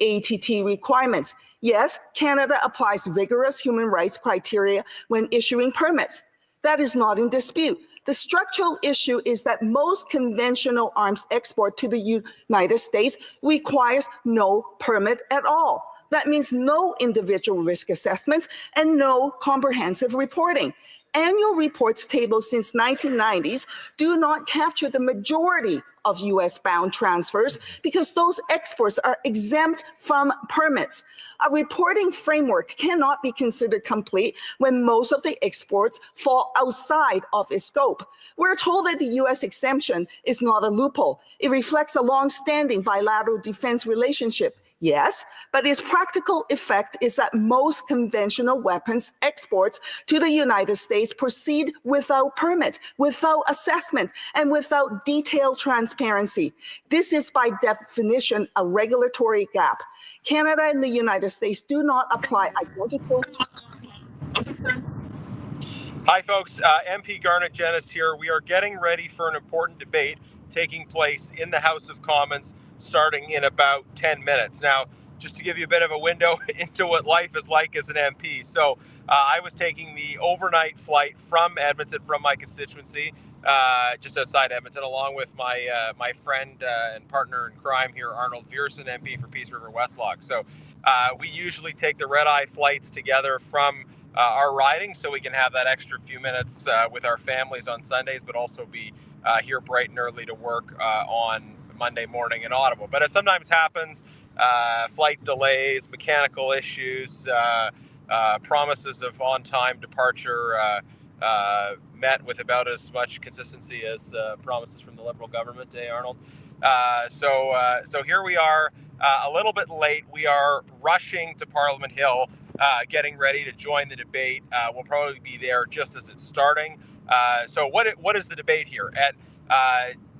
ATT requirements. Yes, Canada applies vigorous human rights criteria when issuing permits. That is not in dispute. The structural issue is that most conventional arms export to the United States requires no permit at all. That means no individual risk assessments and no comprehensive reporting. Annual reports tabled since 1990s do not capture the majority of U.S.-bound transfers because those exports are exempt from permits. A reporting framework cannot be considered complete when most of the exports fall outside of its scope. We're told that the U.S. exemption is not a loophole. It reflects a long-standing bilateral defense relationship. Yes, but its practical effect is that most conventional weapons exports to the United States proceed without permit, without assessment, and without detailed transparency. This is by definition a regulatory gap. Canada and the United States do not apply identical. Hi folks, MP Garnet Genis here. We are getting ready for an important debate taking place in the House of Commons starting in about 10 minutes. Now, just to give you a bit of a window into what life is like as an MP. So I was taking the overnight flight from Edmonton, from my constituency, just outside Edmonton, along with my friend and partner in crime here, Arnold Viersen, MP for Peace River Westlock. So we usually take the red-eye flights together from our riding so we can have that extra few minutes with our families on Sundays, but also be here bright and early to work on Monday morning in Ottawa. But it sometimes happens, flight delays, mechanical issues, promises of on-time departure met with about as much consistency as promises from the Liberal government, Arnold? So here we are, a little bit late. We are rushing to Parliament Hill, getting ready to join the debate. We'll probably be there just as it's starting. So what is the debate here?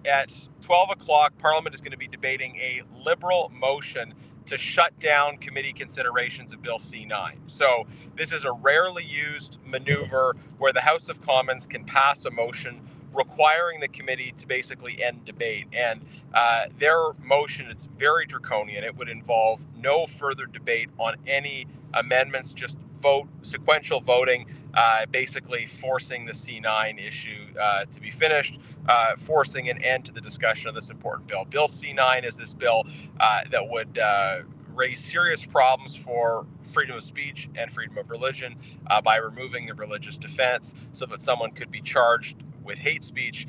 At 12 o'clock, Parliament is going to be debating a Liberal motion to shut down committee considerations of Bill C-9. So this is a rarely used maneuver where the House of Commons can pass a motion requiring the committee to basically end debate. And their motion is very draconian. It would involve no further debate on any amendments, just sequential voting, basically forcing the C-9 issue to be finished, forcing an end to the discussion of this important bill. Bill C-9 is this bill that would raise serious problems for freedom of speech and freedom of religion by removing the religious defense so that someone could be charged with hate speech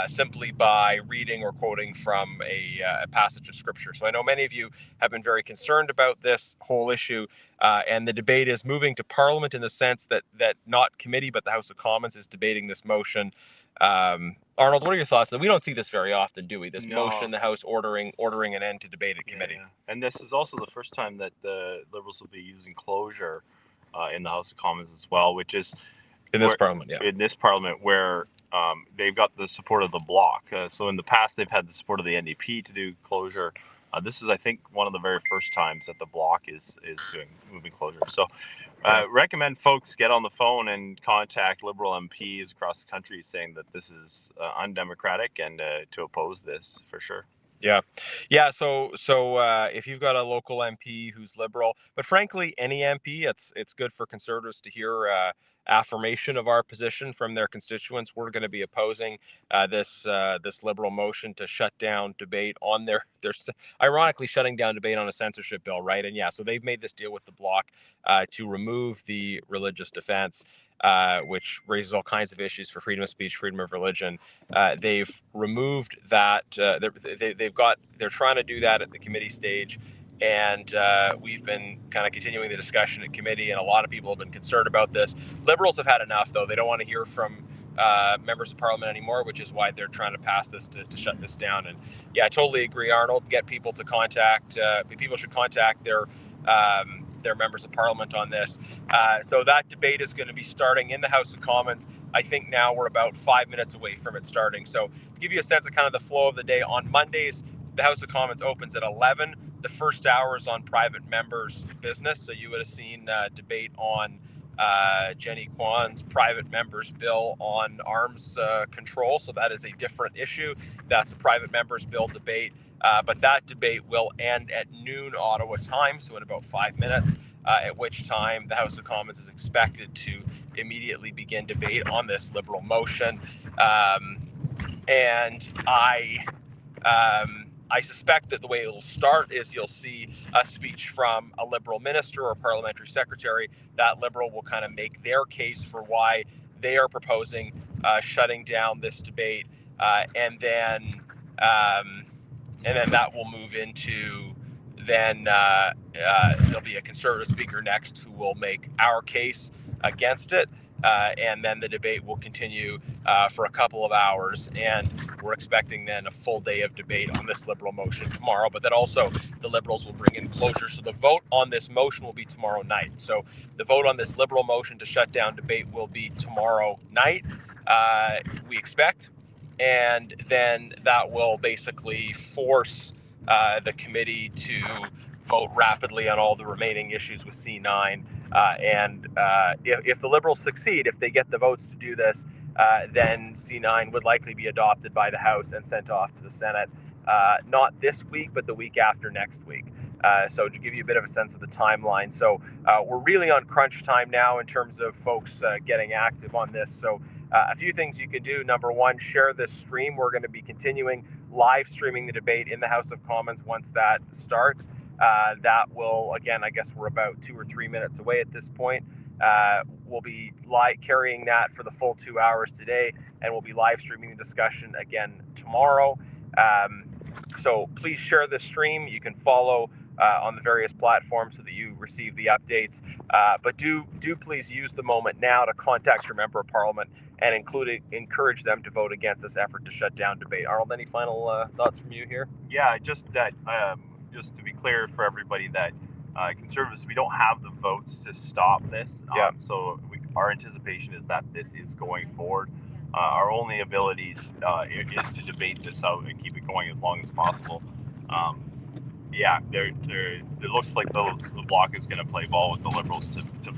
simply by reading or quoting from a passage of scripture. So I know many of you have been very concerned about this whole issue, and the debate is moving to Parliament in the sense that not committee but the House of Commons is debating this motion. Arnold, what are your thoughts? We don't see this very often, do we? This motion, the House ordering an end to debate at committee. Yeah. And this is also the first time that the Liberals will be using closure in the House of Commons as well, which is in this Parliament, in this Parliament where they've got the support of the Bloc. So in the past, they've had the support of the NDP to do closure. This is, I think, one of the very first times that the Bloc is doing moving closure. So recommend folks get on the phone and contact Liberal MPs across the country saying that this is undemocratic and to oppose this for sure. Yeah. So if you've got a local MP who's Liberal, but frankly, any MP, it's good for Conservatives to hear affirmation of our position from their constituents. We're going to be opposing this Liberal motion to shut down debate on their ironically shutting down debate on a censorship bill, right? And yeah, so they've made this deal with the Bloc to remove the religious defense, which raises all kinds of issues for freedom of speech, freedom of religion. They've removed that. They're trying to do that at the committee stage. And we've been kind of continuing the discussion at committee, and a lot of people have been concerned about this. Liberals have had enough, though. They don't want to hear from members of Parliament anymore, which is why they're trying to pass this to shut this down. And yeah, I totally agree, Arnold. Get people to contact. People should contact their members of Parliament on this. So that debate is going to be starting in the House of Commons. I think now we're about 5 minutes away from it starting. So to give you a sense of kind of the flow of the day, on Mondays, the House of Commons opens at 11. The first hour is on private members' business. So you would have seen debate on Jenny Kwan's private members bill on arms control. So that is a different issue. That's a private members bill debate. But that debate will end at noon Ottawa time, so in about 5 minutes, at which time the House of Commons is expected to immediately begin debate on this Liberal motion. And I suspect that the way it'll start is you'll see a speech from a Liberal minister or parliamentary secretary. That Liberal will kind of make their case for why they are proposing shutting down this debate, and then that will move into there'll be a Conservative speaker next who will make our case against it, and then the debate will continue for a couple of hours, and we're expecting then a full day of debate on this Liberal motion tomorrow. But then also the Liberals will bring in closure, so the vote on this motion will be tomorrow night. So the vote on this Liberal motion to shut down debate will be tomorrow night, we expect, and then that will basically force the committee to vote rapidly on all the remaining issues with C-9. And if the Liberals succeed, if they get the votes to do this, then C-9 would likely be adopted by the House and sent off to the Senate, not this week, but the week after next week. So to give you a bit of a sense of the timeline. So we're really on crunch time now in terms of folks getting active on this. So a few things you can do. Number one, share this stream. We're going to be continuing live streaming the debate in the House of Commons once that starts. That will, again, I guess we're about 2 or 3 minutes away at this point. We'll be carrying that for the full 2 hours today, and we'll be live streaming the discussion again tomorrow. So please share this stream. You can follow on the various platforms so that you receive the updates. But do please use the moment now to contact your member of parliament and encourage them to vote against this effort to shut down debate. Arnold, any final thoughts from you here? Yeah, just to be clear for everybody that Conservatives, we don't have the votes to stop this. Yeah. So our anticipation is that this is going forward. Our only abilities is to debate this out and keep it going as long as possible. Yeah, it looks like the Bloc is going to play ball with the Liberals to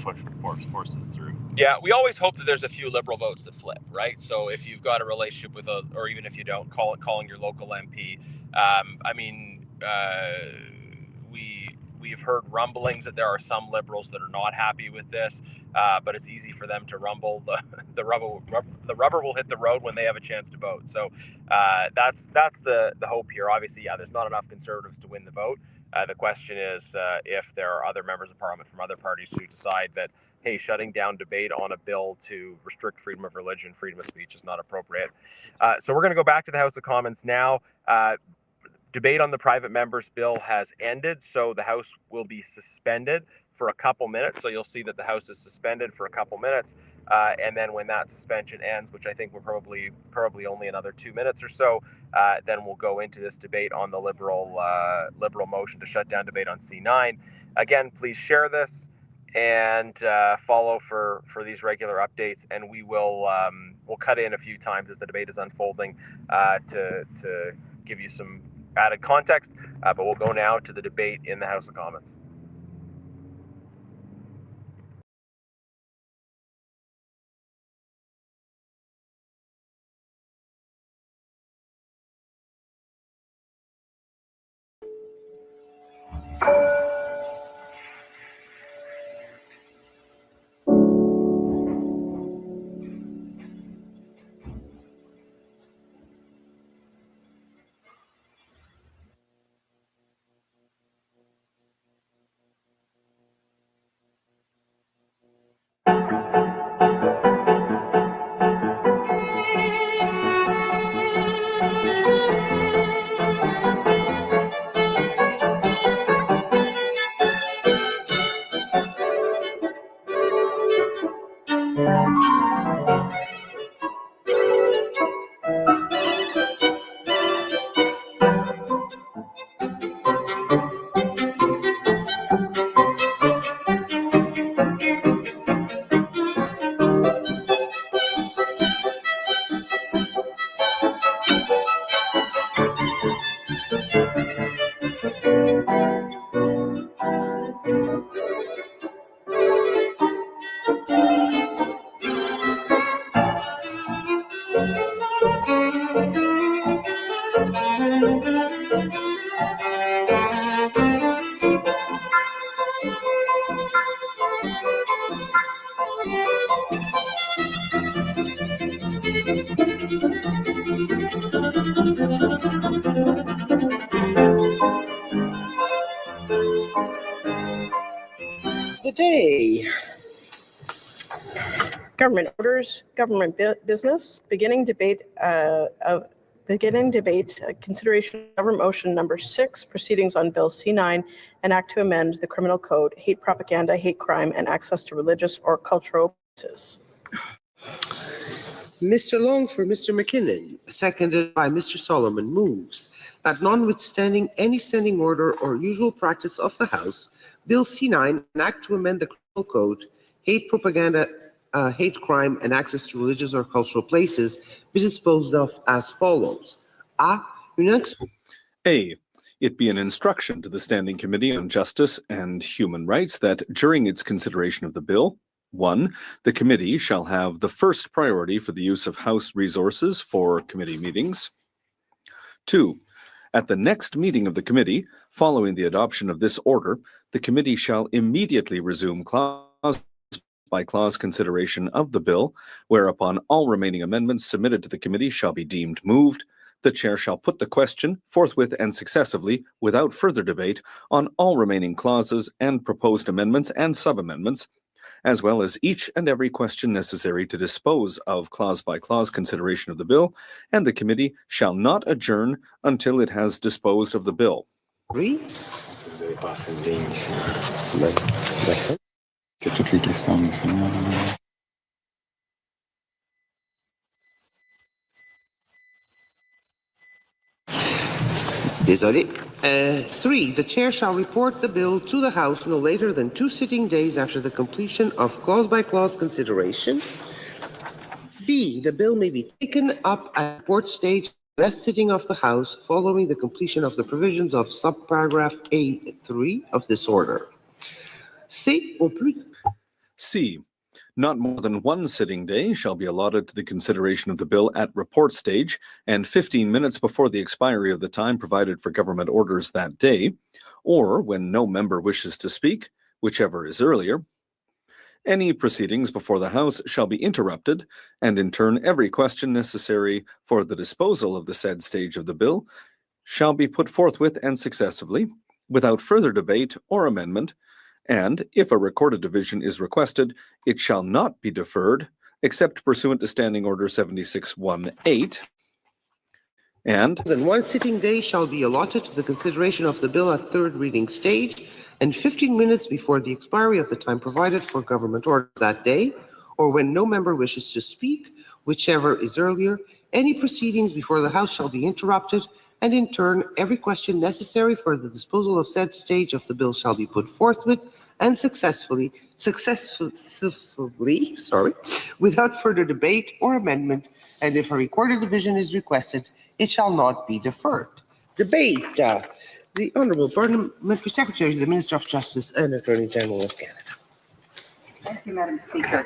force this through. Yeah, we always hope that there's a few Liberal votes that flip, right? So if you've got a relationship with or even if you don't, calling your local MP. We've heard rumblings that there are some Liberals that are not happy with this, but it's easy for them to rumble. The rubber will hit the road when they have a chance to vote. So that's the hope here. Obviously, yeah, there's not enough Conservatives to win the vote. The question is if there are other members of Parliament from other parties who decide that, hey, shutting down debate on a bill to restrict freedom of religion, freedom of speech is not appropriate. So we're going to go back to the House of Commons now. Debate on the private members bill has ended, so the House will be suspended for a couple minutes. So you'll see that the House is suspended for a couple minutes, and then when that suspension ends, which I think will probably only another 2 minutes or so, then we'll go into this debate on the Liberal motion to shut down debate on C-9. Again, please share this and follow for these regular updates, and we'll cut in a few times as the debate is unfolding to give you some added context, but we'll go now to the debate in the House of Commons. The day. Government orders, government business, beginning debate, consideration of government motion number 6, proceedings on Bill C-9, an act to amend the criminal code, hate propaganda, hate crime, and access to religious or cultural places. Mr. Long for Mr. McKinnon, seconded by Mr. Solomon, moves that notwithstanding any standing order or usual practice of the House, Bill C-9, an act to amend the criminal code, hate propaganda, hate crime, and access to religious or cultural places, be disposed of as follows. A. It be an instruction to the Standing Committee on Justice and Human Rights that during its consideration of the bill, 1. The committee shall have the first priority for the use of House resources for committee meetings. 2. At the next meeting of the committee, following the adoption of this order, the committee shall immediately resume clause-by-clause consideration of the bill, whereupon all remaining amendments submitted to the committee shall be deemed moved. The chair shall put the question forthwith and successively, without further debate, on all remaining clauses and proposed amendments and sub-amendments, as well as each and every question necessary to dispose of clause-by-clause consideration of the bill, and the committee shall not adjourn until it has disposed of the bill. Est-ce que vous avez pas assez de lignes ici? Que toutes les questions me font. Désolé. 3. The chair shall report the bill to the House no later than 2 sitting days after the completion of clause-by-clause consideration. B. The bill may be taken up at report stage last sitting of the House following the completion of the provisions of subparagraph A3 of this order. C. Au plus. C. Not more than 1 sitting day shall be allotted to the consideration of the bill at report stage, and 15 minutes before the expiry of the time provided for government orders that day, or when no member wishes to speak, whichever is earlier. Any proceedings before the House shall be interrupted, and in turn every question necessary for the disposal of the said stage of the bill shall be put forthwith and successively, without further debate or amendment, and if a recorded division is requested, it shall not be deferred, except pursuant to Standing Order 7618. And then 1 sitting day shall be allotted to the consideration of the bill at third reading stage, and 15 minutes before the expiry of the time provided for government order that day, or when no member wishes to speak, whichever is earlier, any proceedings before the House shall be interrupted, and in turn, every question necessary for the disposal of said stage of the bill shall be put forthwith and successfully, without further debate or amendment, and if a recorded division is requested, it shall not be deferred. Debate. The Honourable Parliamentary Secretary to the Minister of Justice and Attorney General of Canada. Thank you, Madam Speaker.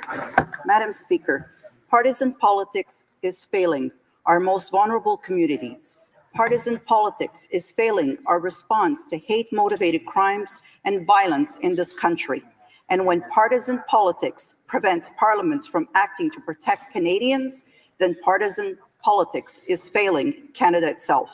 Madam Speaker, partisan politics is failing our most vulnerable communities. Partisan politics is failing our response to hate-motivated crimes and violence in this country. And when partisan politics prevents parliaments from acting to protect Canadians, then partisan politics is failing Canada itself.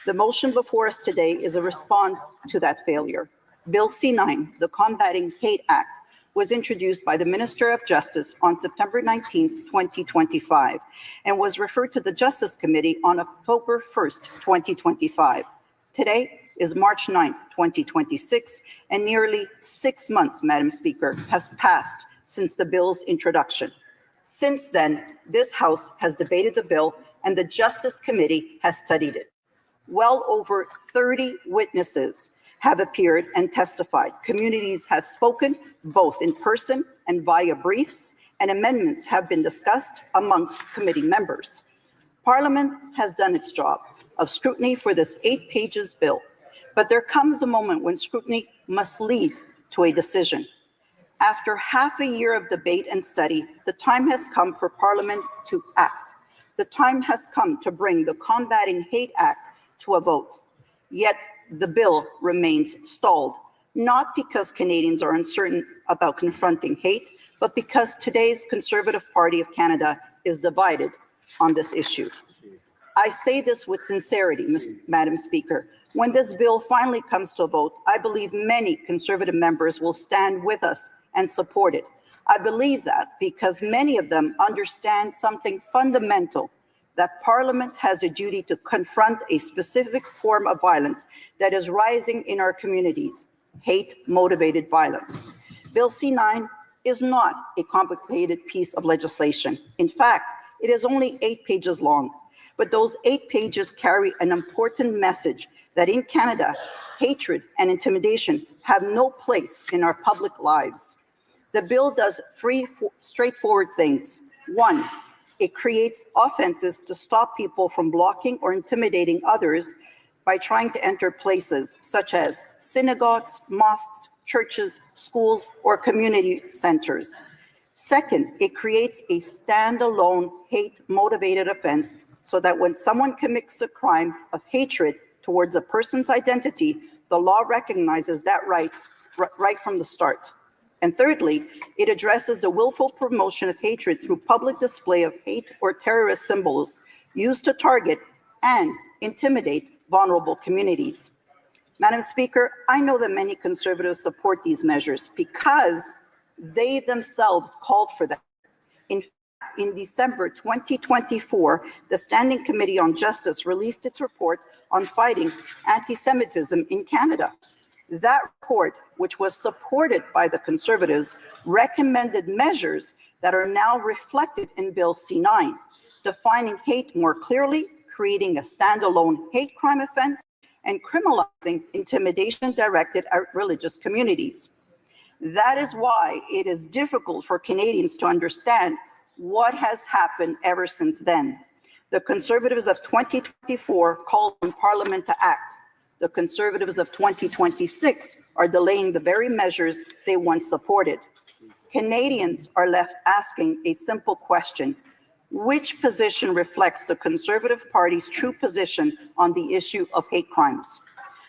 The motion before us today is a response to that failure. Bill C-9, the Combating Hate Act, was introduced by the Minister of Justice on September 19, 2025, and was referred to the Justice Committee on October 1st, 2025. Today is March 9th, 2026, and nearly 6 months, Madam Speaker, has passed since the bill's introduction. Since then, this House has debated the bill and the Justice Committee has studied it. Well over 30 witnesses have appeared and testified. Communities have spoken, both in person and via briefs, and amendments have been discussed amongst committee members. Parliament has done its job of scrutiny for this 8 pages bill, but there comes a moment when scrutiny must lead to a decision. After half a year of debate and study, the time has come for Parliament to act. The time has come to bring the Combating Hate Act to a vote. Yet the bill remains stalled, not because Canadians are uncertain about confronting hate, but because today's Conservative Party of Canada is divided on this issue. I say this with sincerity, Madam Speaker, When this bill finally comes to a vote, I believe many Conservative members will stand with us and support it. I believe that because many of them understand something fundamental, that Parliament has a duty to confront a specific form of violence that is rising in our communities, hate-motivated violence. Bill C-9 is not a complicated piece of legislation. In fact, it is only 8 pages long, but those 8 pages carry an important message that in Canada, hatred and intimidation have no place in our public lives. The bill does 3 straightforward things. 1, it creates offenses to stop people from blocking or intimidating others by trying to enter places such as synagogues, mosques, churches, schools, or community centers. Second, it creates a standalone hate-motivated offense so that when someone commits a crime of hatred towards a person's identity, the law recognizes that right from the start. And thirdly, it addresses the willful promotion of hatred through public display of hate or terrorist symbols used to target and intimidate vulnerable communities. Madam Speaker, I know that many Conservatives support these measures because they themselves called for them. In December 2024, the Standing Committee on Justice released its report on fighting anti-Semitism in Canada. That report, which was supported by the Conservatives, recommended measures that are now reflected in Bill C-9, defining hate more clearly, creating a standalone hate crime offense, and criminalizing intimidation directed at religious communities. That is why it is difficult for Canadians to understand what has happened ever since then. The Conservatives of 2024 called on Parliament to act. The Conservatives of 2026 are delaying the very measures they once supported. Canadians are left asking a simple question: which position reflects the Conservative Party's true position on the issue of hate crimes?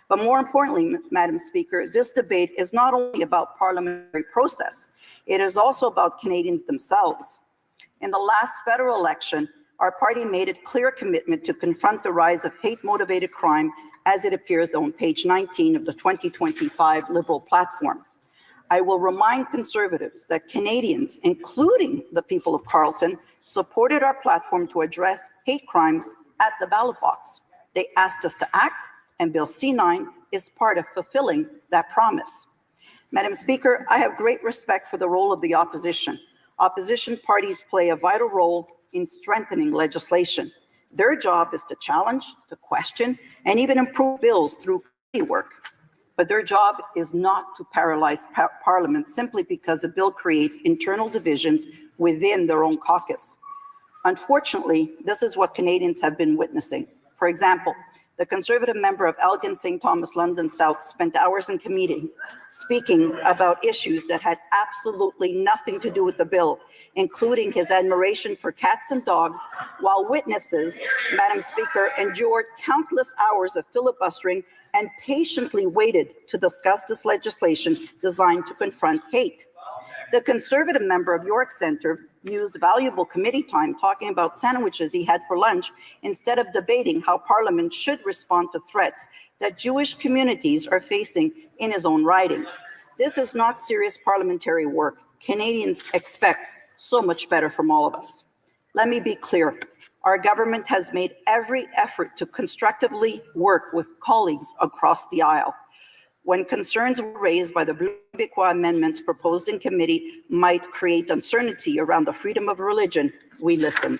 But more importantly, Madam Speaker, this debate is not only about parliamentary process, it is also about Canadians themselves. In the last federal election, our party made a clear commitment to confront the rise of hate-motivated crime as it appears on page 19 of the 2025 Liberal platform. I will remind Conservatives that Canadians, including the people of Carleton, supported our platform to address hate crimes at the ballot box. They asked us to act, and Bill C-9 is part of fulfilling that promise. Madam Speaker, I have great respect for the role of the opposition. Opposition parties play a vital role in strengthening legislation. Their job is to challenge, to question, and even improve bills through committee work. But their job is not to paralyze Parliament simply because a bill creates internal divisions within their own caucus. Unfortunately, this is what Canadians have been witnessing. For example, the Conservative member of Elgin St. Thomas London South spent hours in committee speaking about issues that had absolutely nothing to do with the bill, including his admiration for cats and dogs, while witnesses, Madam Speaker, endured countless hours of filibustering and patiently waited to discuss this legislation designed to confront hate. The Conservative member of York Centre used valuable committee time talking about sandwiches he had for lunch instead of debating how Parliament should respond to threats that Jewish communities are facing in his own riding. This is not serious parliamentary work. Canadians expect so much better from all of us. Let me be clear. Our government has made every effort to constructively work with colleagues across the aisle. When concerns were raised by the Bleu Québécois amendments proposed in committee might create uncertainty around the freedom of religion, we listened.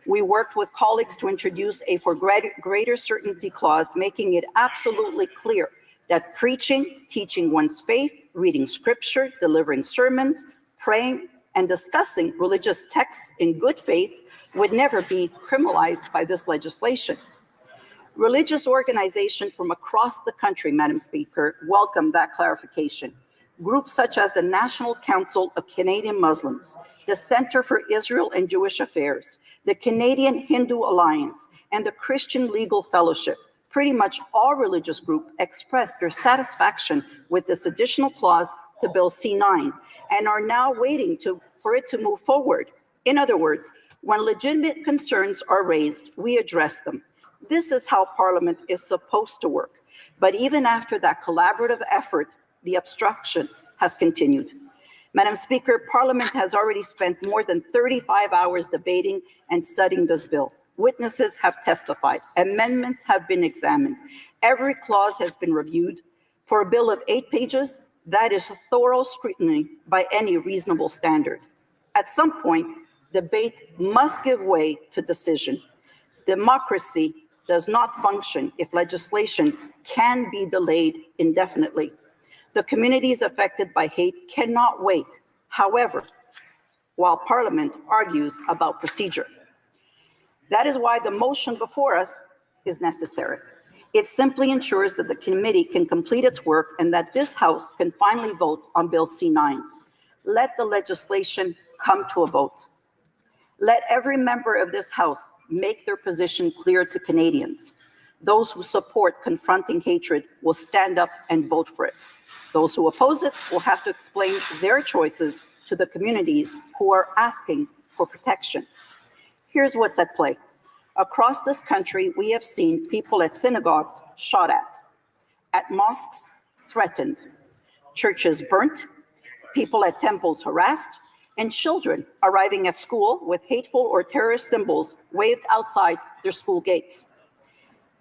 We worked with colleagues to introduce a for greater certainty clause, making it absolutely clear that preaching, teaching one's faith, reading scripture, delivering sermons, praying, and discussing religious texts in good faith would never be criminalized by this legislation. Religious organizations from across the country, Madam Speaker, welcome that clarification. Groups such as the National Council of Canadian Muslims, the Center for Israel and Jewish Affairs, the Canadian Hindu Alliance, and the Christian Legal Fellowship, pretty much all religious groups expressed their satisfaction with this additional clause to Bill C-9 and are now waiting for it to move forward. In other words, when legitimate concerns are raised, we address them. This is how Parliament is supposed to work. But even after that collaborative effort, the obstruction has continued. Madam Speaker, Parliament has already spent more than 35 hours debating and studying this bill. Witnesses have testified. Amendments have been examined. Every clause has been reviewed. For a bill of 8 pages, that is thorough scrutiny by any reasonable standard. At some point, debate must give way to decision. Democracy does not function if legislation can be delayed indefinitely. The communities affected by hate cannot wait, however, while Parliament argues about procedure. That is why the motion before us is necessary. It simply ensures that the committee can complete its work and that this House can finally vote on Bill C-9. Let the legislation come to a vote. Let every member of this House make their position clear to Canadians. Those who support confronting hatred will stand up and vote for it. Those who oppose it will have to explain their choices to the communities who are asking for protection. Here's what's at play. Across this country, we have seen people at synagogues shot at mosques threatened, churches burnt, people at temples harassed, and children arriving at school with hateful or terrorist symbols waved outside their school gates.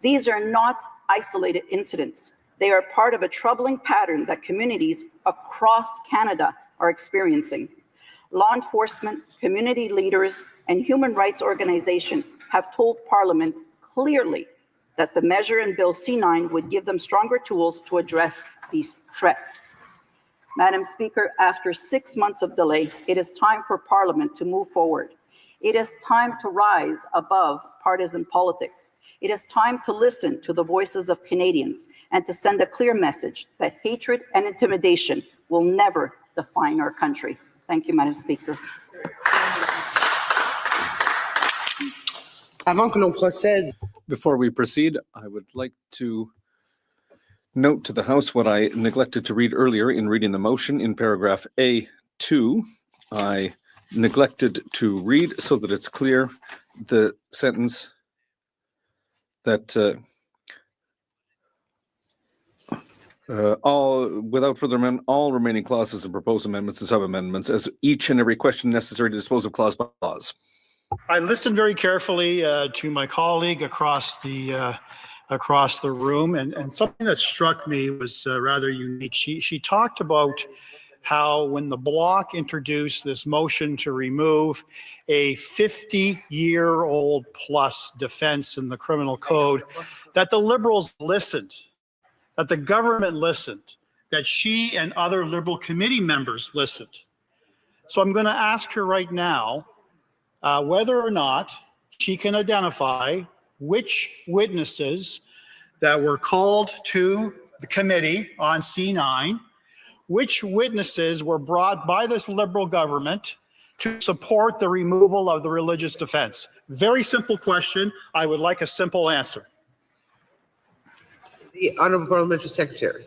These are not isolated incidents. They are part of a troubling pattern that communities across Canada are experiencing. Law enforcement, community leaders, and human rights organizations have told Parliament clearly that the measure in Bill C-9 would give them stronger tools to address these threats. Madam Speaker, after 6 months of delay, it is time for Parliament to move forward. It is time to rise above partisan politics. It is time to listen to the voices of Canadians and to send a clear message that hatred and intimidation will never define our country. Thank you, Madam Speaker. Avant que l'on procède, Before we proceed, I would like to note to the House what I neglected to read earlier in reading the motion in paragraph A2. I neglected to read so that it's clear the sentence that without further amendment, all remaining clauses and proposed amendments and sub-amendments as each and every question necessary to dispose of clause by clause. I listened very carefully to my colleague across the room, and something that struck me was rather unique. She talked about how when the Bloc introduced this motion to remove a 50-year-old plus defense in the criminal code, that the Liberals listened, that the government listened, that she and other Liberal committee members listened. So I'm going to ask her right now whether or not she can identify which witnesses that were called to the committee on C-9, which witnesses were brought by this Liberal government to support the removal of the religious defense. Very simple question. I would like a simple answer. the Honourable Parliamentary Secretary.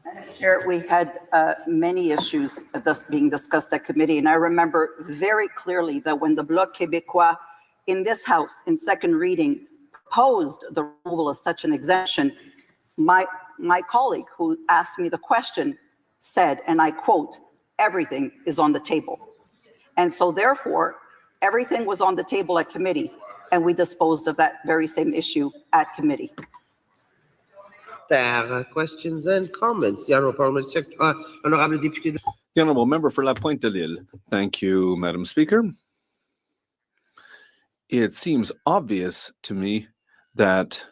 Madam Chair, we had many issues being discussed at committee, and I remember very clearly that when the Bloc Québécois in this House in second reading proposed the removal of such an exemption, my colleague who asked me the question said, and I quote, "Everything is on the table." And so therefore, everything was on the table at committee, and we disposed of that very same issue at committee. Questions and comments. The Honourable Parliamentary Secretary, Honourable Député. The Honourable Member for La Pointe de Lille. Thank you, Madam Speaker. It seems obvious to me that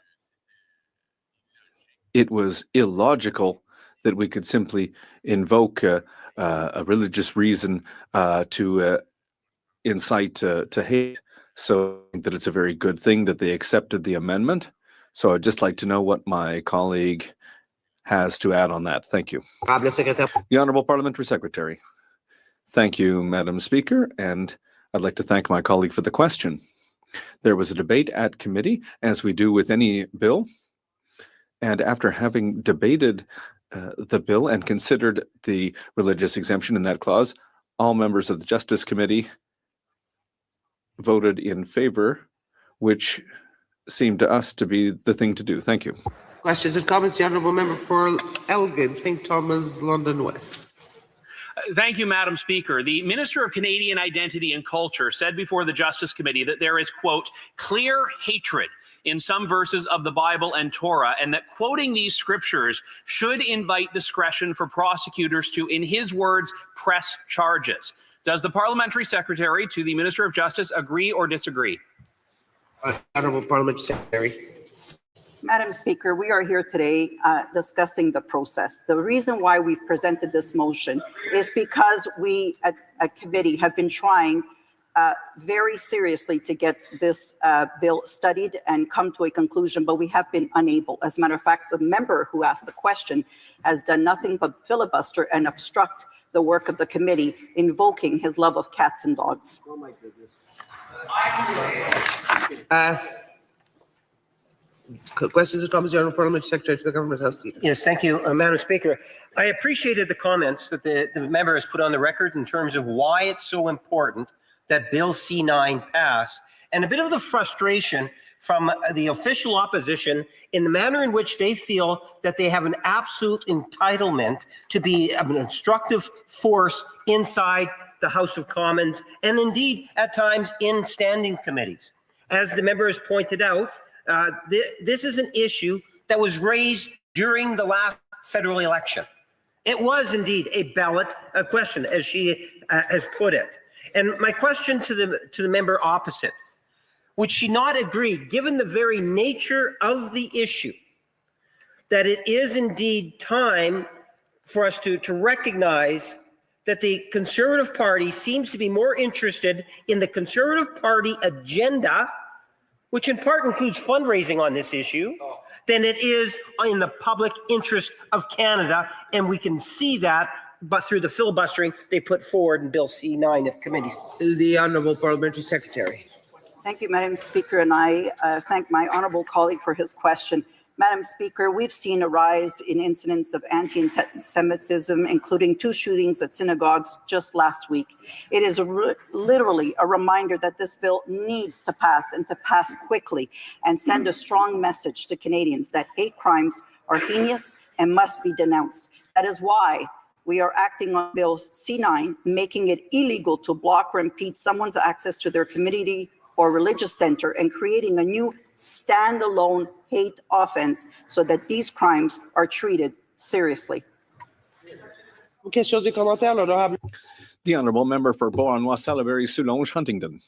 it was illogical that we could simply invoke a religious reason to incite to hate. So I think that it's a very good thing that they accepted the amendment. So I'd just like to know what my colleague has to add on that. Thank you. The Honourable Parliamentary Secretary. Thank you, Madam Speaker, and I'd like to thank my colleague for the question. There was a debate at committee, as we do with any bill, and after having debated the bill and considered the religious exemption in that clause, all members of the Justice Committee voted in favor, which seemed to us to be the thing to do. Thank you. Questions and comments? The Honourable Member for Elgin, St. Thomas, London West. Thank you, Madam Speaker. The Minister of Canadian Identity and Culture said before the Justice Committee that there is, quote, clear hatred in some verses of the Bible and Torah, and that quoting these scriptures should invite discretion for prosecutors to, in his words, press charges. Does the Parliamentary Secretary to the Minister of Justice agree or disagree? Honourable Parliamentary Secretary. Madam Speaker, we are here today discussing the process. The reason why we've presented this motion is because we at committee have been trying very seriously to get this bill studied and come to a conclusion, but we have been unable. As a matter of fact, the member who asked the question has done nothing but filibuster and obstruct the work of the committee, invoking his love of cats and dogs. Oh my goodness. Questions and comments, the Honourable Parliamentary Secretary to the Government House Leader. Yes, thank you, Madam Speaker. I appreciated the comments that the member has put on the record in terms of why it's so important that Bill C-9 pass, and a bit of the frustration from the official opposition in the manner in which they feel that they have an absolute entitlement to be an obstructive force inside the House of Commons, and indeed at times in standing committees. As the member has pointed out, this is an issue that was raised during the last federal election. It was indeed a ballot question, as she has put it. And my question to the member opposite, would she not agree, given the very nature of the issue, that it is indeed time for us to recognize that the Conservative Party seems to be more interested in the Conservative Party agenda, which in part includes fundraising on this issue, than it is in the public interest of Canada. And we can see that but through the filibustering they put forward in Bill C-9 of committees. The Honourable Parliamentary Secretary. Thank you, Madam Speaker, and I thank my honourable colleague for his question. Madam Speaker, we've seen a rise in incidents of anti-Semitism, including 2 shootings at synagogues just last week. It is literally a reminder that this bill needs to pass, and to pass quickly, and send a strong message to Canadians that hate crimes are heinous and must be denounced. That is why we are acting on Bill C-9, making it illegal to block or impede someone's access to their community or religious center, and creating a new standalone hate offense so that these crimes are treated seriously. Questions et commentaires, l'honorable. The Honourable Member for Beauharnois, Salaberry, Soulanges, Huntingdon.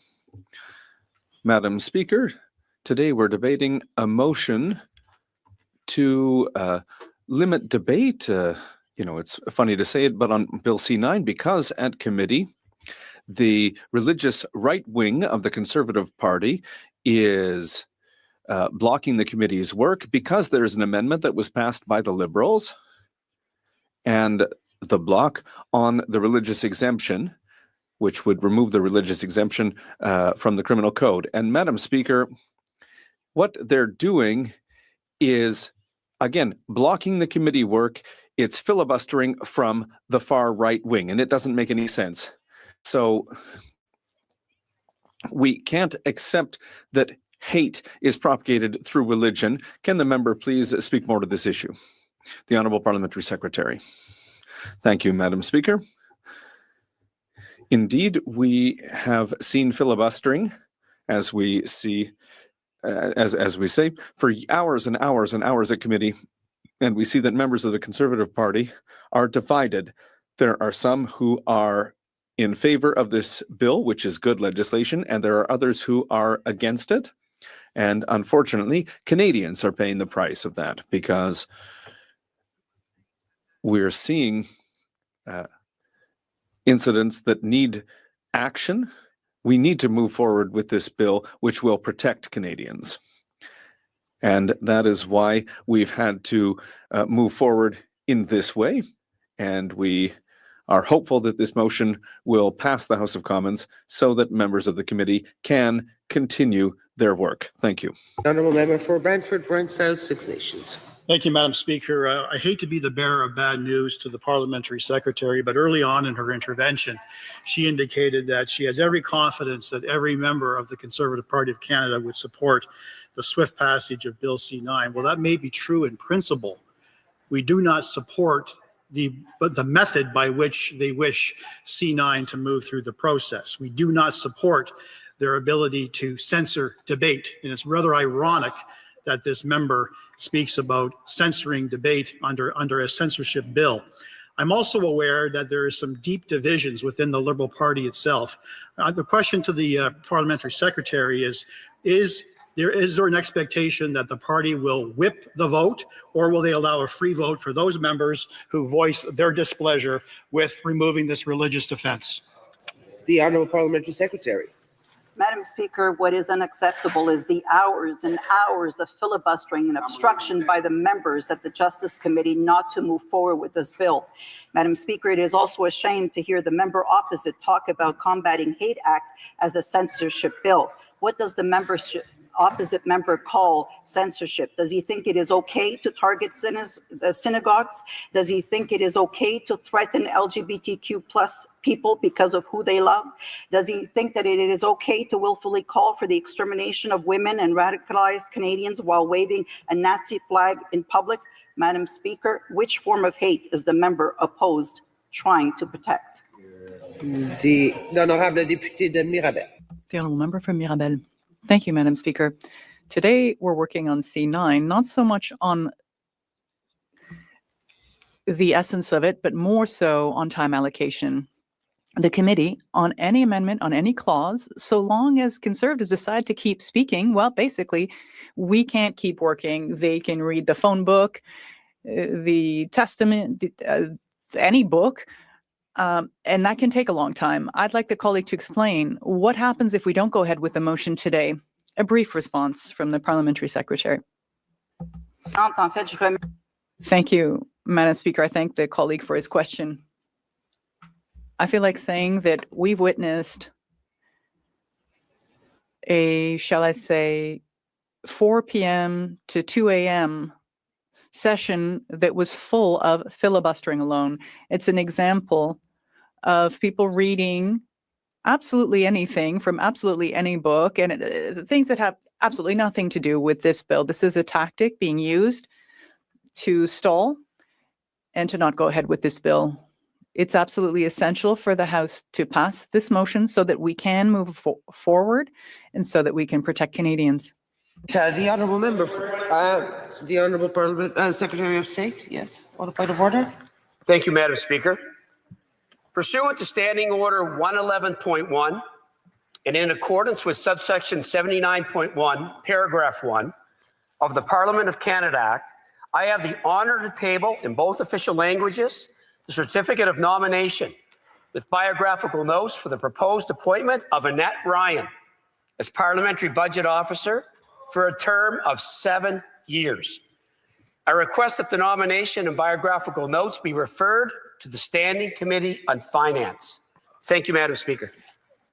Madam Speaker, today we're debating a motion to limit debate. It's funny to say it, but on Bill C-9, because at committee, the religious right wing of the Conservative Party is blocking the committee's work because there's an amendment that was passed by the Liberals and the bloc on the religious exemption, which would remove the religious exemption from the criminal code. And Madam Speaker, what they're doing is, again, blocking the committee work. It's filibustering from the far right wing, and it doesn't make any sense. So we can't accept that hate is propagated through religion. Can the member please speak more to this issue? The Honourable Parliamentary Secretary. Thank you, Madam Speaker. Indeed, we have seen filibustering, as we see, as we say, for hours and hours and hours at committee, and we see that members of the Conservative Party are divided. There are some who are in favor of this bill, which is good legislation, and there are others who are against it. And unfortunately, Canadians are paying the price of that, because we're seeing incidents that need action. We need to move forward with this bill, which will protect Canadians. And that is why we've had to move forward in this way. And we are hopeful that this motion will pass the House of Commons so that members of the committee can continue their work. Thank you. Honourable Member for Brantford, Brent South, Six Nations. Thank you, Madam Speaker. I hate to be the bearer of bad news to the Parliamentary Secretary, but early on in her intervention, she indicated that she has every confidence that every member of the Conservative Party of Canada would support the swift passage of Bill C-9. Well, that may be true in principle. We do not support the method by which they wish C-9 to move through the process. We do not support their ability to censor debate. And it's rather ironic that this member speaks about censoring debate under a censorship bill. I'm also aware that there is some deep divisions within the Liberal Party itself. The question to the parliamentary secretary is there an expectation that the party will whip the vote, or will they allow a free vote for those members who voice their displeasure with removing this religious defense? The Honourable Parliamentary Secretary. Madam Speaker, what is unacceptable is the hours and hours of filibustering and obstruction by the members at the Justice Committee not to move forward with this bill. Madam Speaker, it is also a shame to hear the member opposite talk about Combating Hate Act as a censorship bill. What does the opposite member call censorship? Does he think it is okay to target synagogues? Does he think it is okay to threaten LGBTQ plus people because of who they love? Does he think that it is okay to willfully call for the extermination of women and radicalized Canadians while waving a Nazi flag in public? Madam Speaker, which form of hate is the member opposed trying to protect? The Honourable Député de Mirabel. The Honourable Member from Mirabel. Thank you, Madam Speaker. Today, we're working on C-9, not so much on the essence of it, but more so on time allocation. The committee, on any amendment, on any clause, so long as Conservatives decide to keep speaking, well, basically, we can't keep working. They can read the phone book, the Testament, any book, and that can take a long time. I'd like the colleague to explain what happens if we don't go ahead with the motion today. A brief response from the parliamentary secretary. Thank you, Madam Speaker. I thank the colleague for his question. I feel like saying that we've witnessed a, shall I say, 4 p.m. to 2 a.m. session that was full of filibustering alone. It's an example of people reading absolutely anything from absolutely any book, and things that have absolutely nothing to do with this bill. This is a tactic being used to stall and to not go ahead with this bill. It's absolutely essential for the House to pass this motion so that we can move forward and so that we can protect Canadians. The Honourable Member, the Honourable Parliament Secretary of State, yes, on a point of order. Thank you, Madam Speaker. Pursuant to Standing Order 111.1 and in accordance with subsection 79.1, paragraph 1 of the Parliament of Canada Act, I have the honour to table in both official languages the certificate of nomination with biographical notes for the proposed appointment of Annette Ryan as Parliamentary Budget Officer for a term of 7 years. I request that the nomination and biographical notes be referred to the Standing Committee on Finance. Thank you, Madam Speaker.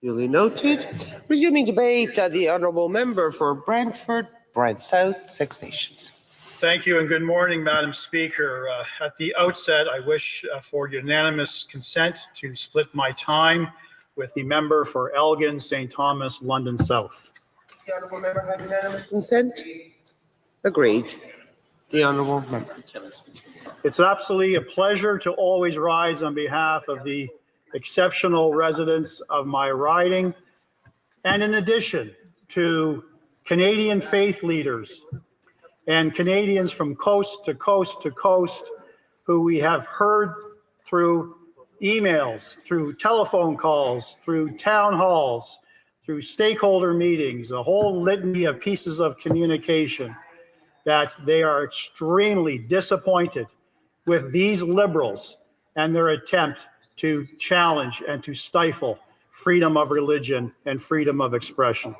Duly noted. Resuming debate, the Honourable Member for Brantford, Brant South, Six Nations. Thank you and good morning, Madam Speaker. At the outset, I wish for unanimous consent to split my time with the member for Elgin, St. Thomas, London South. The Honourable Member have unanimous consent? Agreed. The Honourable Member. It's absolutely a pleasure to always rise on behalf of the exceptional residents of my riding, and in addition to Canadian faith leaders and Canadians from coast to coast to coast who we have heard through emails, through telephone calls, through town halls, through stakeholder meetings, a whole litany of pieces of communication, that they are extremely disappointed with these Liberals and their attempt to challenge and to stifle freedom of religion and freedom of expression.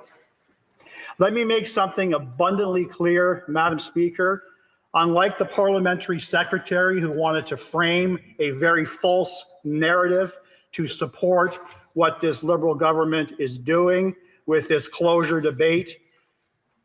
Let me make something abundantly clear, Madam Speaker. Unlike the parliamentary secretary who wanted to frame a very false narrative to support what this Liberal government is doing with this closure debate,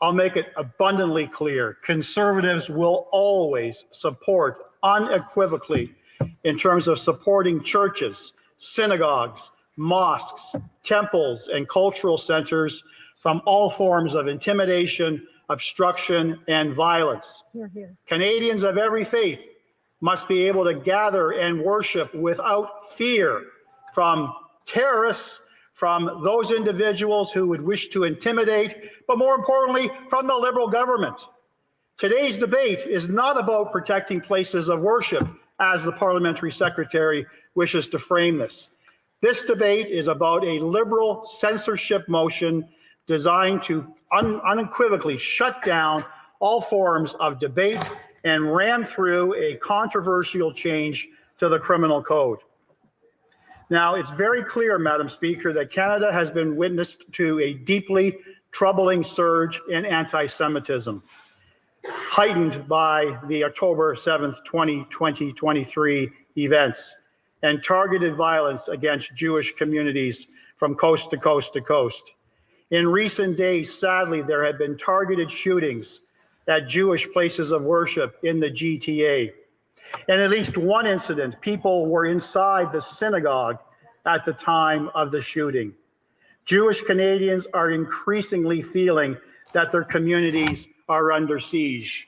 I'll make it abundantly clear. Conservatives will always support unequivocally in terms of supporting churches, synagogues, mosques, temples, and cultural centers from all forms of intimidation, obstruction, and violence. Canadians of every faith must be able to gather and worship without fear from terrorists, from those individuals who would wish to intimidate, but more importantly, from the Liberal government. Today's debate is not about protecting places of worship, as the parliamentary secretary wishes to frame this. This debate is about a Liberal censorship motion designed to unequivocally shut down all forms of debate and ram through a controversial change to the criminal code. Now, it's very clear, Madam Speaker, that Canada has been witness to a deeply troubling surge in anti-Semitism, heightened by the October 7th, 2023 events and targeted violence against Jewish communities from coast to coast to coast. In recent days, sadly, there have been targeted shootings at Jewish places of worship in the GTA. In at least one incident, people were inside the synagogue at the time of the shooting. Jewish Canadians are increasingly feeling that their communities are under siege.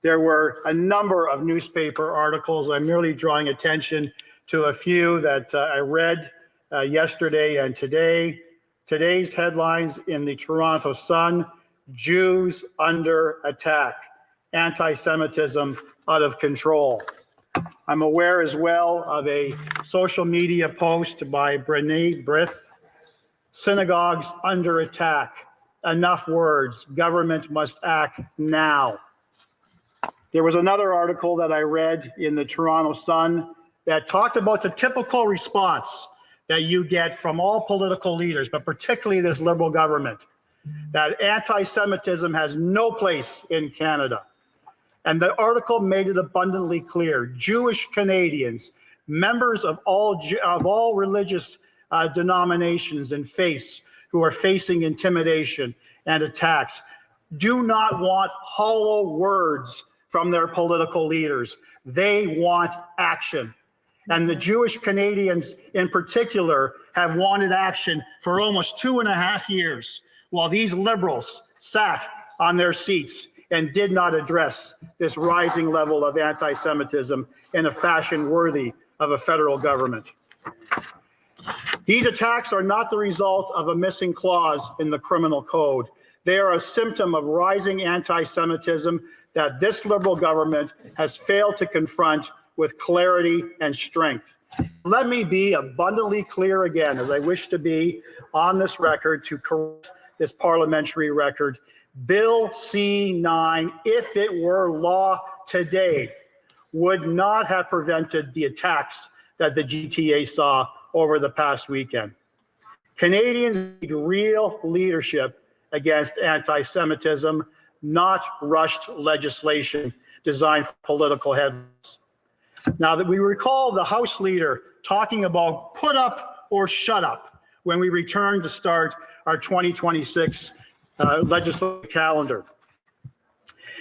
There were a number of newspaper articles. I'm merely drawing attention to a few that I read yesterday and today. Today's headlines in the Toronto Sun: Jews under attack, anti-Semitism out of control. I'm aware as well of a social media post by Brené Brith: synagogues under attack, enough words, government must act now. There was another article that I read in the Toronto Sun that talked about the typical response that you get from all political leaders, but particularly this Liberal government, that anti-Semitism has no place in Canada. And the article made it abundantly clear: Jewish Canadians, members of all religious denominations and faiths who are facing intimidation and attacks, do not want hollow words from their political leaders. They want action. And the Jewish Canadians in particular have wanted action for almost 2.5 years, while these Liberals sat on their seats and did not address this rising level of anti-Semitism in a fashion worthy of a federal government. These attacks are not the result of a missing clause in the criminal code. They are a symptom of rising anti-Semitism that this Liberal government has failed to confront with clarity and strength. Let me be abundantly clear again, as I wish to be on this record, to correct this parliamentary record. Bill C-9, if it were law today, would not have prevented the attacks that the GTA saw over the past weekend. Canadians need real leadership against anti-Semitism, not rushed legislation designed for political headlines. Now, that we recall the House Leader talking about put up or shut up when we return to start our 2026 legislative calendar.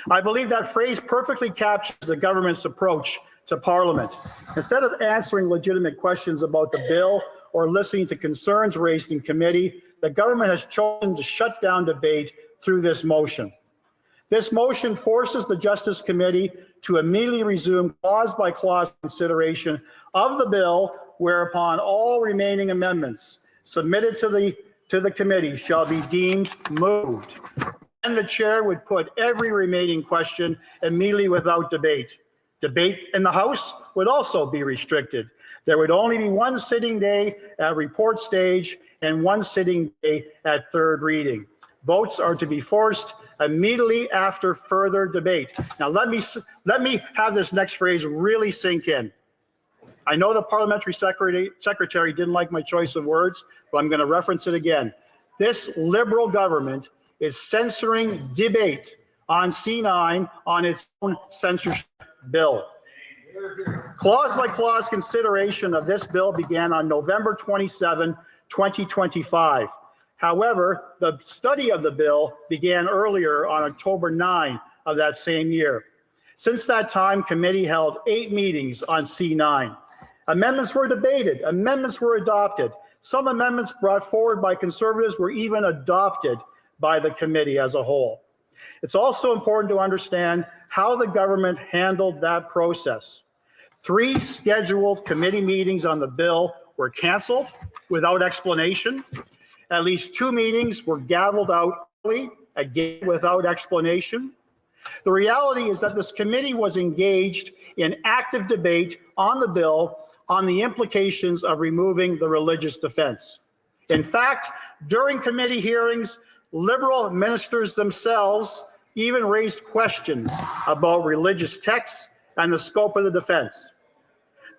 I believe that phrase perfectly captures the government's approach to Parliament. Instead of answering legitimate questions about the bill or listening to concerns raised in committee, the government has chosen to shut down debate through this motion. This motion forces the Justice Committee to immediately resume clause-by-clause consideration of the bill, whereupon all remaining amendments submitted to the committee shall be deemed moved. And the chair would put every remaining question immediately without debate. Debate in the House would also be restricted. There would only be one sitting day at report stage and one sitting day at third reading. Votes are to be forced immediately after further debate. Now, let me have this next phrase really sink in. I know the parliamentary secretary didn't like my choice of words, but I'm going to reference it again. This Liberal government is censoring debate on C-9 on its own censorship bill. Clause-by-clause consideration of this bill began on November 27, 2025. However, the study of the bill began earlier on October 9 of that same year. Since that time, committee held 8 meetings on C-9. Amendments were debated, amendments were adopted. Some amendments brought forward by Conservatives were even adopted by the committee as a whole. It's also important to understand how the government handled that process. 3 scheduled committee meetings on the bill were canceled without explanation. At least 2 meetings were gavelled out early, again without explanation. The reality is that this committee was engaged in active debate on the bill on the implications of removing the religious defense. In fact, during committee hearings, Liberal ministers themselves even raised questions about religious texts and the scope of the defense.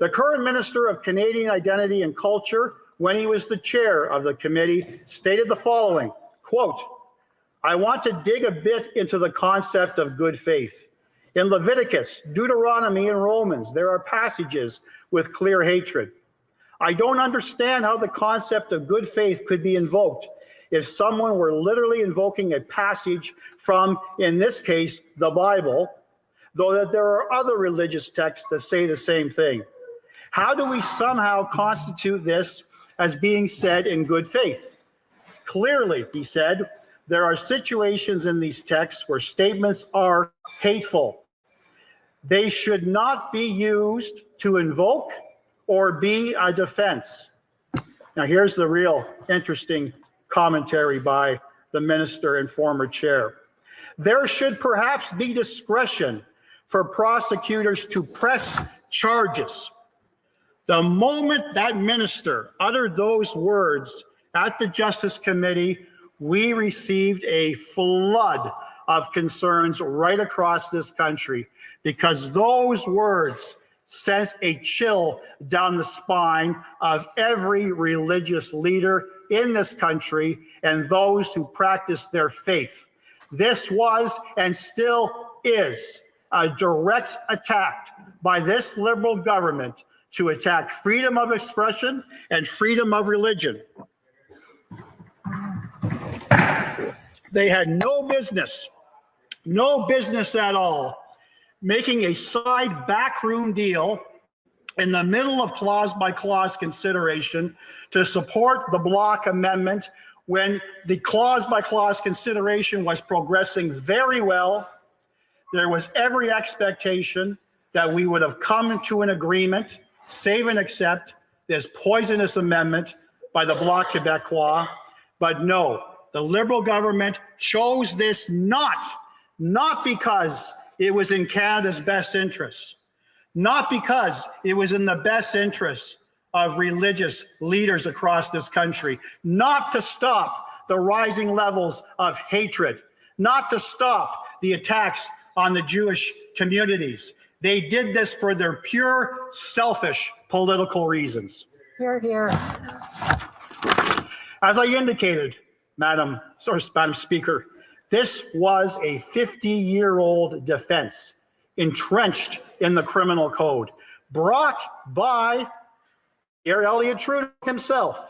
The current Minister of Canadian Identity and Culture, when he was the chair of the committee, stated the following, quote, "I want to dig a bit into the concept of good faith. In Leviticus, Deuteronomy, and Romans, there are passages with clear hatred. I don't understand how the concept of good faith could be invoked if someone were literally invoking a passage from, in this case, the Bible, though that there are other religious texts that say the same thing. How do we somehow constitute this as being said in good faith? Clearly," he said, "there are situations in these texts where statements are hateful. They should not be used to invoke or be a defense." Now, here's the real interesting commentary by the minister and former chair. "There should perhaps be discretion for prosecutors to press charges." The moment that minister uttered those words at the Justice Committee, we received a flood of concerns right across this country, because those words sent a chill down the spine of every religious leader in this country and those who practice their faith. This was and still is a direct attack by this Liberal government to attack freedom of expression and freedom of religion. They had no business at all making a side backroom deal in the middle of clause-by-clause consideration to support the block amendment when the clause-by-clause consideration was progressing very well. There was every expectation that we would have come to an agreement, save and accept this poisonous amendment by the Bloc Québécois. But no, the Liberal government chose this not because it was in Canada's best interests, not because it was in the best interests of religious leaders across this country, not to stop the rising levels of hatred, not to stop the attacks on the Jewish communities. They did this for their pure, selfish political reasons. Hear, hear. As I indicated, Madam Speaker, this was a 50-year-old defense entrenched in the criminal code, brought by Elliott Trudeau himself.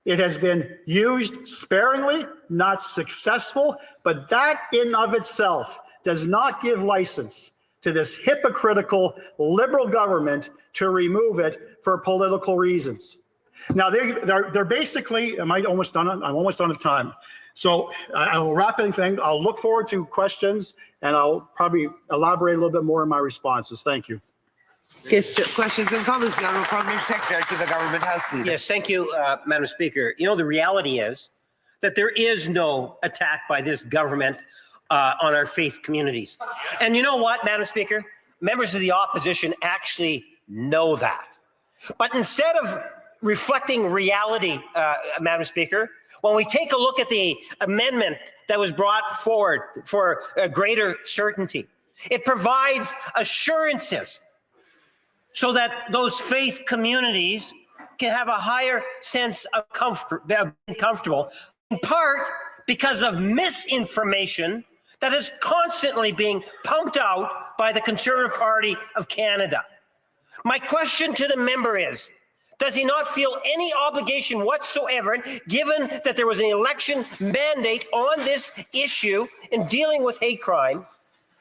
It has been used sparingly, not successful, but that in of itself does not give license to this hypocritical Liberal government to remove it for political reasons. Now, they're basically, am I almost done? I'm almost done of time. So I will wrap anything. I'll look forward to questions, and I'll probably elaborate a little bit more in my responses. Thank you. Questions and comments, the Honourable Parliamentary Secretary to the Government House Leader. Yes, thank you, Madam Speaker. You know, the reality is that there is no attack by this government on our faith communities. And you know what, Madam Speaker? Members of the opposition actually know that. But instead of reflecting reality, Madam Speaker, when we take a look at the amendment that was brought forward for a greater certainty, it provides assurances so that those faith communities can have a higher sense of being comfortable, in part because of misinformation that is constantly being pumped out by the Conservative Party of Canada. My question to the member is, does he not feel any obligation whatsoever, given that there was an election mandate on this issue in dealing with hate crime,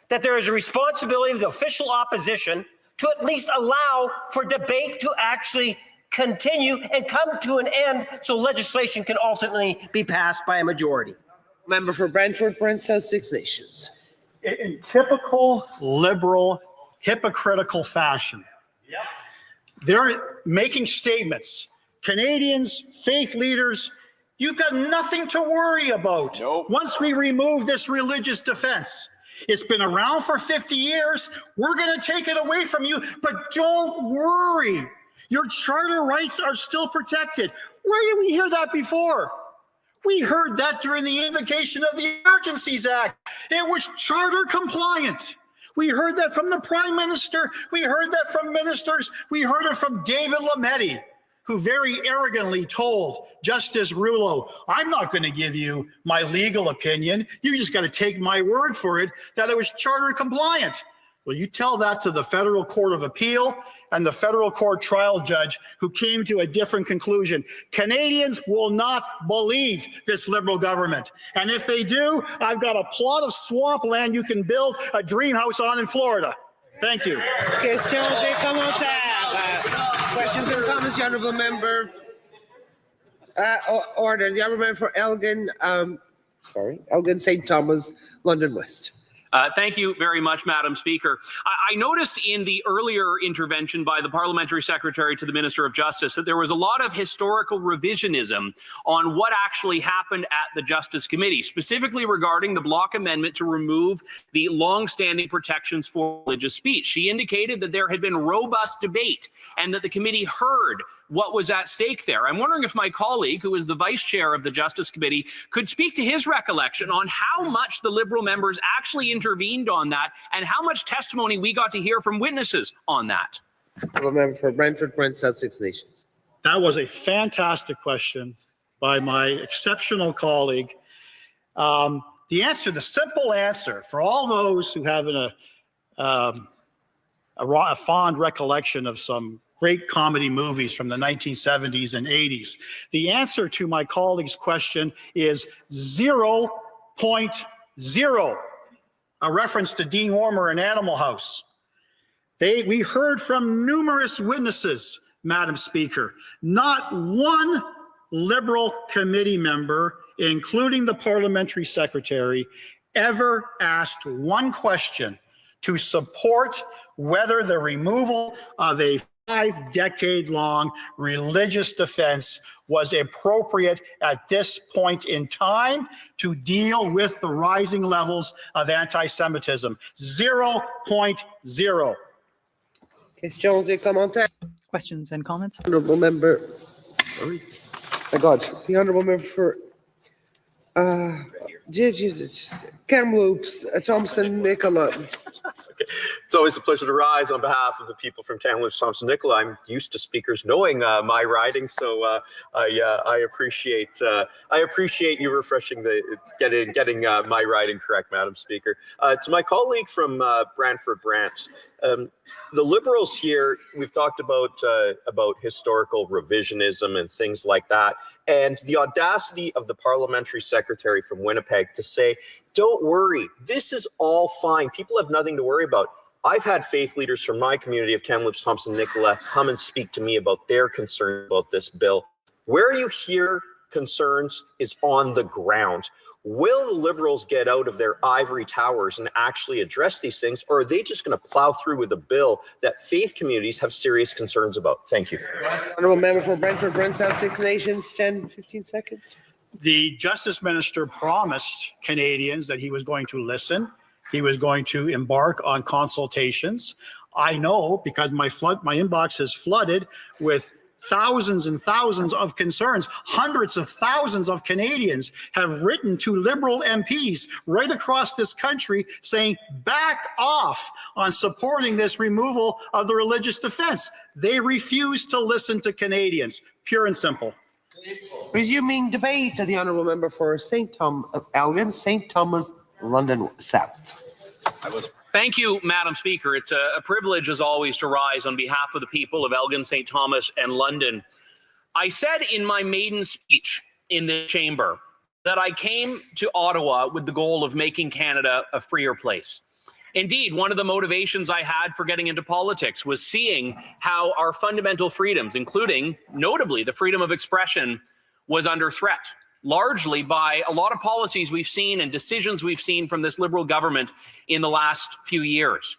that there is a responsibility of the official opposition to at least allow for debate to actually continue and come to an end so legislation can ultimately be passed by a majority? Member for Brantford, Brent South Six Nations. In typical liberal, hypocritical fashion, they're making statements. Canadians, faith leaders, you've got nothing to worry about. Nope. Once we remove this religious defense, it's been around for 50 years. We're going to take it away from you, but don't worry. Your charter rights are still protected. Where did we hear that before? We heard that during the invocation of the Emergencies Act. It was charter compliant. We heard that from the Prime Minister. We heard that from ministers. We heard it from David Lametti, who very arrogantly told Justice Rouleau, I'm not going to give you my legal opinion. You just got to take my word for it that it was charter compliant. Well, you tell that to the Federal Court of Appeal and the federal court trial judge who came to a different conclusion. Canadians will not believe this Liberal government. And if they do, I've got a plot of swampland you can build a dream house on in Florida. Thank you. Questions et commentaires. Questions and comments, the honourable member. Order. The honourable member for Elgin, Elgin St. Thomas, London West. Thank you very much, Madam Speaker. I noticed in the earlier intervention by the Parliamentary Secretary to the Minister of Justice that there was a lot of historical revisionism on what actually happened at the Justice Committee, specifically regarding the block amendment to remove the long-standing protections for religious speech. She indicated that there had been robust debate and that the committee heard what was at stake there. I'm wondering if my colleague, who is the Vice Chair of the Justice Committee, could speak to his recollection on how much the Liberal members actually intervened on that and how much testimony we got to hear from witnesses on that. Honourable member for Brantford, Brent South Six Nations. That was a fantastic question by my exceptional colleague. The answer, the simple answer for all those who have a fond recollection of some great comedy movies from the 1970s and 80s, the answer to my colleague's question is 0.0. A reference to Dean Warmer and Animal House. We heard from numerous witnesses, Madam Speaker. Not one Liberal committee member, including the Parliamentary Secretary, ever asked one question to support whether the removal of a 5-decade-long religious defense was appropriate at this point in time to deal with the rising levels of anti-Semitism. 0.0. Questions et commentaires. Questions and comments? Honourable member. Sorry. My God. The honourable member for Kamloops, Thompson Nicola. Okay. It's always a pleasure to rise on behalf of the people from Kamloops, Thompson Nicola. I'm used to speakers knowing my riding, so I appreciate you refreshing getting my riding correct, Madam Speaker. To my colleague from Brantford Brant, the Liberals here, we've talked about historical revisionism and things like that, and the audacity of the Parliamentary Secretary from Winnipeg to say, don't worry, this is all fine. People have nothing to worry about. I've had faith leaders from my community of Kamloops, Thompson Nicola come and speak to me about their concern about this bill. Where you hear concerns is on the ground. Will the Liberals get out of their ivory towers and actually address these things, or are they just going to plow through with a bill that faith communities have serious concerns about? Thank you. Honourable member for Brantford, Brent South Six Nations, 15 seconds. The Justice Minister promised Canadians that he was going to listen. He was going to embark on consultations. I know because my inbox is flooded with thousands and thousands of concerns. Hundreds of thousands of Canadians have written to Liberal MPs right across this country saying, back off on supporting this removal of the religious defense. They refuse to listen to Canadians, pure and simple. Resuming debate, the honourable member for Elgin, St. Thomas, London South. Thank you, Madam Speaker. It's a privilege, as always, to rise on behalf of the people of Elgin, St. Thomas, and London. I said in my maiden speech in the chamber that I came to Ottawa with the goal of making Canada a freer place. Indeed, one of the motivations I had for getting into politics was seeing how our fundamental freedoms, including, notably, the freedom of expression, was under threat. largely by a lot of policies we've seen and decisions we've seen from this Liberal government in the last few years.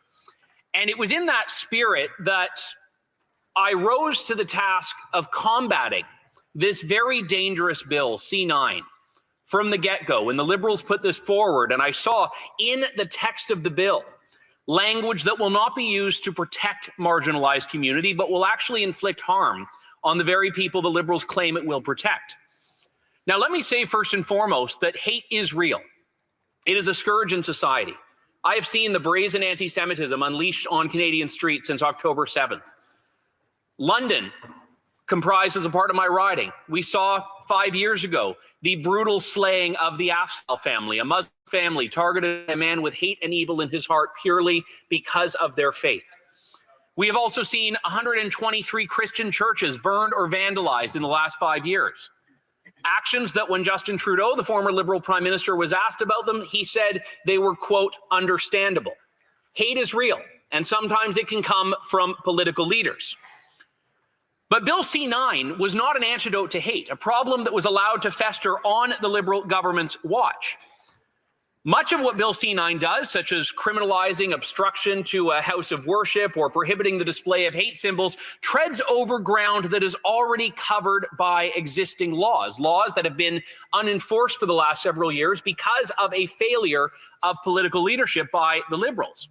And it was in that spirit that I rose to the task of combating this very dangerous bill, C-9, from the get-go. When the Liberals put this forward, and I saw in the text of the bill language that will not be used to protect marginalized community, but will actually inflict harm on the very people the Liberals claim it will protect. Now, let me say first and foremost that hate is real. It is a scourge in society. I have seen the brazen anti-Semitism unleashed on Canadian streets since October 7th. London comprises a part of my riding. We saw 5 years ago the brutal slaying of the Afzal family, a Muslim family targeted a man with hate and evil in his heart purely because of their faith. We have also seen 123 Christian churches burned or vandalized in the last 5 years. Actions that when Justin Trudeau, the former Liberal Prime Minister, was asked about them, he said they were, quote, understandable. Hate is real, and sometimes it can come from political leaders. But Bill C-9 was not an antidote to hate, a problem that was allowed to fester on the Liberal government's watch. Much of what Bill C-9 does, such as criminalizing obstruction to a house of worship or prohibiting the display of hate symbols, treads over ground that is already covered by existing laws that have been unenforced for the last several years because of a failure of political leadership by the Liberals.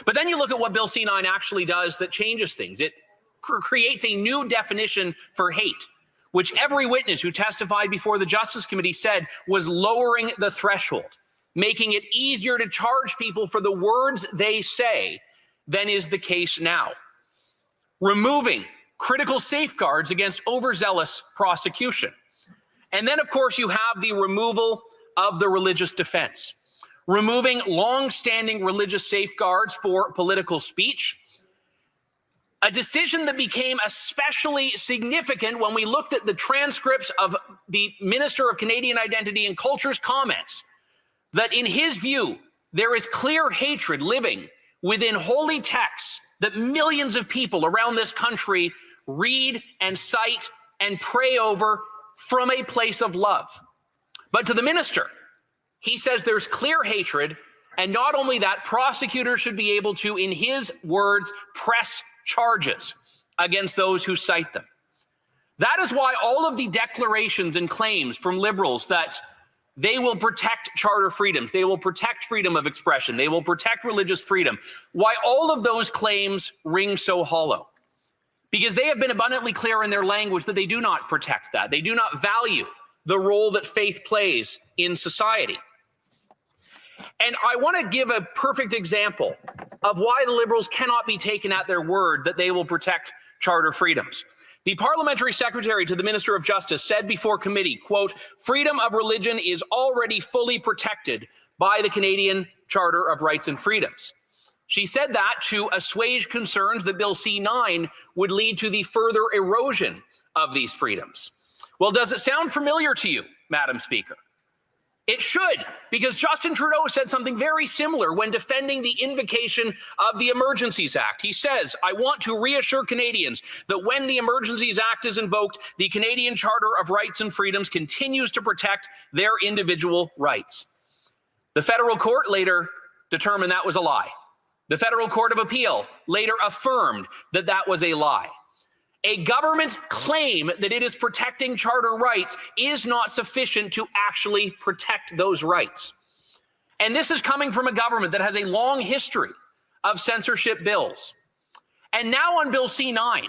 But then you look at what Bill C-9 actually does that changes things. It creates a new definition for hate, which every witness who testified before the Justice Committee said was lowering the threshold, making it easier to charge people for the words they say than is the case now. Removing critical safeguards against overzealous prosecution. And then, of course, you have the removal of the religious defense, removing long-standing religious safeguards for political speech, a decision that became especially significant when we looked at the transcripts of the Minister of Canadian Identity and Culture's comments, that in his view, there is clear hatred living within holy texts that millions of people around this country read and cite and pray over from a place of love. But to the minister, he says there's clear hatred, and not only that, prosecutors should be able to, in his words, press charges against those who cite them. That is why all of the declarations and claims from Liberals that they will protect charter freedoms, they will protect freedom of expression, they will protect religious freedom, why all of those claims ring so hollow. Because they have been abundantly clear in their language that they do not protect that. They do not value the role that faith plays in society. And I want to give a perfect example of why the Liberals cannot be taken at their word that they will protect charter freedoms. The parliamentary secretary to the Minister of Justice said before committee, quote, freedom of religion is already fully protected by the Canadian Charter of Rights and Freedoms. She said that to assuage concerns that Bill C-9 would lead to the further erosion of these freedoms. Well, does it sound familiar to you, Madam Speaker? It should, because Justin Trudeau said something very similar when defending the invocation of the Emergencies Act. He says, I want to reassure Canadians that when the Emergencies Act is invoked, the Canadian Charter of Rights and Freedoms continues to protect their individual rights. The federal court later determined that was a lie. The Federal Court of Appeal later affirmed that that was a lie. A government claim that it is protecting charter rights is not sufficient to actually protect those rights. And this is coming from a government that has a long history of censorship bills. And now on Bill C-9,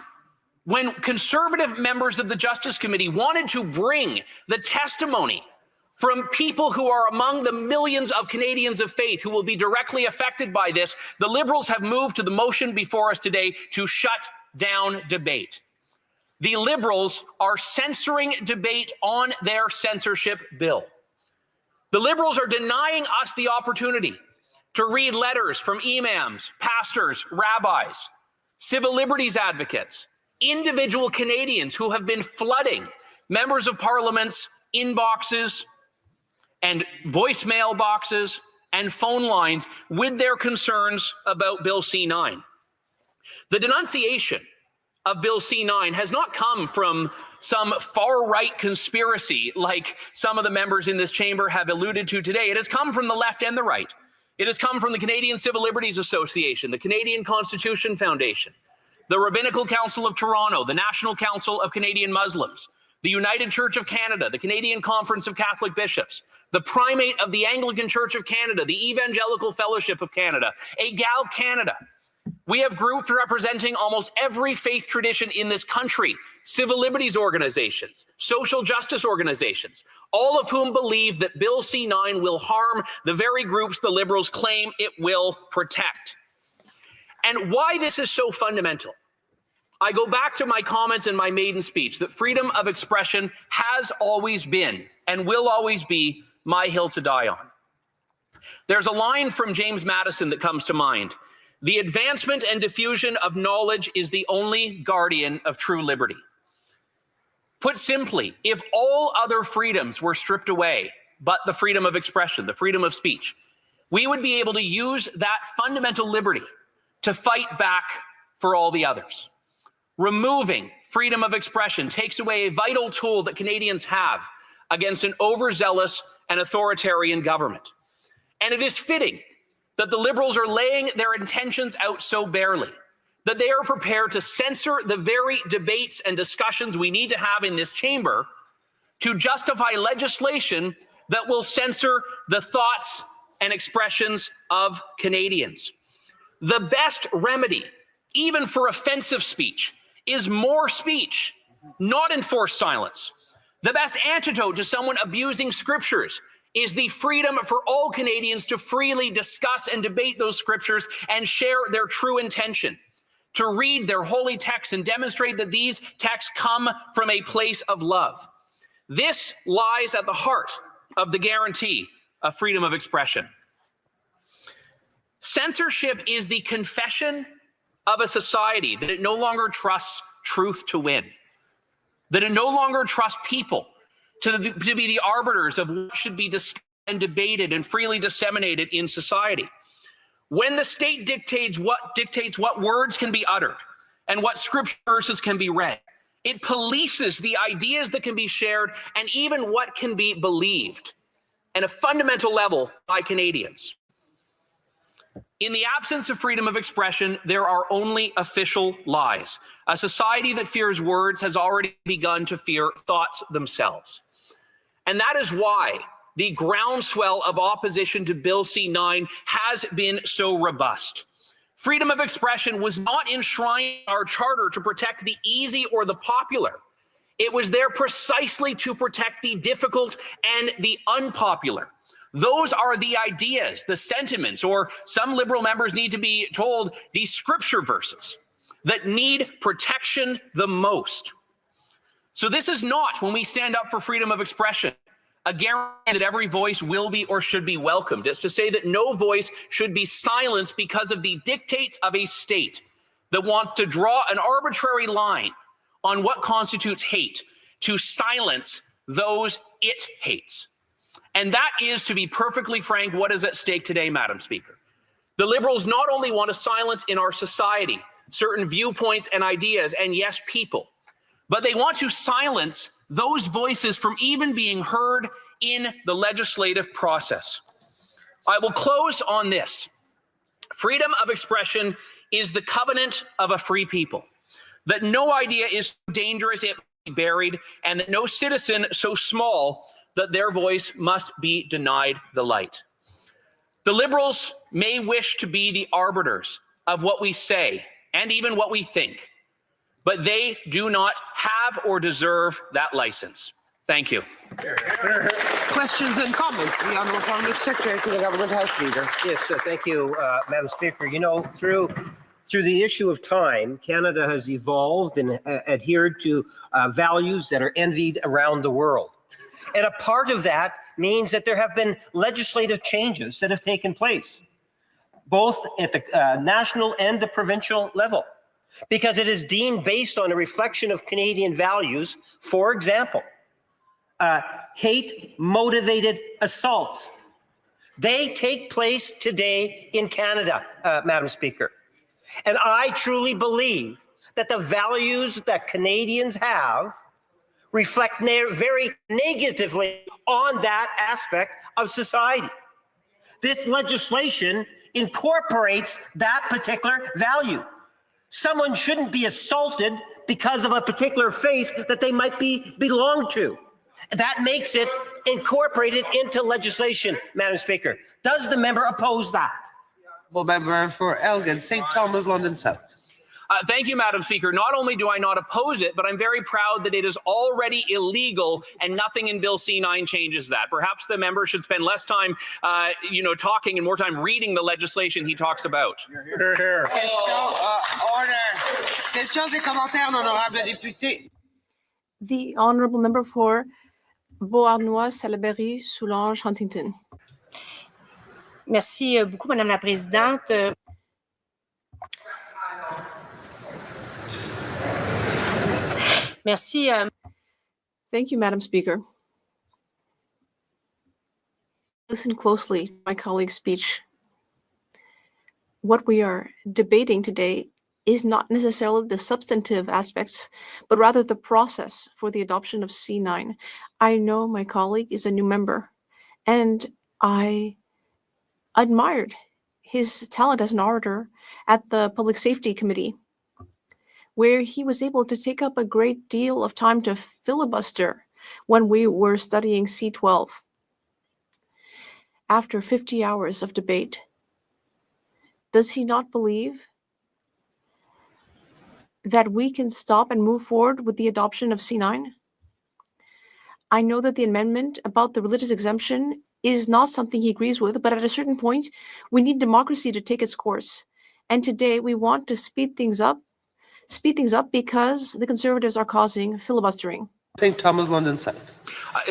when conservative members of the Justice Committee wanted to bring the testimony from people who are among the millions of Canadians of faith who will be directly affected by this, the Liberals have moved to the motion before us today to shut down debate. The Liberals are censoring debate on their censorship bill. The Liberals are denying us the opportunity to read letters from imams, pastors, rabbis, civil liberties advocates, individual Canadians who have been flooding members of Parliament's inboxes and voicemail boxes and phone lines with their concerns about Bill C-9. The denunciation of Bill C-9 has not come from some far-right conspiracy like some of the members in this chamber have alluded to today. It has come from the left and the right. It has come from the Canadian Civil Liberties Association, the Canadian Constitution Foundation, the Rabbinical Council of Toronto, the National Council of Canadian Muslims, the United Church of Canada, the Canadian Conference of Catholic Bishops, the Primate of the Anglican Church of Canada, the Evangelical Fellowship of Canada, Egal Canada. We have groups representing almost every faith tradition in this country, civil liberties organizations, social justice organizations, all of whom believe that Bill C-9 will harm the very groups the Liberals claim it will protect. And why this is so fundamental, I go back to my comments in my maiden speech that freedom of expression has always been and will always be my hill to die on. There's a line from James Madison that comes to mind. The advancement and diffusion of knowledge is the only guardian of true liberty. Put simply, if all other freedoms were stripped away, but the freedom of expression, the freedom of speech, we would be able to use that fundamental liberty to fight back for all the others. Removing freedom of expression takes away a vital tool that Canadians have against an overzealous and authoritarian government. And it is fitting that the Liberals are laying their intentions out so barely, that they are prepared to censor the very debates and discussions we need to have in this chamber to justify legislation that will censor the thoughts and expressions of Canadians. The best remedy, even for offensive speech, is more speech, not enforced silence. The best antidote to someone abusing scriptures is the freedom for all Canadians to freely discuss and debate those scriptures and share their true intention, to read their holy texts and demonstrate that these texts come from a place of love. This lies at the heart of the guarantee of freedom of expression. Censorship is the confession of a society that it no longer trusts truth to win, that it no longer trusts people to be the arbiters of what should be discussed and debated and freely disseminated in society. When the state dictates what words can be uttered and what scripture verses can be read, it polices the ideas that can be shared and even what can be believed at a fundamental level by Canadians. In the absence of freedom of expression, there are only official lies. A society that fears words has already begun to fear thoughts themselves. And that is why the groundswell of opposition to Bill C-9 has been so robust. Freedom of expression was not enshrined in our charter to protect the easy or the popular. It was there precisely to protect the difficult and the unpopular. Those are the ideas, the sentiments, or some Liberal members need to be told, the scripture verses that need protection the most. So this is not, when we stand up for freedom of expression, a guarantee that every voice will be or should be welcomed. It's to say that no voice should be silenced because of the dictates of a state that wants to draw an arbitrary line on what constitutes hate to silence those it hates. And that is, to be perfectly frank, what is at stake today, Madam Speaker. The Liberals not only want to silence in our society certain viewpoints and ideas, and yes, people, but they want to silence those voices from even being heard in the legislative process. I will close on this. Freedom of expression is the covenant of a free people, that no idea is so dangerous it may be buried, and that no citizen so small that their voice must be denied the light. The Liberals may wish to be the arbiters of what we say and even what we think, but they do not have or deserve that license. Thank you. Questions and comments. The Honourable Parliament Secretary to the Government House Leader. Yes, thank you, Madam Speaker. You know, through the issue of time, Canada has evolved and adhered to values that are envied around the world. And a part of that means that there have been legislative changes that have taken place, both at the national and the provincial level, because it is deemed based on a reflection of Canadian values. For example, hate-motivated assaults. They take place today in Canada, Madam Speaker. And I truly believe that the values that Canadians have reflect very negatively on that aspect of society. This legislation incorporates that particular value. Someone shouldn't be assaulted because of a particular faith that they might belong to. That makes it incorporated into legislation, Madam Speaker. Does the member oppose that? Member for Elgin, St. Thomas, London South. Thank you, Madam Speaker. Not only do I not oppose it, but I'm very proud that it is already illegal and nothing in Bill C-9 changes that. Perhaps the member should spend less time, talking and more time reading the legislation he talks about. Order. Questions et commentaires, l'honorable député. The honorable member for Beauharnois, Salaberry, Soulanges, Huntington. Merci beaucoup, Madame la Présidente. Merci. Thank you, Madam Speaker. Listen closely to my colleague's speech. What we are debating today is not necessarily the substantive aspects, but rather the process for the adoption of C-9. I know my colleague is a new member, and I admired his talent as an orator at the Public Safety Committee, where he was able to take up a great deal of time to filibuster when we were studying C-12. After 50 hours of debate, does he not believe that we can stop and move forward with the adoption of C-9? I know that the amendment about the religious exemption is not something he agrees with, but at a certain point, we need democracy to take its course. And today we want to speed things up because the Conservatives are causing filibustering. St. Thomas, London South.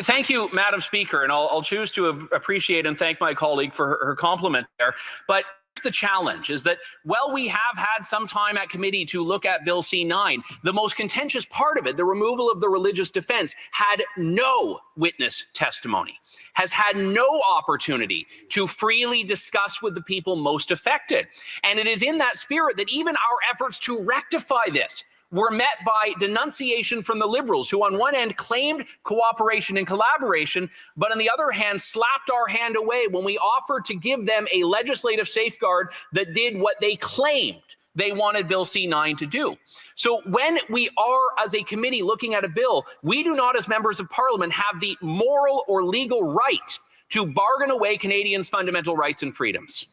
Thank you, Madam Speaker, and I'll choose to appreciate and thank my colleague for her compliment there. But the challenge is that while we have had some time at committee to look at Bill C-9, the most contentious part of it, the removal of the religious defense, had no witness testimony, has had no opportunity to freely discuss with the people most affected. And it is in that spirit that even our efforts to rectify this were met by denunciation from the Liberals, who on one end claimed cooperation and collaboration, but on the other hand slapped our hand away when we offered to give them a legislative safeguard that did what they claimed they wanted Bill C-9 to do. So when we are, as a committee, looking at a bill, we do not, as members of Parliament, have the moral or legal right to bargain away Canadians' fundamental rights and freedoms.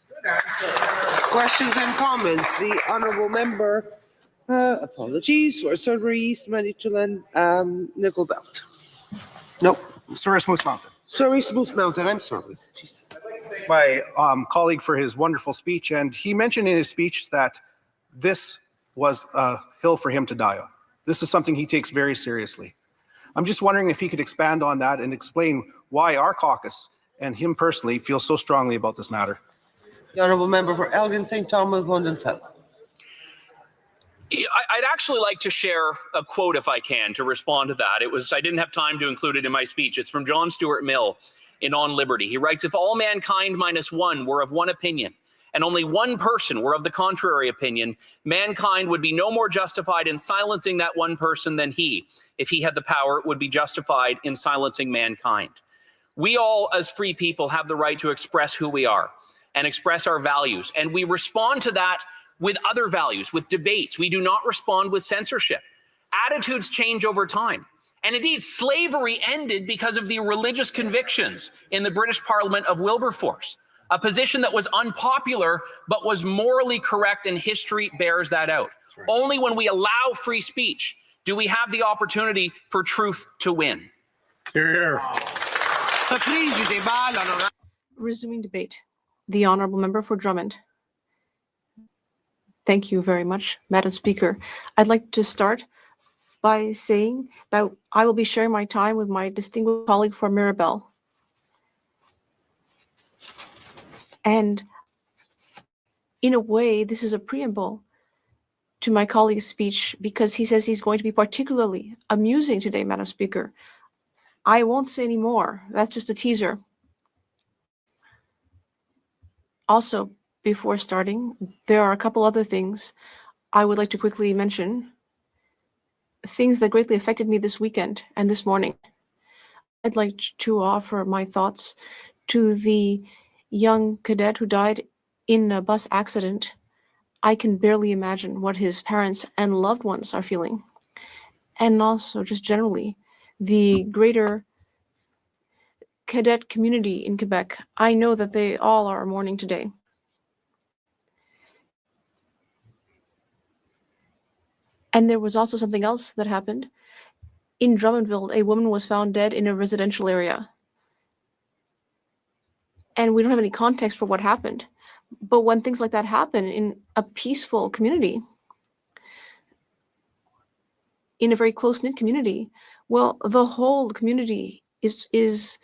Questions and comments. The honourable member. Apologies for Sudbury East, Manitoulin, Nickel Belt. No. Surrey Smooth Mountain. Surrey Smooth Mountain, I'm sorry. Jeez. My colleague for his wonderful speech, and he mentioned in his speech that this was a hill for him to die on. This is something he takes very seriously. I'm just wondering if he could expand on that and explain why our caucus and him personally feel so strongly about this matter. The honourable member for Elgin, St. Thomas, London South. I'd actually like to share a quote, if I can, to respond to that. I didn't have time to include it in my speech. It's from John Stuart Mill in On Liberty. He writes, "If all mankind minus one were of one opinion, and only one person were of the contrary opinion, mankind would be no more justified in silencing that one person than he, if he had the power, would be justified in silencing mankind." We all, as free people, have the right to express who we are and express our values, and we respond to that with other values, with debates. We do not respond with censorship. Attitudes change over time. And indeed, slavery ended because of the religious convictions in the British Parliament of Wilberforce, a position that was unpopular but was morally correct, and history bears that out. Right. Only when we allow free speech do we have the opportunity for truth to win. Hear, hear. Resuming debate. The honourable member for Drummond. Thank you very much, Madam Speaker. I'd like to start by saying that I will be sharing my time with my distinguished colleague for Mirabel. And in a way, this is a preamble to my colleague's speech, because he says he's going to be particularly amusing today, Madam Speaker. I won't say any more. That's just a teaser. Also, before starting, there are a couple other things I would like to quickly mention things that greatly affected me this weekend and this morning. I'd like to offer my thoughts to the young cadet who died in a bus accident. I can barely imagine what his parents and loved ones are feeling. And also, just generally, the greater cadet community in Quebec. I know that they all are mourning today. And there was also something else that happened. In Drummondville, a woman was found dead in a residential area. And we don't have any context for what happened. But when things like that happen in a peaceful community, in a very close-knit community, well, the whole community is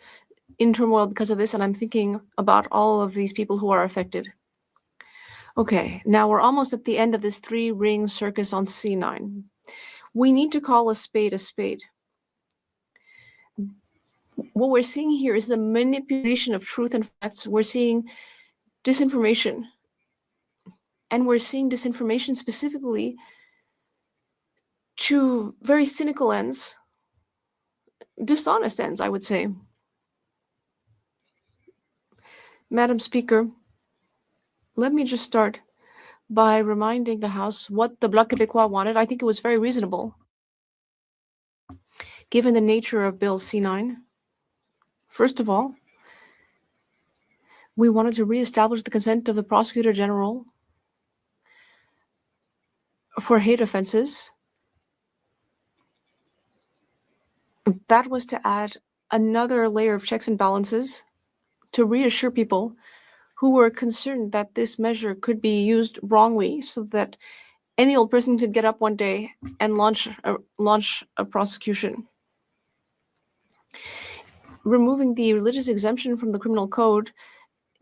in turmoil because of this, and I'm thinking about all of these people who are affected. Okay, now we're almost at the end of this three-ring circus on C-9. We need to call a spade a spade. What we're seeing here is the manipulation of truth and facts. We're seeing disinformation. And we're seeing disinformation specifically to very cynical ends, dishonest ends, I would say. Madam Speaker, let me just start by reminding the House what the Bloc Québécois wanted. I think it was very reasonable, given the nature of Bill C-9. First of all, we wanted to reestablish the consent of the Prosecutor General for hate offenses. That was to add another layer of checks and balances to reassure people who were concerned that this measure could be used wrongly, so that any old person could get up one day and launch a prosecution. Removing the religious exemption from the criminal code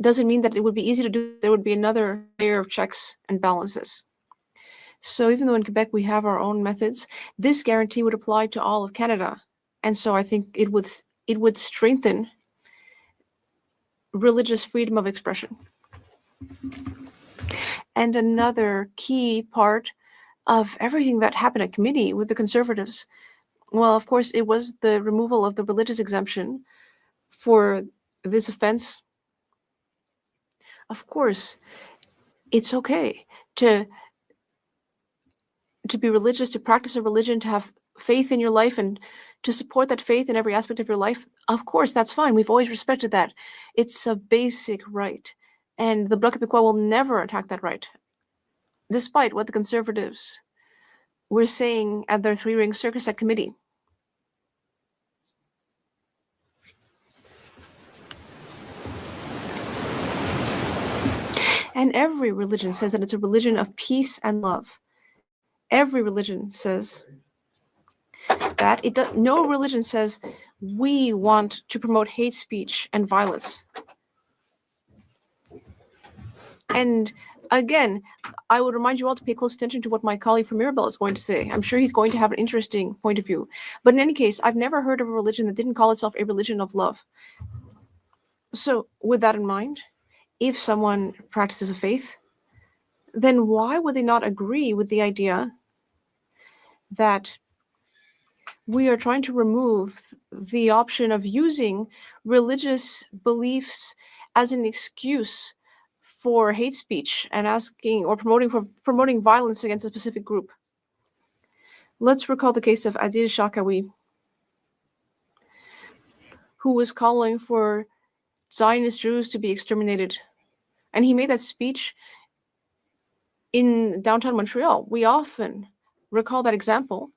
doesn't mean that it would be easy to do. There would be another layer of checks and balances. So even though in Quebec we have our own methods, this guarantee would apply to all of Canada. And so I think it would strengthen religious freedom of expression. And another key part of everything that happened at committee with the Conservatives, well, of course, it was the removal of the religious exemption for this offense. Of course, it's okay to be religious, to practice a religion, to have faith in your life and to support that faith in every aspect of your life. Of course, that's fine. We've always respected that. It's a basic right. And the Bloc Québécois will never attack that right, despite what the Conservatives were saying at their three-ring circus at committee. And every religion says that it's a religion of peace and love. Every religion says that. No religion says we want to promote hate speech and violence. And again, I would remind you all to pay close attention to what my colleague from Mirabel is going to say. I'm sure he's going to have an interesting point of view. But in any case, I've never heard of a religion that didn't call itself a religion of love. So with that in mind, if someone practices a faith, then why would they not agree with the idea that we are trying to remove the option of using religious beliefs as an excuse for hate speech and asking or promoting violence against a specific group? Let's recall the case of Adil Shakawi, who was calling for Zionist Jews to be exterminated. And he made that speech in downtown Montreal. We often recall that example.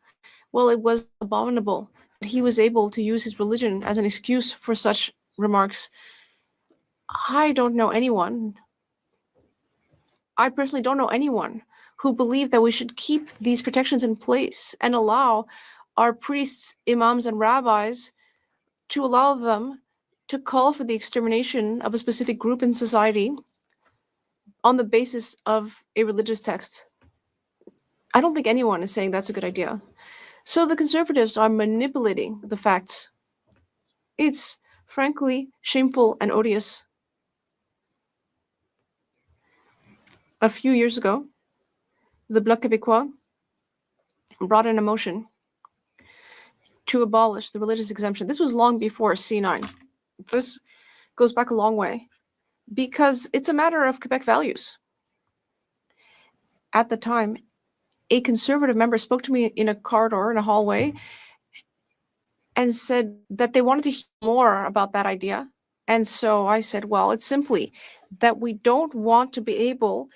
Well, it was abominable that he was able to use his religion as an excuse for such remarks. I personally don't know anyone who believed that we should keep these protections in place and allow our priests, imams, and rabbis to allow them to call for the extermination of a specific group in society on the basis of a religious text. I don't think anyone is saying that's a good idea. So the Conservatives are manipulating the facts. It's frankly shameful and odious. A few years ago, the Bloc Québécois brought in a motion to abolish the religious exemption. This was long before C-9. This goes back a long way because it's a matter of Quebec values. At the time, a Conservative member spoke to me in a corridor, in a hallway, and said that they wanted to hear more about that idea. And so I said, well, it's simply that we don't want to be able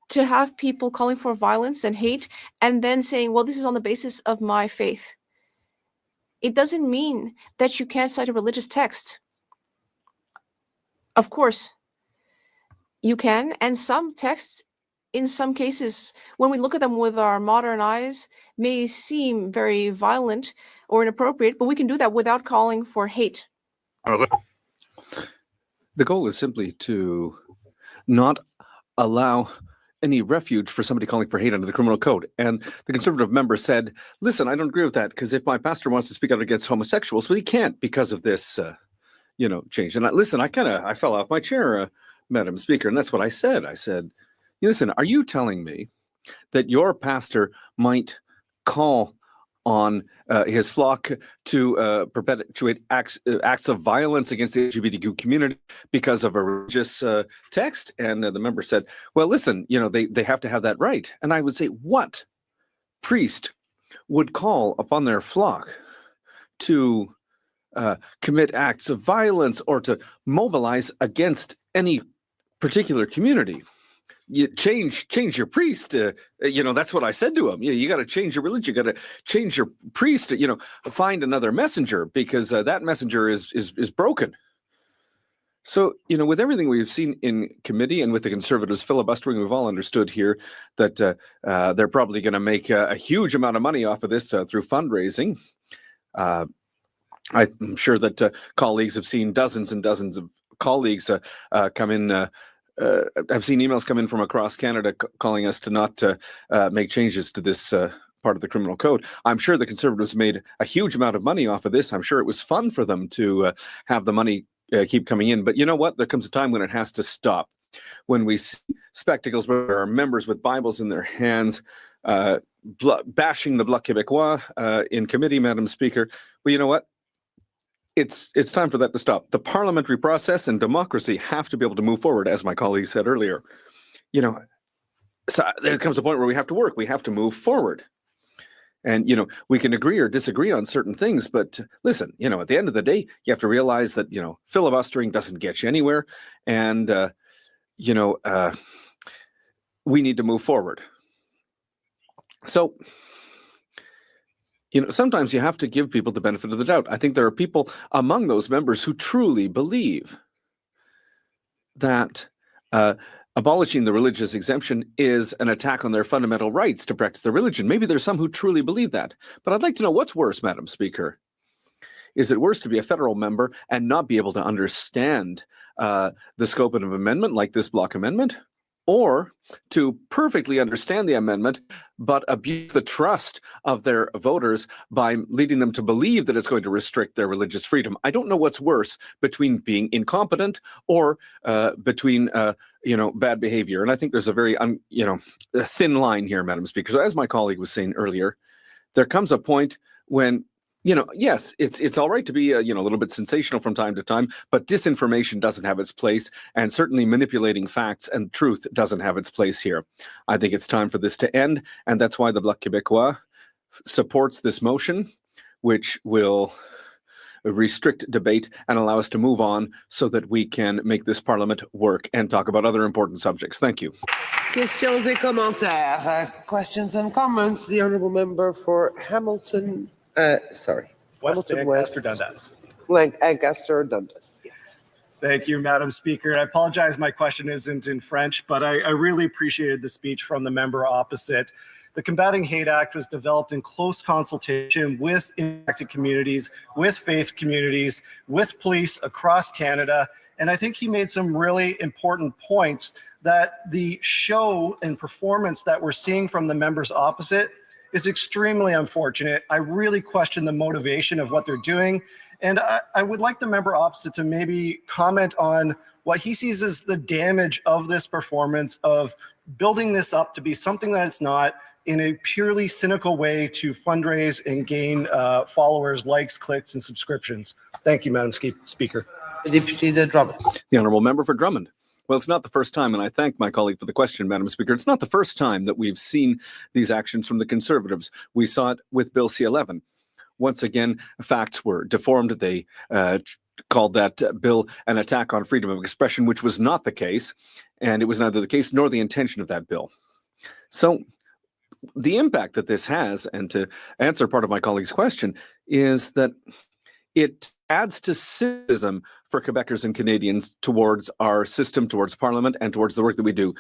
to have people calling for violence and hate and then saying, well, this is on the basis of my faith. It doesn't mean that you can't cite a religious text. Of course, you can. And some texts, in some cases, when we look at them with our modern eyes, may seem very violent or inappropriate, but we can do that without calling for hate. The goal is simply to not allow any refuge for somebody calling for hate under the criminal code. And the Conservative member said, listen, I don't agree with that because if my pastor wants to speak out against homosexuals, well, he can't because of this, change. And I fell off my chair, Madam Speaker, and that's what I said. I said, listen, are you telling me that your pastor might call on his flock to perpetuate acts of violence against the LGBTQ community because of a religious text? And the member said, well, listen, they have to have that right. And I would say, what priest would call upon their flock to commit acts of violence or to mobilize against any particular community? You change your priest. That's what I said to him. You got to change your religion. You got to change your priest. Find another messenger because that messenger is broken. So with everything we've seen in committee and with the Conservatives filibustering, we've all understood here that they're probably going to make a huge amount of money off of this through fundraising. I'm sure that colleagues have seen dozens and dozens of colleagues come in. I've seen emails come in from across Canada calling us to not make changes to this part of the criminal code. I'm sure the Conservatives made a huge amount of money off of this. I'm sure it was fun for them to have the money keep coming in. But you know what? There comes a time when it has to stop. When we see spectacles where there are members with Bibles in their hands bashing the Bloc Québécois in committee, Madam Speaker. Well, you know what? It's time for that to stop. The parliamentary process and democracy have to be able to move forward, as my colleague said earlier. So there comes a point where we have to work. We have to move forward. And, we can agree or disagree on certain things. But listen, at the end of the day, you have to realize that, filibustering doesn't get you anywhere. And, we need to move forward. So, sometimes you have to give people the benefit of the doubt. I think there are people among those members who truly believe that abolishing the religious exemption is an attack on their fundamental rights to practice their religion. Maybe there's some who truly believe that. But I'd like to know what's worse, Madam Speaker. Is it worse to be a federal member and not be able to understand the scope of an amendment like this block amendment? Or to perfectly understand the amendment, but abuse the trust of their voters by leading them to believe that it's going to restrict their religious freedom? I don't know what's worse between being incompetent or between bad behavior. And I think there's a very a thin line here, Madam Speaker. So as my colleague was saying earlier, there comes a point when yes, it's all right to be a little bit sensational from time to time, but disinformation doesn't have its place, and certainly manipulating facts and truth doesn't have its place here. I think it's time for this to end, and that's why the Bloc Québécois supports this motion, which will restrict debate and allow us to move on so that we can make this parliament work and talk about other important subjects. Thank you. Questions et commentaires. Questions and comments. The honourable member for Hamilton. West Hamilton Ancaster Dundas. Ancaster Dundas. Yes. Thank you, Madam Speaker. I apologize my question isn't in French, but I really appreciated the speech from the member opposite. The Combating Hate Act was developed in close consultation with impacted communities, with faith communities, with police across Canada. And I think he made some really important points that the show and performance that we're seeing from the members opposite is extremely unfortunate. I really question the motivation of what they're doing. And I would like the member opposite to maybe comment on what he sees as the damage of this performance, of building this up to be something that it's not, in a purely cynical way to fundraise and gain followers, likes, clicks, and subscriptions. Thank you, Madam Speaker. The honourable member for Drummond. Well, it's not the first time, and I thank my colleague for the question, Madam Speaker. It's not the first time that we've seen these actions from the Conservatives. We saw it with Bill C-11. Once again, facts were deformed. They called that bill an attack on freedom of expression, which was not the case, and it was neither the case nor the intention of that bill. So the impact that this has, and to answer part of my colleague's question, is that it adds to cynicism for Quebecers and Canadians towards our system, towards Parliament, and towards the work that we do.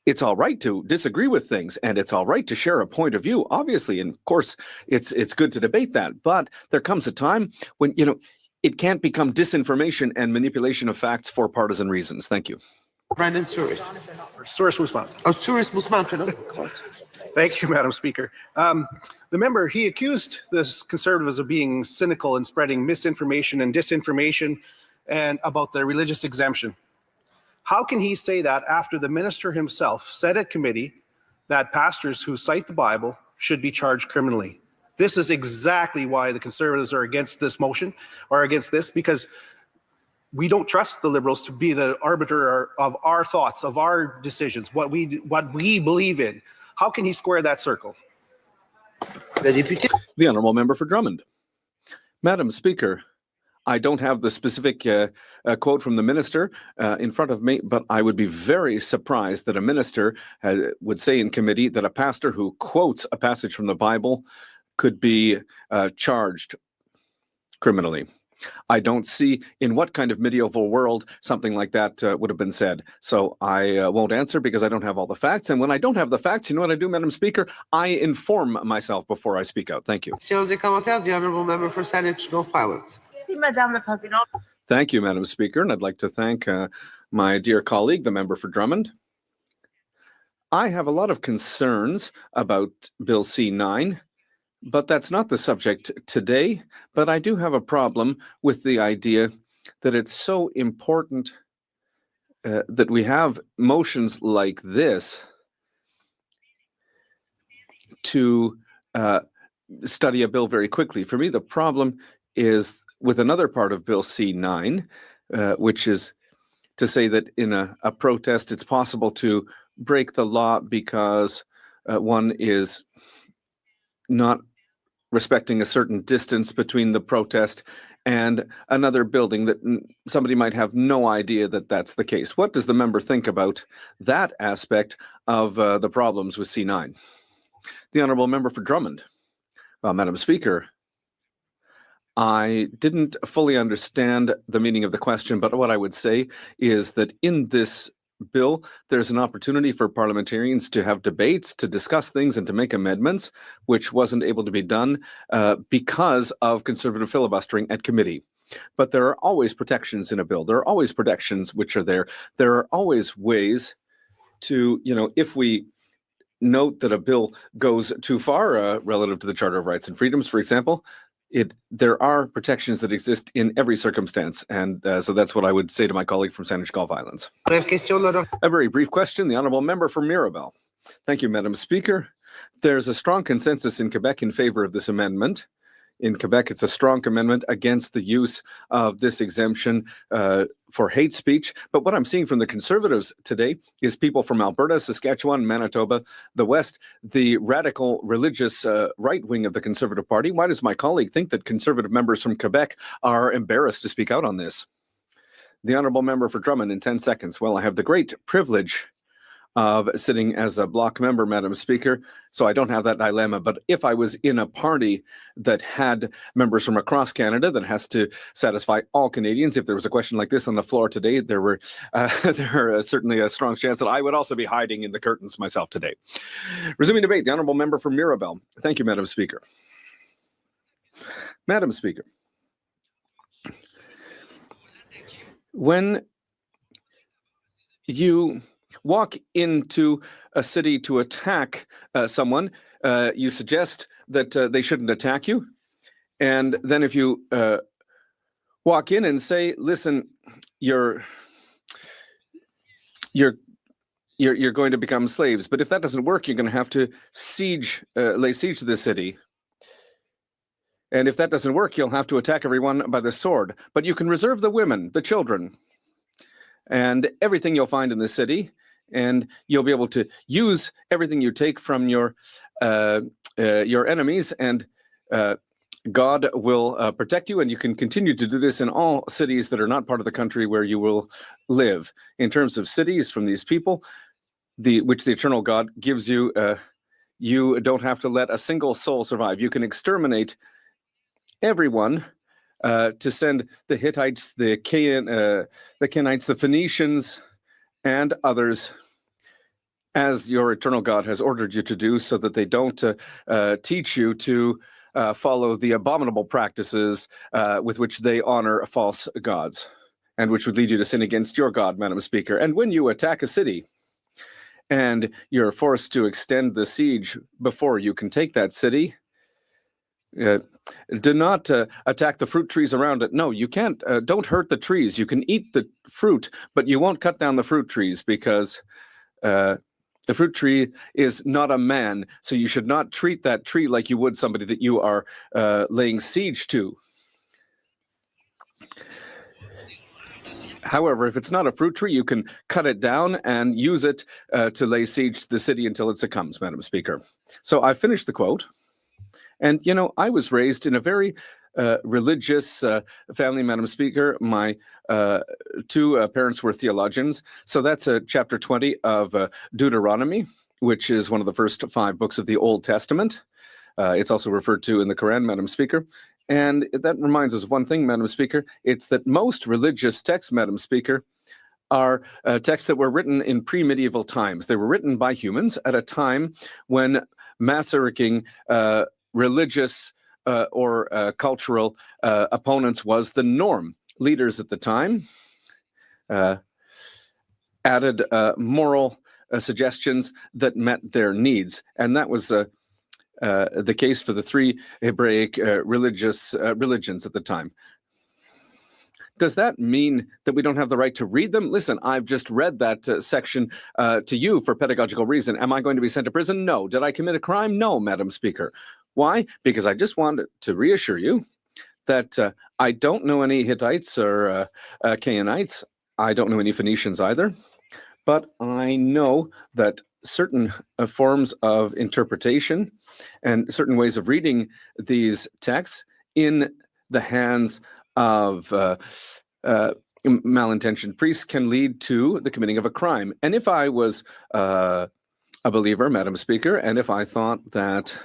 It's all right to disagree with things, and it's all right to share a point of view, obviously, and of course, it's good to debate that. But there comes a time when, it can't become disinformation and manipulation of facts for partisan reasons. Thank you. Brandon Souris. Souris Mousmant. Oh, Souris Mousmant. Thank you, Madam Speaker. The member, he accused the Conservatives of being cynical and spreading misinformation and disinformation and about the religious exemption. How can he say that after the minister himself said at committee that pastors who cite the Bible should be charged criminally? This is exactly why the Conservatives are against this motion, or against this, because we don't trust the Liberals to be the arbiter of our thoughts, of our decisions, what we believe in. How can he square that circle? The honourable member for Drummond. Madam Speaker, I don't have the specific quote from the minister in front of me, but I would be very surprised that a minister would say in committee that a pastor who quotes a passage from the Bible could be charged criminally. I don't see in what kind of medieval world something like that would have been said. So I won't answer because I don't have all the facts. And when I don't have the facts, you know what I do, Madam Speaker? I inform myself before I speak out. Thank you. The honourable member for Saanich Gulf Islands. Thank you, Madam Speaker. And I'd like to thank my dear colleague, the member for Drummond. I have a lot of concerns about Bill C-9. But that's not the subject today. But I do have a problem with the idea that it's so important that we have motions like this to study a bill very quickly. For me, the problem is with another part of Bill C-9, which is to say that in a protest, it's possible to break the law because one is not respecting a certain distance between the protest and another building, that somebody might have no idea that that's the case. What does the member think about that aspect of the problems with C-9? The honourable member for Drummond. Well, Madam Speaker, I didn't fully understand the meaning of the question, but what I would say is that in this bill, there's an opportunity for parliamentarians to have debates, to discuss things, and to make amendments, which wasn't able to be done because of Conservative filibustering at committee. But there are always protections in a bill. There are always protections which are there. There are always ways to, if we note that a bill goes too far relative to the Charter of Rights and Freedoms, for example, there are protections that exist in every circumstance. And so that's what I would say to my colleague from Saanich Gulf Islands. A very brief question, the honourable member for Mirabel. Thank you, Madam Speaker. There's a strong consensus in Quebec in favour of this amendment. In Quebec, it's a strong amendment against the use of this exemption for hate speech. But what I'm seeing from the Conservatives today is people from Alberta, Saskatchewan, Manitoba, the West, the radical religious right wing of the Conservative Party. Why does my colleague think that Conservative members from Quebec are embarrassed to speak out on this? The honourable member for Drummond in 10 seconds. Well, I have the great privilege of sitting as a block member, Madam Speaker, so I don't have that dilemma. But if I was in a party that had members from across Canada that has to satisfy all Canadians, if there was a question like this on the floor today, there certainly a strong chance that I would also be hiding in the curtains myself today. Resuming debate, the honourable member for Mirabel. Thank you, Madam Speaker. Madam Speaker, when you walk into a city to attack someone, you suggest that they shouldn't attack you. And then if you walk in and say, listen, you're you're going to become slaves. But if that doesn't work, you're going to have to lay siege to the city. And if that doesn't work, you'll have to attack everyone by the sword. But you can reserve the women, the children, and everything you'll find in the city, and you'll be able to use everything you take from your enemies, and God will protect you, and you can continue to do this in all cities that are not part of the country where you will live. In terms of cities from these people, which the eternal God gives you, you don't have to let a single soul survive. You can exterminate everyone to send the Hittites, the Canaanites, the Phoenicians, and others, as your eternal God has ordered you to do, so that they don't teach you to follow the abominable practices with which they honor false gods, and which would lead you to sin against your God, Madam Speaker. And when you attack a city, and you're forced to extend the siege before you can take that city, do not attack the fruit trees around it. No, you can't. Don't hurt the trees. You can eat the fruit, but you won't cut down the fruit trees, because the fruit tree is not a man. So you should not treat that tree like you would somebody that you are laying siege to. However, if it's not a fruit tree, you can cut it down and use it to lay siege to the city until it succumbs, Madam Speaker. So I finished the quote. And, you know, I was raised in a very religious family, Madam Speaker. My two parents were theologians. So that's chapter 20 of Deuteronomy, which is one of the first 5 books of the Old Testament. It's also referred to in the Quran, Madam Speaker. And that reminds us of one thing, Madam Speaker. It's that most religious texts, Madam Speaker, are texts that were written in pre-medieval times. They were written by humans at a time when massacring religious or cultural opponents was the norm. Leaders at the time added moral suggestions that met their needs. And that was the case for the 3 Hebraic religions at the time. Does that mean that we don't have the right to read them? Listen, I've just read that section to you for pedagogical reason. Am I going to be sent to prison? No. Did I commit a crime? No, Madam Speaker. Why? Because I just wanted to reassure you that I don't know any Hittites or Canaanites. I don't know any Phoenicians either. But I know that certain forms of interpretation and certain ways of reading these texts in the hands of malintentioned priests can lead to the committing of a crime. And if I was a believer, Madam Speaker, and if I thought that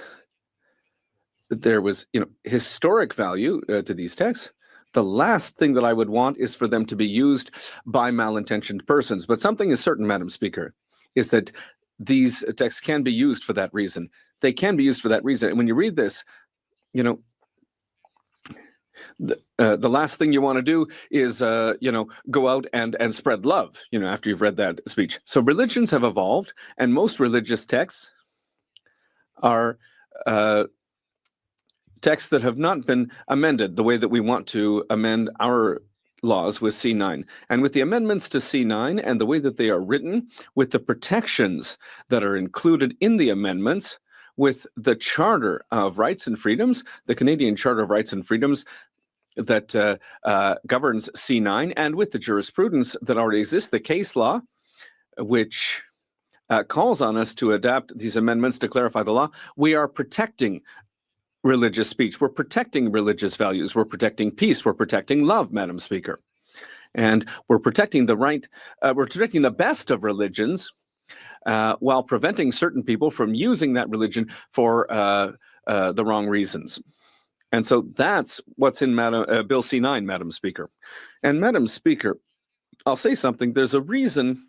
there was, historic value to these texts, the last thing that I would want is for them to be used by malintentioned persons. But something is certain, Madam Speaker, is that these texts can be used for that reason. They can be used for that reason. And when you read this, the last thing you want to do is, go out and spread love, after you've read that speech. So religions have evolved, and most religious texts are texts that have not been amended the way that we want to amend our laws with C-9. And with the amendments to C-9 and the way that they are written, with the protections that are included in the amendments, with the Charter of Rights and Freedoms, the Canadian Charter of Rights and Freedoms that governs C-9, and with the jurisprudence that already exists, the case law, which calls on us to adapt these amendments to clarify the law, we are protecting religious speech. We're protecting religious values. We're protecting peace. We're protecting love, Madam Speaker. And we're protecting the right, we're protecting the best of religions while preventing certain people from using that religion for the wrong reasons. And so that's what's in Bill C-9, Madam Speaker. And Madam Speaker, I'll say something. There's a reason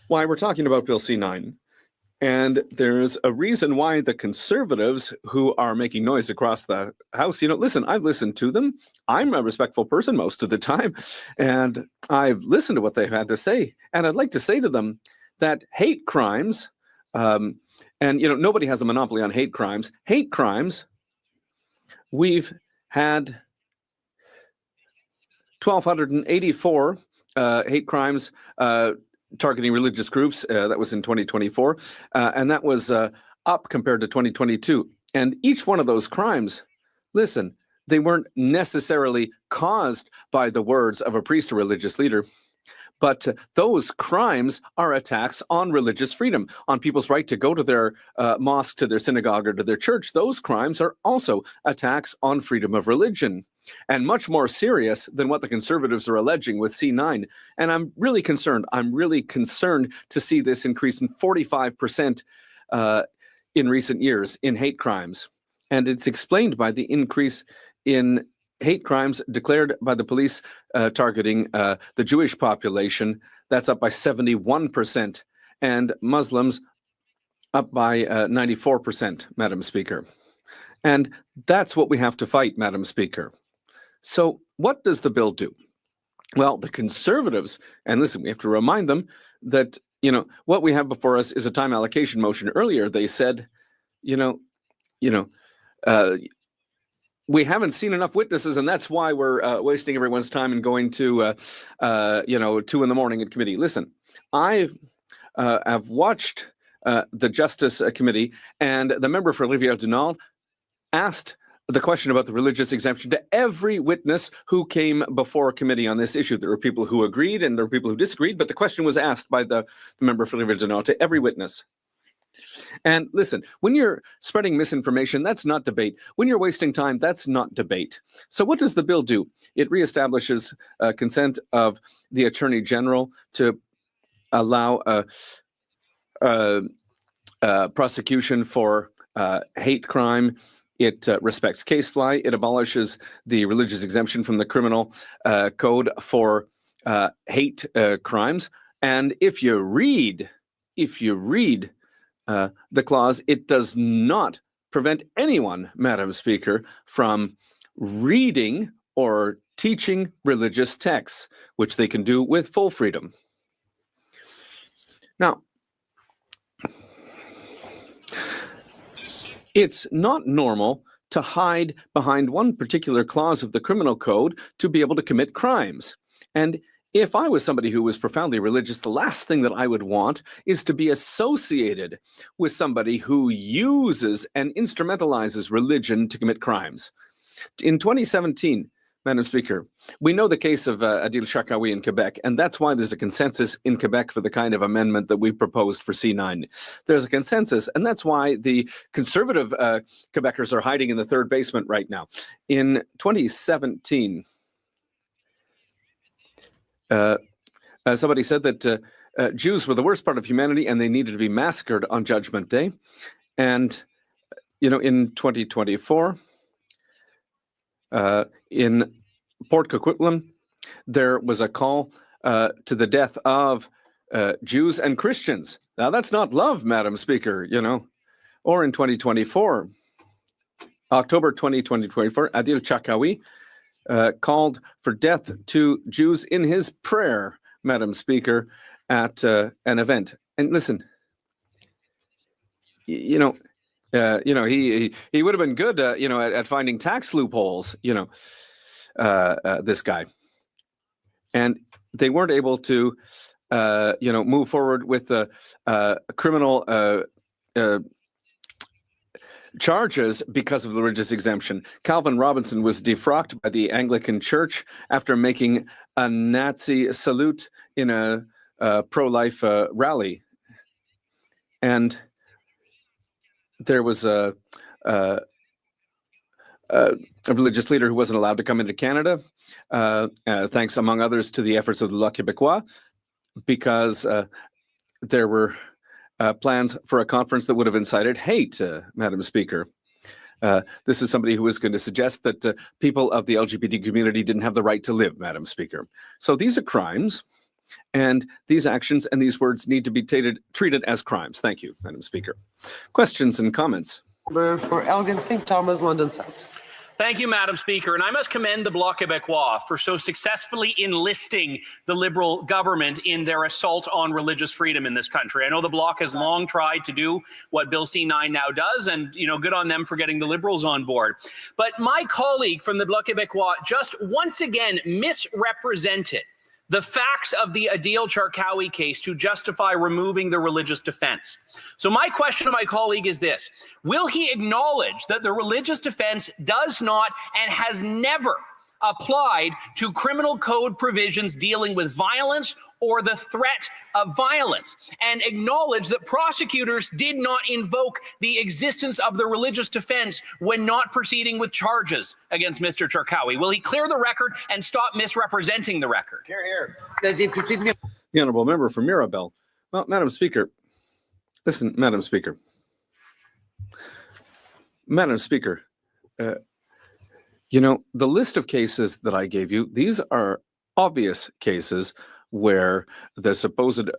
why we're talking about Bill C-9. And there's a reason why the Conservatives who are making noise across the House, listen, I've listened to them. I'm a respectful person most of the time, and I've listened to what they've had to say. And I'd like to say to them that hate crimes, and nobody has a monopoly on hate crimes. Hate crimes, we've had 1,284 hate crimes targeting religious groups. That was in 2024. And that was up compared to 2022. And each one of those crimes, listen, they weren't necessarily caused by the words of a priest or religious leader, but those crimes are attacks on religious freedom, on people's right to go to their mosque, to their synagogue, or to their church. Those crimes are also attacks on freedom of religion, and much more serious than what the Conservatives are alleging with C-9. And I'm really concerned. I'm really concerned to see this increase in 45% in recent years in hate crimes. And it's explained by the increase in hate crimes declared by the police targeting the Jewish population. That's up by 71%, and Muslims up by 94%, Madam Speaker. And that's what we have to fight, Madam Speaker. So what does the bill do? Well, the Conservatives, and listen, we have to remind them that, what we have before us is a time allocation motion. Earlier, they said, we haven't seen enough witnesses, and that's why we're wasting everyone's time and going to, 2 in the morning at committee. Listen, I have watched the Justice Committee, and the member for Rivière-du-Nord asked the question about the religious exemption to every witness who came before committee on this issue. There were people who agreed and there were people who disagreed, but the question was asked by the member for Rivière-du-Nord to every witness. And listen, when you're spreading misinformation, that's not debate. When you're wasting time, that's not debate. So what does the bill do? It reestablishes consent of the Attorney General to allow prosecution for hate crime. It respects casefly. It abolishes the religious exemption from the criminal code for hate crimes. And if you read the clause, it does not prevent anyone, Madam Speaker, from reading or teaching religious texts, which they can do with full freedom. Now, it's not normal to hide behind one particular clause of the criminal code to be able to commit crimes. And if I was somebody who was profoundly religious, the last thing that I would want is to be associated with somebody who uses and instrumentalizes religion to commit crimes. In 2017, Madam Speaker, we know the case of Adil Shakawi in Quebec, and that's why there's a consensus in Quebec for the kind of amendment that we've proposed for C-9. There's a consensus, and that's why the Conservative Quebecers are hiding in the third basement right now. In 2017, somebody said that Jews were the worst part of humanity and they needed to be massacred on Judgment Day. And, in 2024, in Port Coquitlam, there was a call to the death of Jews and Christians. Now, that's not love, Madam Speaker, Or in 2024, October 2024, Adil Shakawi called for death to Jews in his prayer, Madam Speaker, at an event. And listen, he would have been good, at finding tax loopholes, this guy. And they weren't able to, move forward with criminal charges because of the religious exemption. Calvin Robinson was defrocked by the Anglican Church after making a Nazi salute in a pro-life rally. And there was a religious leader who wasn't allowed to come into Canada, thanks, among others, to the efforts of the Bloc Québécois, because there were plans for a conference that would have incited hate, Madam Speaker. This is somebody who is going to suggest that people of the LGBT community didn't have the right to live, Madam Speaker. So these are crimes, and these actions and these words need to be treated as crimes. Thank you, Madam Speaker. Questions and comments? For Elgin St. Thomas, London South. Thank you, Madam Speaker. And I must commend the Bloc Québécois for so successfully enlisting the Liberal government in their assault on religious freedom in this country. I know the Bloc has long tried to do what Bill C-9 now does, and, good on them for getting the Liberals on board. But my colleague from the Bloc Québécois just once again misrepresented the facts of the Adil Charkawi case to justify removing the religious defense. So my question to my colleague is this: will he acknowledge that the religious defense does not and has never applied to criminal code provisions dealing with violence or the threat of violence, and acknowledge that prosecutors did not invoke the existence of the religious defense when not proceeding with charges against Mr. Charkawi? Will he clear the record and stop misrepresenting the record? Here, here. The honourable member for Mirabel. Well, Madam Speaker, listen, Madam Speaker. Madam Speaker, you know, the list of cases that I gave you, these are obvious cases where the supposed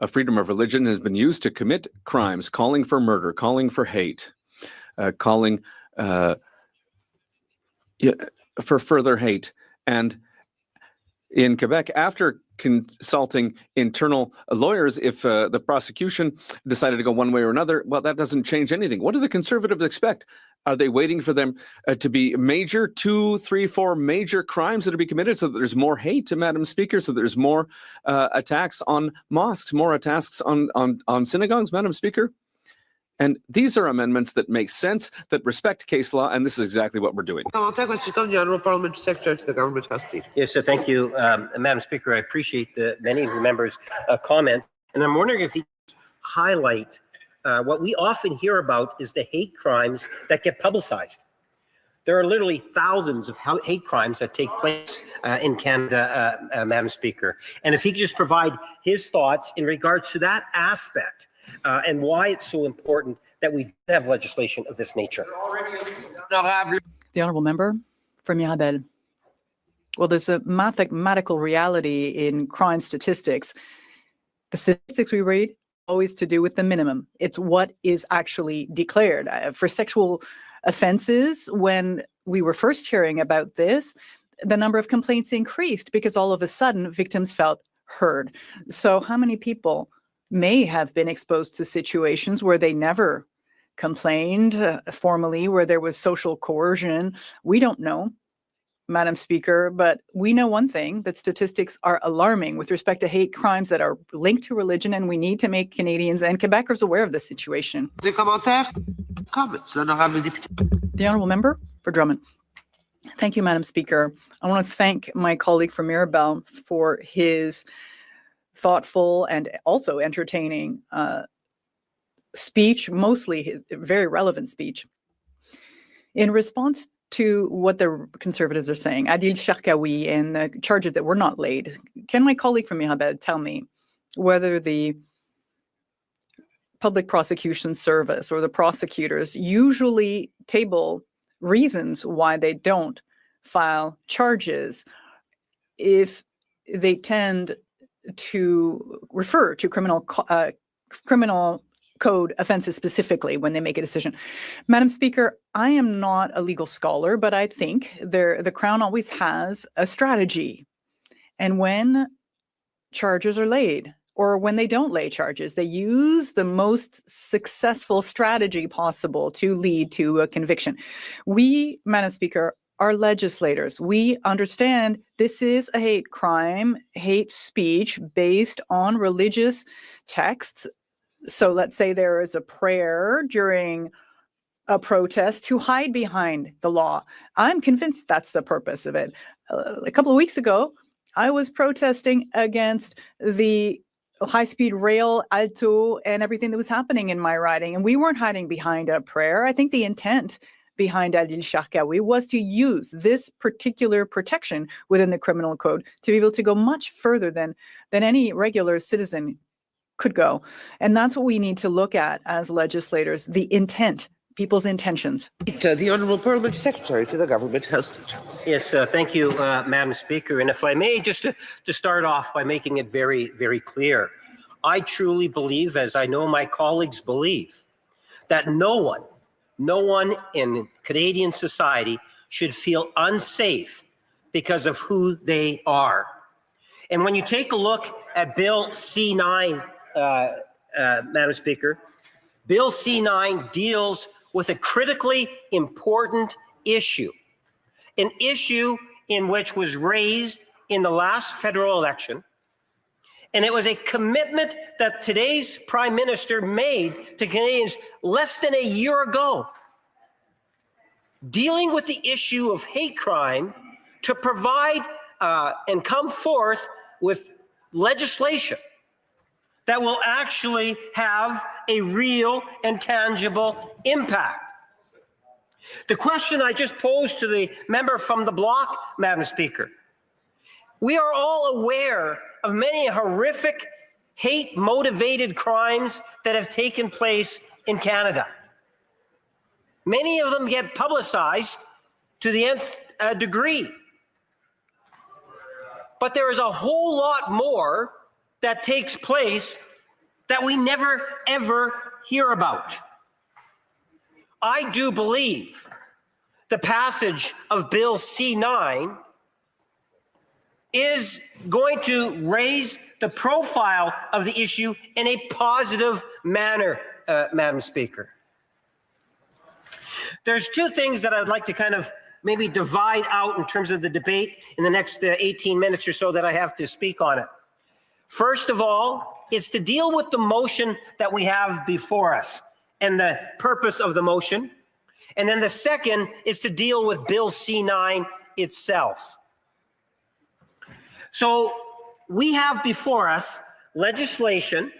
freedom of religion has been used to commit crimes, calling for murder, calling for hate, calling for further hate. And in Quebec, after consulting internal lawyers, if the prosecution decided to go one way or another, well, that doesn't change anything. What do the Conservatives expect? Are they waiting for them to be major, 2, 3, 4 major crimes that are be committed so that there's more hate, Madam Speaker, so there's more attacks on mosques, more attacks on synagogues, Madam Speaker? And these are amendments that make sense, that respect case law, and this is exactly what we're doing. The Honourable Parliamentary Secretary to the Government House Leader. Yes, so thank you, Madam Speaker. I appreciate many of the members' comments, and I'm wondering if you could highlight what we often hear about is the hate crimes that get publicized. There are literally thousands of hate crimes that take place in Canada, Madam Speaker. And if he could just provide his thoughts in regards to that aspect and why it's so important that we have legislation of this nature. The honourable member for Mirabel. Well, there's a mathematical reality in crime statistics. The statistics we read always to do with the minimum. It's what is actually declared. For sexual offenses, when we were first hearing about this, the number of complaints increased because all of a sudden victims felt heard. So how many people may have been exposed to situations where they never complained formally, where there was social coercion? We don't know, Madam Speaker, but we know one thing, that statistics are alarming with respect to hate crimes that are linked to religion, and we need to make Canadians and Quebecers aware of the situation. Comments, Honourable Député. The honourable member for Drummond. Thank you, Madam Speaker. I want to thank my colleague from Mirabel for his thoughtful and also entertaining speech, mostly his very relevant speech. In response to what the Conservatives are saying, Adil Charkawi and the charges that were not laid, can my colleague from Mirabel tell me whether the Public Prosecution Service or the prosecutors usually table reasons why they don't file charges if they tend to refer to criminal code offenses specifically when they make a decision? Madam Speaker, I am not a legal scholar, but I think the Crown always has a strategy. And when charges are laid, or when they don't lay charges, they use the most successful strategy possible to lead to a conviction. We, Madam Speaker, are legislators. We understand this is a hate crime, hate speech based on religious texts. So let's say there is a prayer during a protest to hide behind the law. I'm convinced that's the purpose of it. A couple of weeks ago, I was protesting against the high-speed rail, Alto, and everything that was happening in my riding. And we weren't hiding behind a prayer. I think the intent behind Adil Charkawi was to use this particular protection within the criminal code to be able to go much further than any regular citizen could go. And that's what we need to look at as legislators, the intent, people's intentions. The Honourable Parliamentary Secretary to the Government House Leader. Yes, thank you, Madam Speaker. And if I may, just to start off by making it very, very clear, I truly believe, as I know my colleagues believe, that no one in Canadian society should feel unsafe because of who they are. And when you take a look at Bill C-9, Madam Speaker, Bill C-9 deals with a critically important issue, an issue in which was raised in the last federal election, and it was a commitment that today's Prime Minister made to Canadians less than a year ago, dealing with the issue of hate crime, to provide and come forth with legislation that will actually have a real and tangible impact. The question I just posed to the member from the bloc, Madam Speaker, we are all aware of many horrific hate-motivated crimes that have taken place in Canada. Many of them get publicized to the nth degree. But there is a whole lot more that takes place that we never, ever hear about. I do believe the passage of Bill C-9 is going to raise the profile of the issue in a positive manner, Madam Speaker. There's two things that I'd like to kind of maybe divide out in terms of the debate in the next 18 minutes or so that I have to speak on it. First of all, it's to deal with the motion that we have before us and the purpose of the motion. And then the second is to deal with Bill C-9 itself. So we have before us legislation,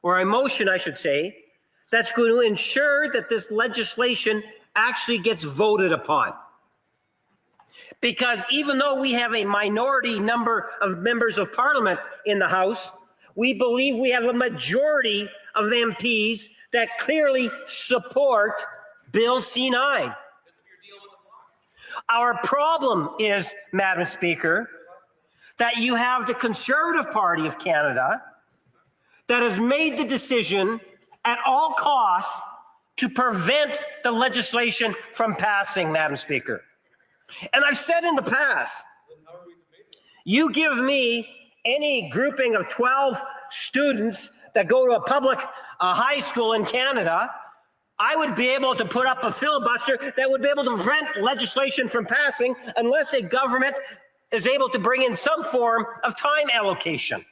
or a motion, I should say, that's going to ensure that this legislation actually gets voted upon. Because even though we have a minority number of members of Parliament in the House, we believe we have a majority of MPs that clearly support Bill C-9. Our problem is, Madam Speaker, that you have the Conservative Party of Canada that has made the decision at all costs to prevent the legislation from passing, Madam Speaker. And I've said in the past, you give me any grouping of 12 students that go to a public high school in Canada, I would be able to put up a filibuster that would be able to prevent legislation from passing unless a government is able to bring in some form of time allocation.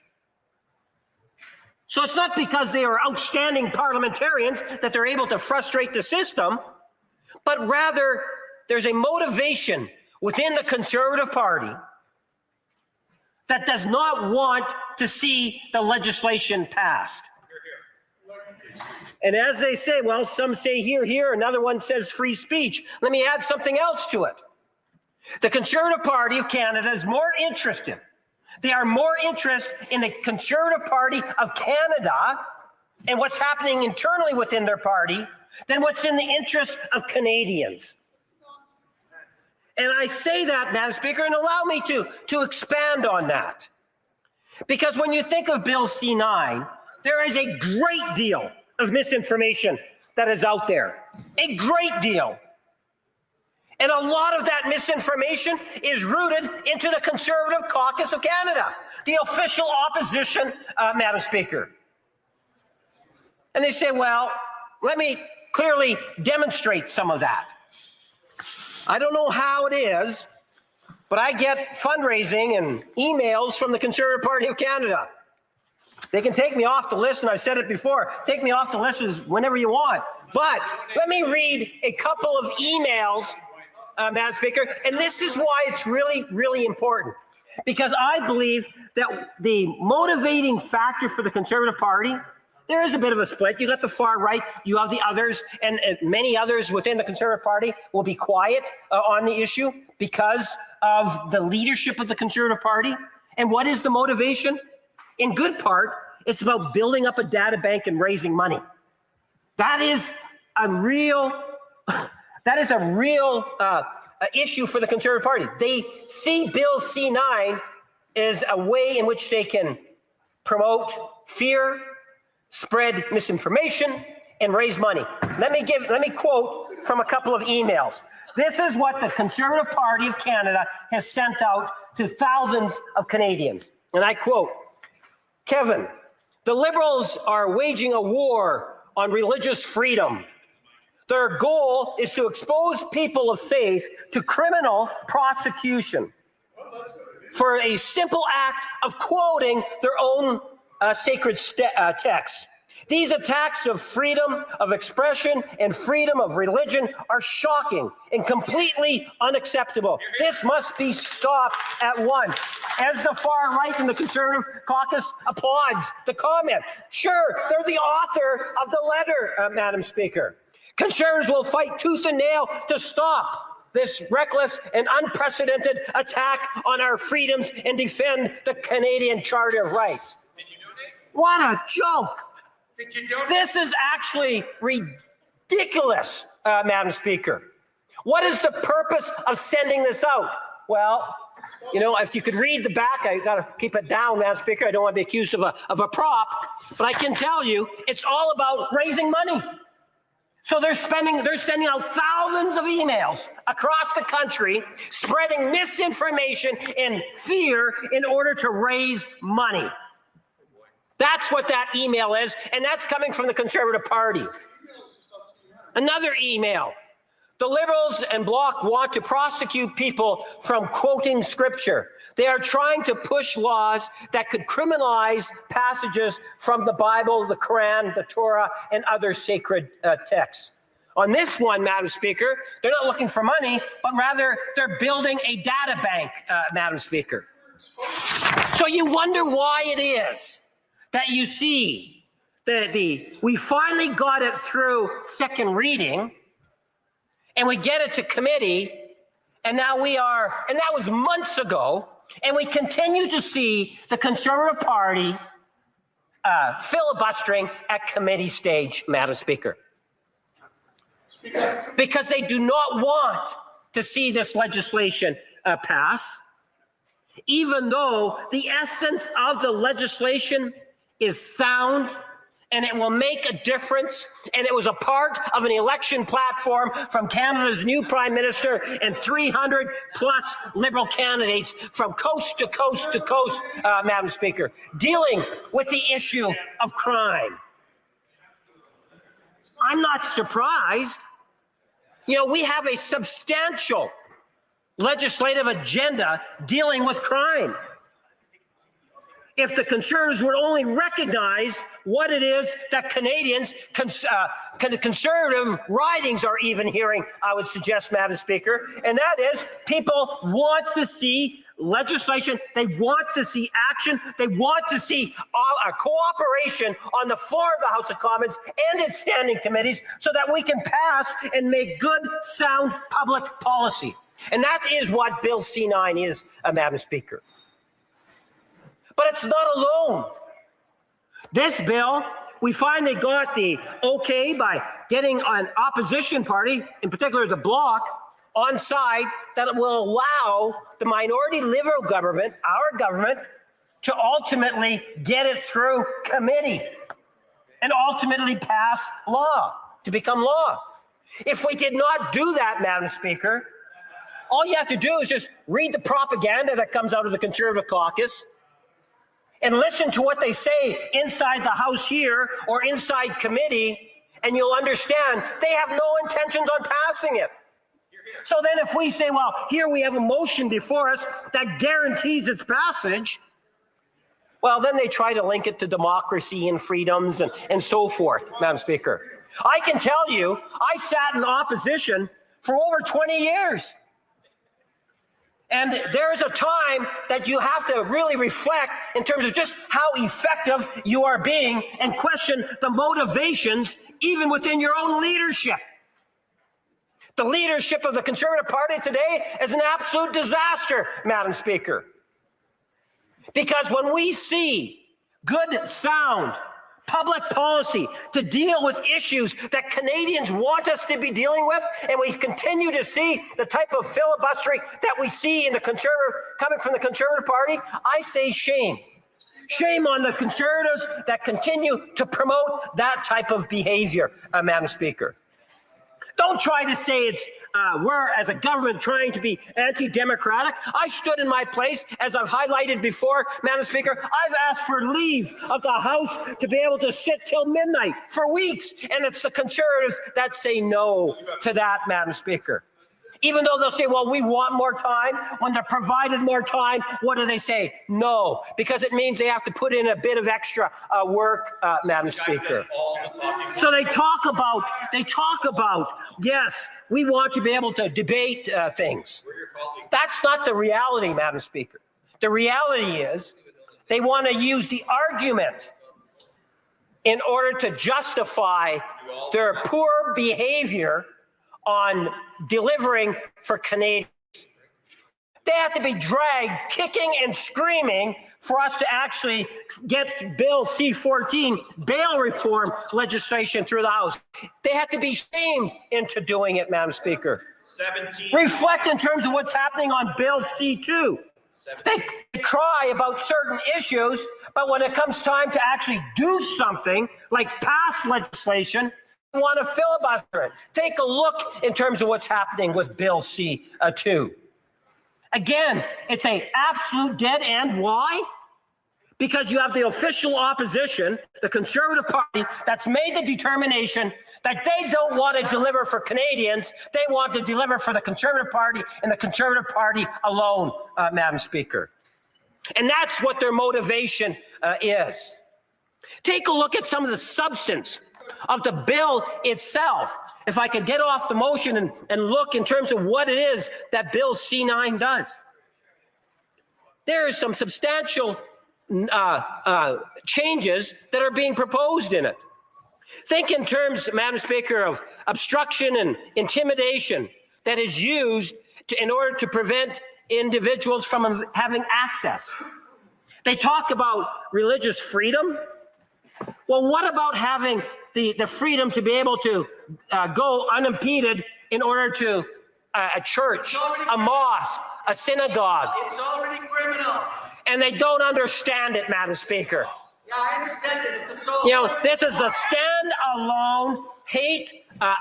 So it's not because they are outstanding parliamentarians that they're able to frustrate the system, but rather there's a motivation within the Conservative Party that does not want to see the legislation passed. And as they say, well, some say here, another one says free speech. Let me add something else to it. The Conservative Party of Canada is more interested. They are more interested in the Conservative Party of Canada and what's happening internally within their party than what's in the interest of Canadians. And I say that, Madam Speaker, and allow me to expand on that. Because when you think of Bill C-9, there is a great deal of misinformation that is out there. A great deal. And a lot of that misinformation is rooted into the Conservative Caucus of Canada, the official opposition, Madam Speaker. And they say, well, let me clearly demonstrate some of that. I don't know how it is, but I get fundraising and emails from the Conservative Party of Canada. They can take me off the list, and I've said it before, take me off the list whenever you want. But let me read a couple of emails, Madam Speaker, and this is why it's really, really important. Because I believe that the motivating factor for the Conservative Party, there is a bit of a split. You got the far right, you have the others, and many others within the Conservative Party will be quiet on the issue because of the leadership of the Conservative Party. And what is the motivation? In good part, it's about building up a data bank and raising money. That is a real issue for the Conservative Party. They see Bill C-9 as a way in which they can promote fear, spread misinformation, and raise money. Let me quote from a couple of emails. This is what the Conservative Party of Canada has sent out to thousands of Canadians. And I quote, Kevin, the Liberals are waging a war on religious freedom. Their goal is to expose people of faith to criminal prosecution. for a simple act of quoting their own sacred text. These attacks of freedom of expression and freedom of religion are shocking and completely unacceptable. This must be stopped at once. As the far right in the Conservative caucus applauds the comment. Sure, they're the author of the letter, Madam Speaker. Conservatives will fight tooth and nail to stop this reckless and unprecedented attack on our freedoms and defend the Canadian Charter of Rights. What a joke! This is actually ridiculous, Madam Speaker. What is the purpose of sending this out? Well, you know, if you could read the back, I got to keep it down, Madam Speaker. I don't want to be accused of a prop, but I can tell you it's all about raising money. So they're sending out thousands of emails across the country, spreading misinformation and fear in order to raise money. That's what that email is, and that's coming from the Conservative Party. Another email. The Liberals and Bloc want to prosecute people from quoting Scripture. They are trying to push laws that could criminalize passages from the Bible, the Quran, the Torah, and other sacred texts. On this one, Madam Speaker, they're not looking for money, but rather they're building a data bank, Madam Speaker. So you wonder why it is that you see we finally got it through second reading, and we get it to committee, and now and that was months ago, and we continue to see the Conservative Party filibustering at committee stage, Madam Speaker. Because they do not want to see this legislation pass, even though the essence of the legislation is sound and it will make a difference, and it was a part of an election platform from Canada's new Prime Minister and 300 plus Liberal candidates from coast to coast to coast, Madam Speaker, dealing with the issue of crime. I'm not surprised. You know, we have a substantial legislative agenda dealing with crime. If the Conservatives would only recognize what it is that Canadians, conservative ridings are even hearing, I would suggest, Madam Speaker, and that is people want to see legislation, they want to see action, they want to see cooperation on the floor of the House of Commons and its standing committees so that we can pass and make good, sound public policy. And that is what Bill C-9 is, Madam Speaker. But it's not alone. This bill, we finally got the okay by getting an opposition party, in particular the Bloc, on side that it will allow the minority Liberal government, our government, to ultimately get it through committee and ultimately pass law, to become law. If we did not do that, Madam Speaker, all you have to do is just read the propaganda that comes out of the Conservative caucus and listen to what they say inside the House here or inside committee, and you'll understand they have no intentions on passing it. So then if we say, well, here we have a motion before us that guarantees its passage, well, then they try to link it to democracy and freedoms and so forth, Madam Speaker. I can tell you, I sat in opposition for over 20 years. And there is a time that you have to really reflect in terms of just how effective you are being and question the motivations even within your own leadership. The leadership of the Conservative Party today is an absolute disaster, Madam Speaker. Because when we see good, sound public policy to deal with issues that Canadians want us to be dealing with, and we continue to see the type of filibustering that we see in the coming from the Conservative Party, I say shame. Shame on the Conservatives that continue to promote that type of behavior, Madam Speaker. Don't try to say it's we're, as a government, trying to be anti-democratic. I stood in my place, as I've highlighted before, Madam Speaker. I've asked for leave of the House to be able to sit till midnight for weeks, and it's the Conservatives that say no to that, Madam Speaker. Even though they'll say, well, we want more time, when they're provided more time, what do they say? No, because it means they have to put in a bit of extra work, Madam Speaker. So they talk about, yes, we want to be able to debate things. That's not the reality, Madam Speaker. The reality is they want to use the argument in order to justify their poor behavior on delivering for Canadians. They have to be dragged kicking and screaming for us to actually get Bill C-14 bail reform legislation through the House. They have to be shamed into doing it, Madam Speaker. 17. Reflect in terms of what's happening on Bill C-2. They cry about certain issues, but when it comes time to actually do something, like pass legislation, they want to filibuster it. Take a look in terms of what's happening with Bill C-2. Again, it's an absolute dead end. Why? Because you have the official opposition, the Conservative Party, that's made the determination that they don't want to deliver for Canadians. They want to deliver for the Conservative Party and the Conservative Party alone, Madam Speaker. And that's what their motivation is. Take a look at some of the substance of the bill itself. If I could get off the motion and look in terms of what it is that Bill C-9 does. There is some substantial changes that are being proposed in it. Think in terms, Madam Speaker, of obstruction and intimidation that is used in order to prevent individuals from having access. They talk about religious freedom. Well, what about having the freedom to be able to go unimpeded in order to a church, a mosque, a synagogue? It's already criminal. And they don't understand it, Madam Speaker. Yeah, I understand it. It's assault. You know, this is a stand-alone hate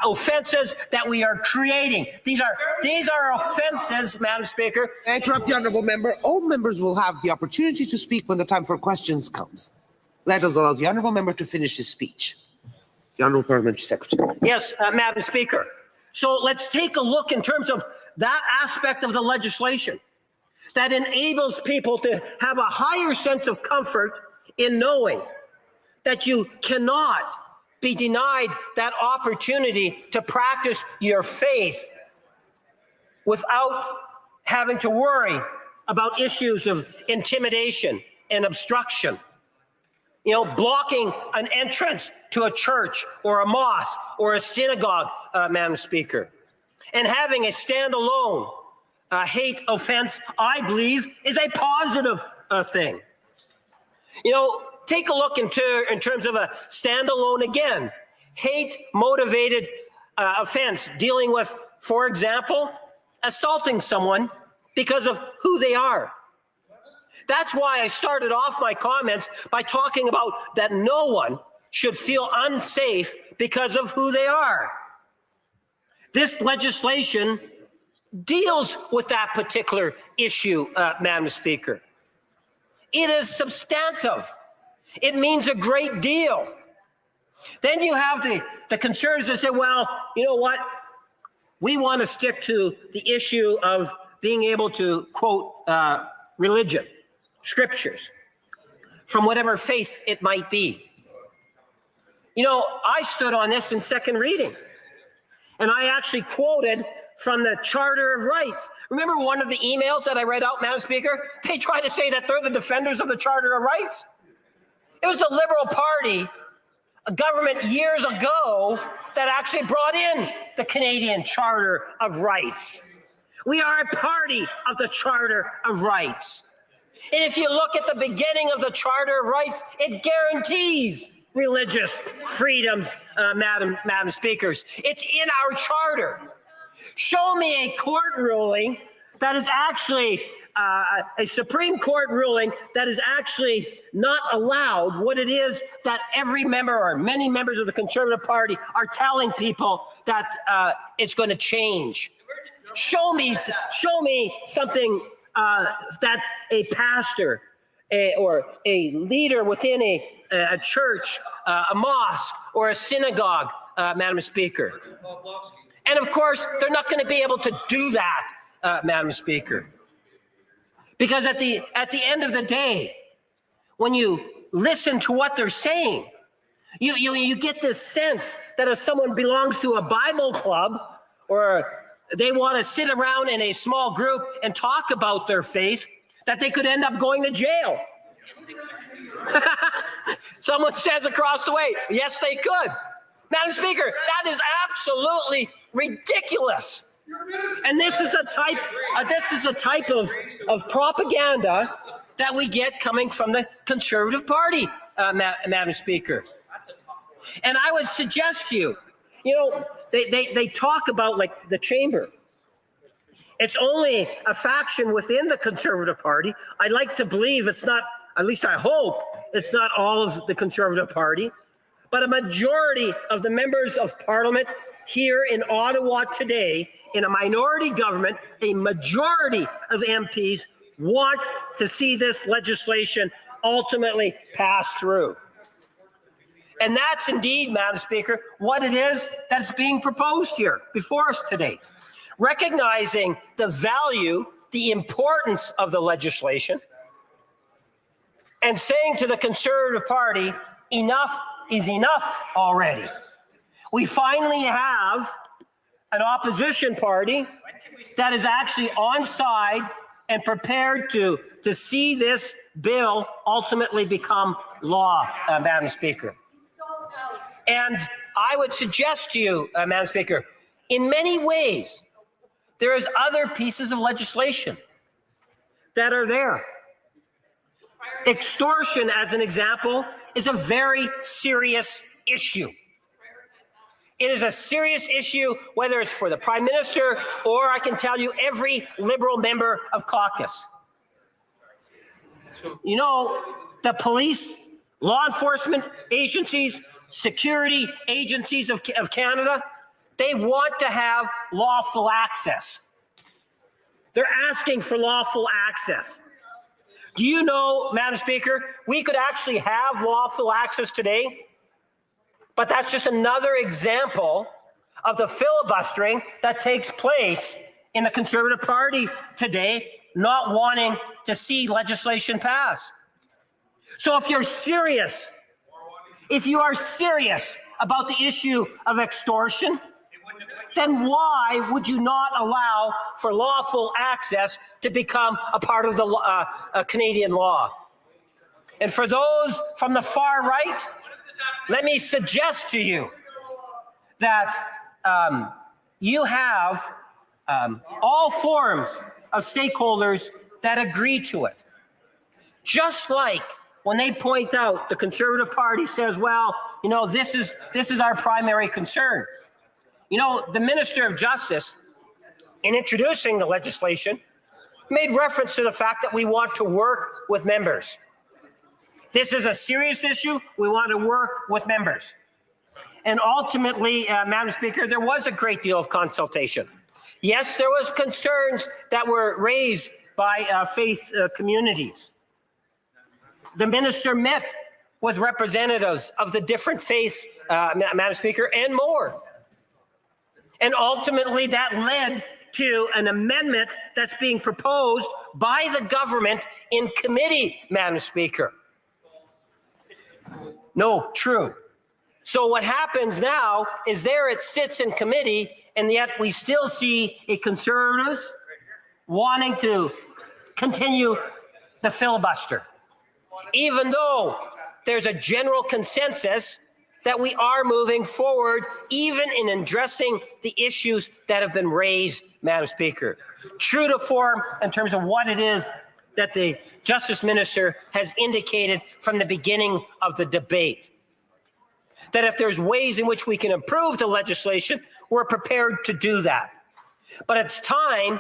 offenses that we are creating. These are offenses, Madam Speaker. I interrupt the honourable member. All members will have the opportunity to speak when the time for questions comes. Let us allow the honourable member to finish his speech. The Honourable Parliamentary Secretary. Yes, Madam Speaker. So let's take a look in terms of that aspect of the legislation that enables people to have a higher sense of comfort in knowing that you cannot be denied that opportunity to practice your faith without having to worry about issues of intimidation and obstruction. You know, blocking an entrance to a church or a mosque or a synagogue, Madam Speaker. And having a standalone hate offense, I believe, is a positive thing. You know, take a look in terms of a standalone, again, hate-motivated offense dealing with, for example, assaulting someone because of who they are. That's why I started off my comments by talking about that no one should feel unsafe because of who they are. This legislation deals with that particular issue, Madam Speaker. It is substantive. It means a great deal. Then you have the Conservatives that say, well, you know what? We want to stick to the issue of being able to quote religion, scriptures, from whatever faith it might be. You know, I stood on this in second reading, and I actually quoted from the Charter of Rights. Remember one of the emails that I read out, Madam Speaker? They tried to say that they're the defenders of the Charter of Rights. It was the Liberal Party, a government years ago, that actually brought in the Canadian Charter of Rights. We are a party of the Charter of Rights. And if you look at the beginning of the Charter of Rights, it guarantees religious freedoms, Madam Speakers. It's in our charter. Show me a court ruling that is actually a Supreme Court ruling that is actually not allowed what it is that every member or many members of the Conservative Party are telling people that it's going to change. Show me something that a pastor or a leader within a church, a mosque, or a synagogue, Madam Speaker, And of course, they're not going to be able to do that, Madam Speaker. Because at the end of the day, when you listen to what they're saying, you get this sense that if someone belongs to a Bible club or they want to sit around in a small group and talk about their faith, that they could end up going to jail. Someone says across the way, yes, they could. Madam Speaker, that is absolutely ridiculous. And this is a type of propaganda that we get coming from the Conservative Party, Madam Speaker. And I would suggest to you, they talk about like the chamber. It's only a faction within the Conservative Party. I like to believe it's not, at least I hope, it's not all of the Conservative Party, but a majority of the members of Parliament here in Ottawa today, in a minority government, a majority of MPs want to see this legislation ultimately pass through. And that's indeed, Madam Speaker, what it is that's being proposed here before us today. Recognizing the value, the importance of the legislation, and saying to the Conservative Party, enough is enough already. We finally have an opposition party that is actually on side and prepared to see this bill ultimately become law, Madam Speaker. And I would suggest to you, Madam Speaker, in many ways, there is other pieces of legislation that are there. Extortion, as an example, is a very serious issue. It is a serious issue, whether it's for the Prime Minister or I can tell you every Liberal member of caucus. You know, the police, law enforcement agencies, security agencies of Canada, they want to have lawful access. They're asking for lawful access. Do you know, Madam Speaker, we could actually have lawful access today, but that's just another example of the filibustering that takes place in the Conservative Party today, not wanting to see legislation pass. So if you're serious, if you are serious about the issue of extortion, then why would you not allow for lawful access to become a part of the Canadian law? And for those from the far right, let me suggest to you that you have all forms of stakeholders that agree to it. Just like when they point out, the Conservative Party says, well, you know, this is our primary concern. You know, the Minister of Justice, in introducing the legislation, made reference to the fact that we want to work with members. This is a serious issue. We want to work with members. And ultimately, Madam Speaker, there was a great deal of consultation. Yes, there was concerns that were raised by faith communities. The minister met with representatives of the different faiths, Madam Speaker, and more. And ultimately, that led to an amendment that's being proposed by the government in committee, Madam Speaker. No, true. So what happens now is there it sits in committee, and yet we still see a Conservatives wanting to continue the filibuster, even though there's a general consensus that we are moving forward, even in addressing the issues that have been raised, Madam Speaker. True to form in terms of what it is that the Justice Minister has indicated from the beginning of the debate. That if there's ways in which we can improve the legislation, we're prepared to do that. But it's time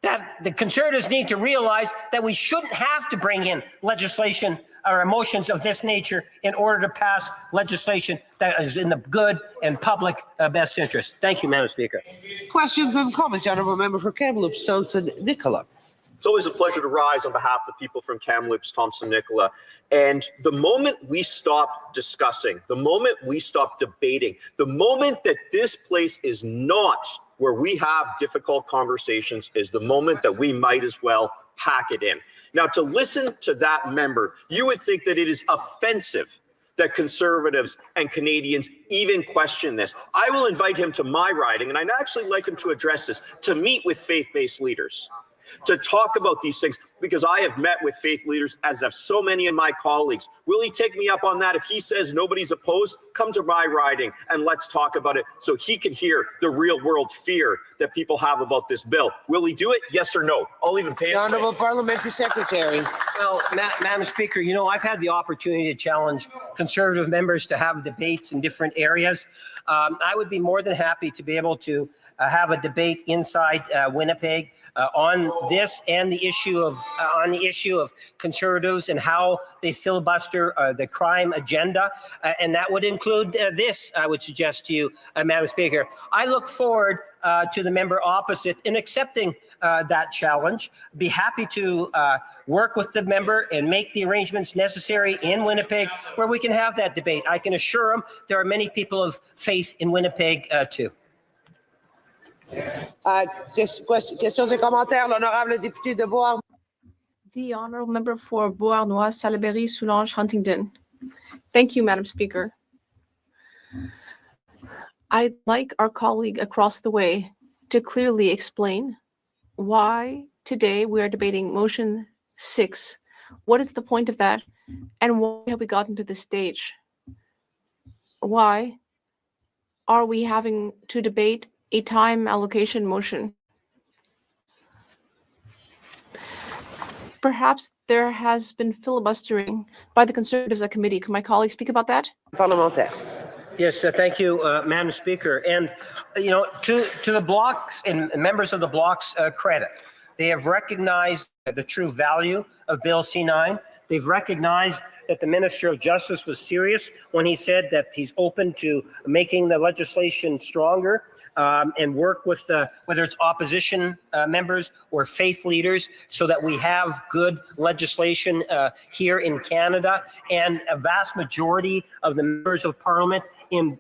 that the Conservatives need to realize that we shouldn't have to bring in legislation or motions of this nature in order to pass legislation that is in the good and public best interest. Thank you, Madam Speaker. Questions and comments, the Honourable Member for Kamloops, Townsend Nicola. It's always a pleasure to rise on behalf of the people from Kamloops, Thompson, Nicola. And the moment we stop discussing, the moment we stop debating, the moment that this place is not where we have difficult conversations is the moment that we might as well pack it in. Now, to listen to that member, you would think that it is offensive that Conservatives and Canadians even question this. I will invite him to my riding, and I'd actually like him to address this, to meet with faith-based leaders, to talk about these things, because I have met with faith leaders, as have so many of my colleagues. Will he take me up on that? If he says nobody's opposed, come to my riding and let's talk about it so he can hear the real world fear that people have about this bill. Will he do it? Yes or no? I'll even pay it. The Honourable Parliamentary Secretary. Well, Madam Speaker, you know, I've had the opportunity to challenge Conservative members to have debates in different areas. I would be more than happy to be able to have a debate inside Winnipeg on this and the issue of Conservatives and how they filibuster the crime agenda, and that would include this. I would suggest to you, Madam Speaker. I look forward to the member opposite in accepting that challenge. Be happy to work with the member and make the arrangements necessary in Winnipeg where we can have that debate. I can assure him there are many people of faith in Winnipeg too. Questions et commentaires, l'honorable député de Beauharnois. The honourable member for Beauharnois, Salaberry, Soulanges, Huntington. Thank you, Madam Speaker. I'd like our colleague across the way to clearly explain why today we are debating motion 6. What is the point of that? And why have we gotten to this stage? Why are we having to debate a time allocation motion? Perhaps there has been filibustering by the Conservatives at committee. Can my colleague speak about that? Parlementaire. Yes, thank you, Madam Speaker. And, you know, to the Bloc's and members of the Bloc's credit, they have recognized the true value of Bill C-9. They've recognized that the Minister of Justice was serious when he said that he's open to making the legislation stronger and work with whether it's opposition members or faith leaders so that we have good legislation here in Canada. And a vast majority of the members of Parliament in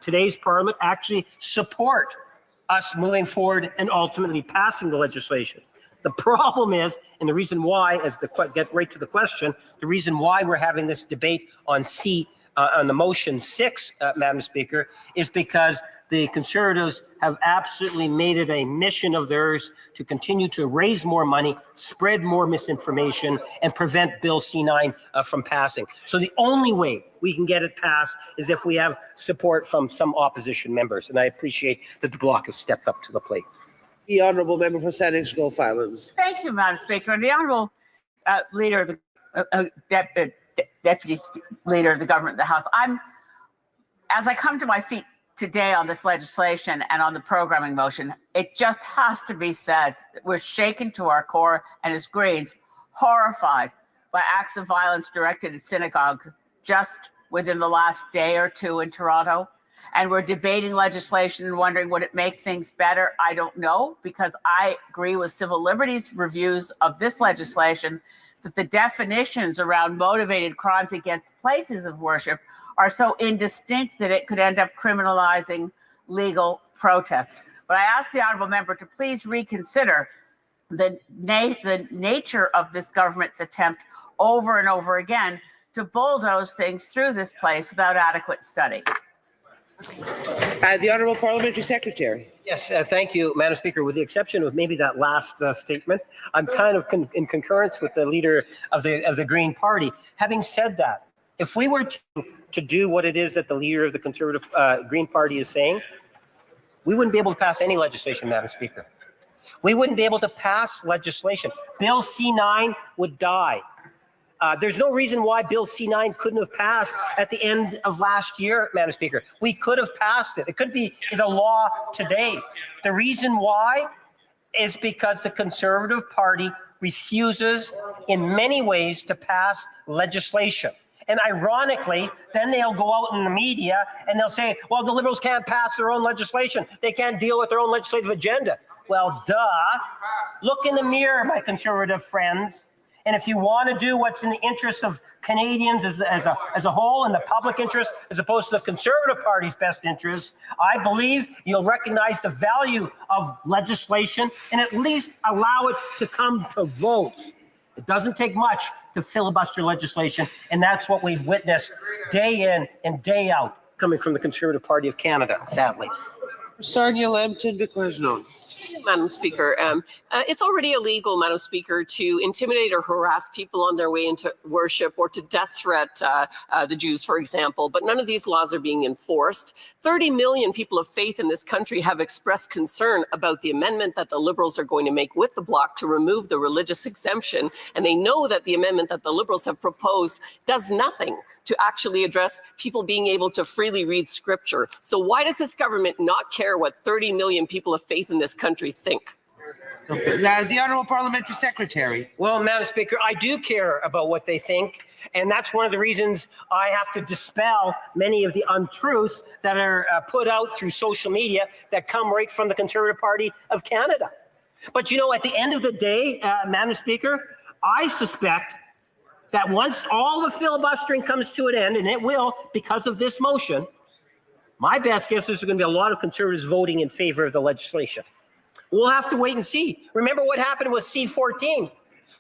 today's Parliament actually support us moving forward and ultimately passing the legislation. The problem is, and the reason why, get right to the question, the reason why we're having this debate on on the motion 6, Madam Speaker, is because the Conservatives have absolutely made it a mission of theirs to continue to raise more money, spread more misinformation, and prevent Bill C-9 from passing. So the only way we can get it passed is if we have support from some opposition members. And I appreciate that the Bloc have stepped up to the plate. The Honourable Member for Saanich Gulf Islands. Thank you, Madam Speaker. And the Honourable Leader of the Deputy Leader of the Government of the House, as I come to my feet today on this legislation and on the programming motion, it just has to be said that we're shaken to our core and as Greens, horrified by acts of violence directed at synagogues just within the last day or two in Toronto. And we're debating legislation and wondering, would it make things better? I don't know, because I agree with Civil Liberties reviews of this legislation that the definitions around motivated crimes against places of worship are so indistinct that it could end up criminalizing legal protest. But I ask the honourable member to please reconsider the nature of this government's attempt over and over again to bulldoze things through this place without adequate study. The Honourable Parliamentary Secretary. Yes, thank you, Madam Speaker. With the exception of maybe that last statement, I'm kind of in concurrence with the leader of the Green Party. Having said that, if we were to do what it is that the leader of the Conservative Green Party is saying, we wouldn't be able to pass any legislation, Madam Speaker. We wouldn't be able to pass legislation. Bill C-9 would die. There's no reason why Bill C-9 couldn't have passed at the end of last year, Madam Speaker. We could have passed it. It could be the law today. The reason why is because the Conservative Party refuses in many ways to pass legislation. And ironically, then they'll go out in the media and they'll say, well, the Liberals can't pass their own legislation. They can't deal with their own legislative agenda. Well, duh. Look in the mirror, my conservative friends. And if you want to do what's in the interest of Canadians as a whole and the public interest, as opposed to the Conservative Party's best interest, I believe you'll recognize the value of legislation and at least allow it to come to votes. It doesn't take much to filibuster legislation, and that's what we've witnessed day in and day out coming from the Conservative Party of Canada, sadly. Sarnia Lambton, Bickwajnon. Madam Speaker. It's already illegal, Madam Speaker, to intimidate or harass people on their way into worship or to death threat the Jews, for example, but none of these laws are being enforced. 30 million people of faith in this country have expressed concern about the amendment that the Liberals are going to make with the Bloc to remove the religious exemption, and they know that the amendment that the Liberals have proposed does nothing to actually address people being able to freely read Scripture. So why does this government not care what 30 million people of faith in this country think? The Honourable Parliamentary Secretary. Well, Madam Speaker, I do care about what they think, and that's one of the reasons I have to dispel many of the untruths that are put out through social media that come right from the Conservative Party of Canada. But you know, at the end of the day, Madam Speaker, I suspect that once all the filibustering comes to an end, and it will because of this motion, my best guess is there's going to be a lot of Conservatives voting in favor of the legislation. We'll have to wait and see. Remember what happened with C-14?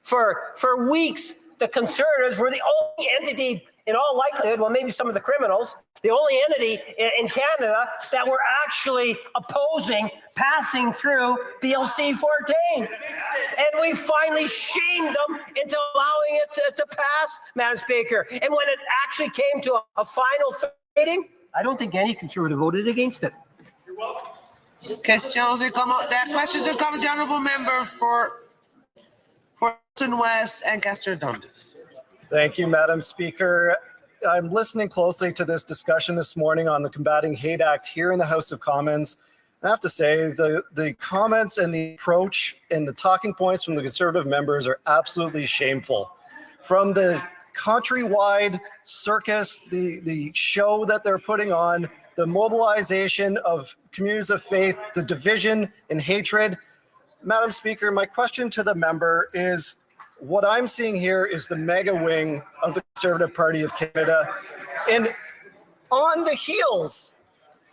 For weeks, the Conservatives were the only entity, in all likelihood, well, maybe some of the criminals, the only entity in Canada that were actually opposing passing through Bill C-14. And we finally shamed them into allowing it to pass, Madam Speaker. And when it actually came to a final meeting, I don't think any Conservative voted against it. You're welcome. Questions or comments? Questions or comments, the Honourable Member for Fulton West and Castor Dundas. Thank you, Madam Speaker. I'm listening closely to this discussion this morning on the Combating Hate Act here in the House of Commons. I have to say the comments and the approach and the talking points from the Conservative members are absolutely shameful. From the countrywide circus, the show that they're putting on, the mobilization of communities of faith, the division and hatred. Madam Speaker, my question to the member is, what I'm seeing here is the mega wing of the Conservative Party of Canada. And on the heels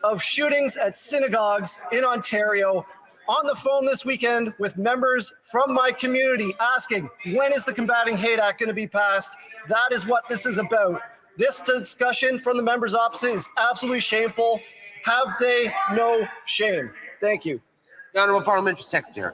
of shootings at synagogues in Ontario, on the phone this weekend with members from my community asking, when is the Combating Hate Act going to be passed? That is what this is about. This discussion from the members opposite is absolutely shameful. Have they no shame? Thank you. The Honourable Parliamentary Secretary.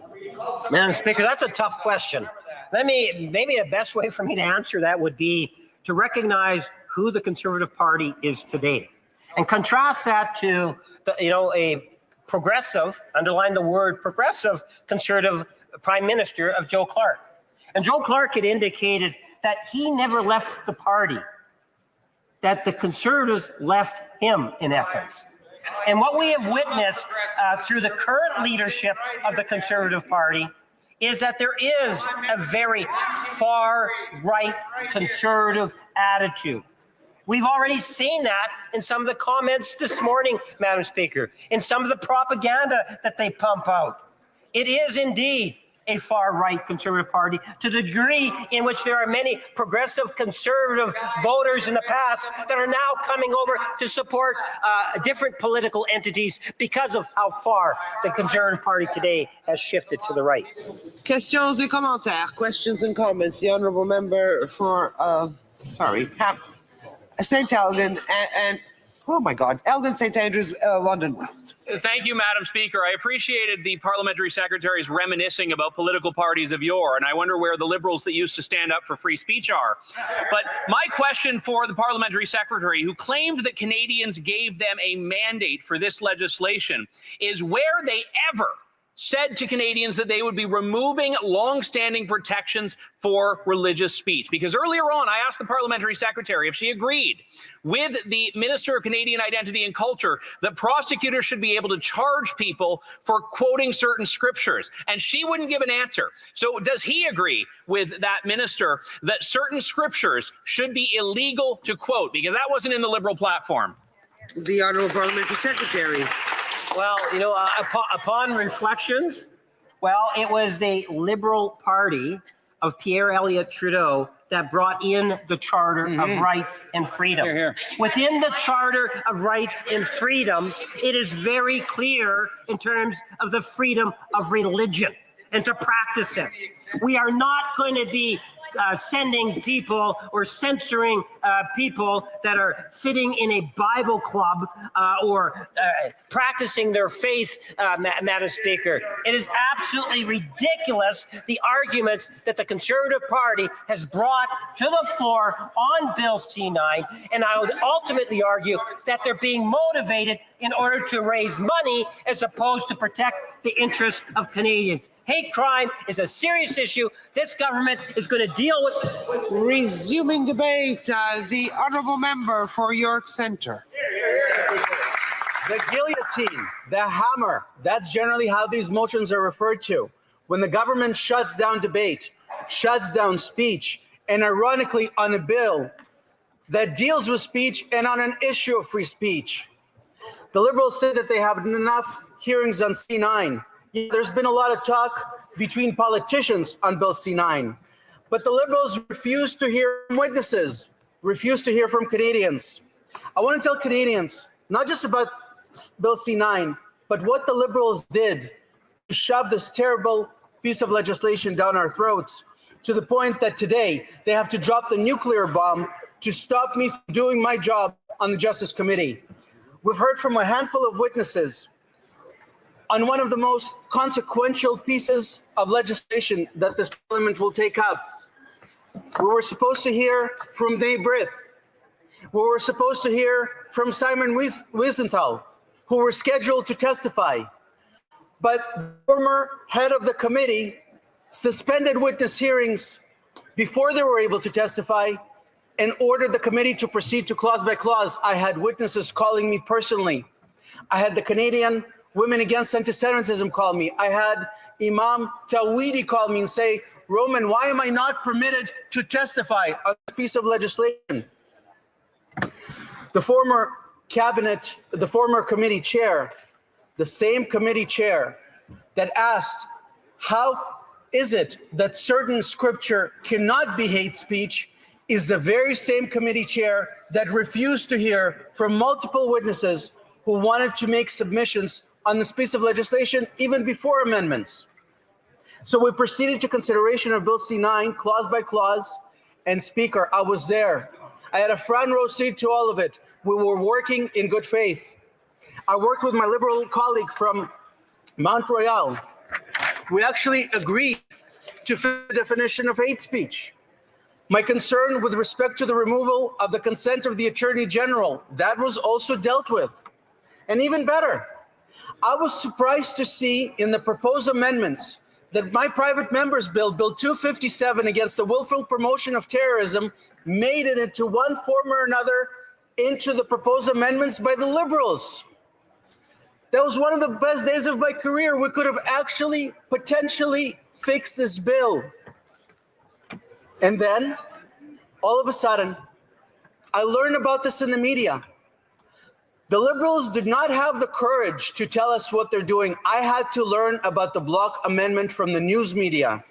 Madam Speaker, that's a tough question. Maybe the best way for me to answer that would be to recognize who the Conservative Party is today and contrast that to a progressive, underline the word progressive, Conservative Prime Minister of Joe Clark. And Joe Clark had indicated that he never left the party, that the Conservatives left him, in essence. And what we have witnessed through the current leadership of the Conservative Party is that there is a very far-right conservative attitude. We've already seen that in some of the comments this morning, Madam Speaker, in some of the propaganda that they pump out. It is indeed a far-right Conservative Party to the degree in which there are many progressive Conservative voters in the past that are now coming over to support different political entities because of how far the Conservative Party today has shifted to the right. Questions et commentaires, questions and comments. The Honourable Member for, St. Elgin and oh my God, Elgin St. Andrews, London West. Thank you, Madam Speaker. I appreciated the Parliamentary Secretary's reminiscing about political parties of yore, and I wonder where the Liberals that used to stand up for free speech are. But my question for the Parliamentary Secretary, who claimed that Canadians gave them a mandate for this legislation, is where they ever said to Canadians that they would be removing long-standing protections for religious speech. Because earlier on, I asked the Parliamentary Secretary if she agreed with the Minister of Canadian Identity and Culture that prosecutors should be able to charge people for quoting certain scriptures. And she wouldn't give an answer. So does he agree with that minister that certain scriptures should be illegal to quote? Because that wasn't in the Liberal platform. The Honourable Parliamentary Secretary. Well, upon reflections, Well, it was the Liberal Party of Pierre Elliott Trudeau that brought in the Charter of Rights and Freedoms. Within the Charter of Rights and Freedoms, it is very clear in terms of the freedom of religion and to practice it. We are not going to be sending people or censoring people that are sitting in a Bible club or practicing their faith, Madam Speaker. It is absolutely ridiculous, the arguments that the Conservative Party has brought to the floor on Bill C-9, and I would ultimately argue that they're being motivated in order to raise money as opposed to protect the interests of Canadians. Hate crime is a serious issue. This government is going to deal with. Resuming debate, the honourable member for York Centre. The guillotine, the hammer, that's generally how these motions are referred to. When the government shuts down debate, shuts down speech, and ironically on a bill that deals with speech and on an issue of free speech. The Liberals say that they have enough hearings on C-9. There's been a lot of talk between politicians on Bill C-9, but the Liberals refuse to hear from witnesses, refuse to hear from Canadians. I want to tell Canadians, not just about Bill C-9, but what the Liberals did to shove this terrible piece of legislation down our throats, to the point that today they have to drop the nuclear bomb to stop me from doing my job on the Justice Committee. We've heard from a handful of witnesses on one of the most consequential pieces of legislation that this Parliament will take up. We were supposed to hear from Dave Brith. We were supposed to hear from Simon Wiesenthal, who were scheduled to testify. But the former head of the committee suspended witness hearings before they were able to testify and ordered the committee to proceed to clause by clause. I had witnesses calling me personally. I had the Canadian Women Against Anti-Semitism call me. I had Imam Tawhidi call me and say, Roman, why am I not permitted to testify on this piece of legislation? The former cabinet, the former committee chair, the same committee chair that asked, how is it that certain scripture cannot be hate speech, is the very same committee chair that refused to hear from multiple witnesses who wanted to make submissions on this piece of legislation even before amendments. So we proceeded to consideration of Bill C-9, clause by clause, and Speaker, I was there. I had a front row seat to all of it. We were working in good faith. I worked with my Liberal colleague from Mount Royal. We actually agreed to fit the definition of hate speech. My concern with respect to the removal of the consent of the Attorney General, that was also dealt with. And even better, I was surprised to see in the proposed amendments that my private member's bill, Bill 257, against the willful promotion of terrorism, made it into one form or another into the proposed amendments by the Liberals. That was one of the best days of my career. We could have actually potentially fixed this bill. And then, all of a sudden, I learned about this in the media. The Liberals did not have the courage to tell us what they're doing. I had to learn about the Bloc amendment from the news media.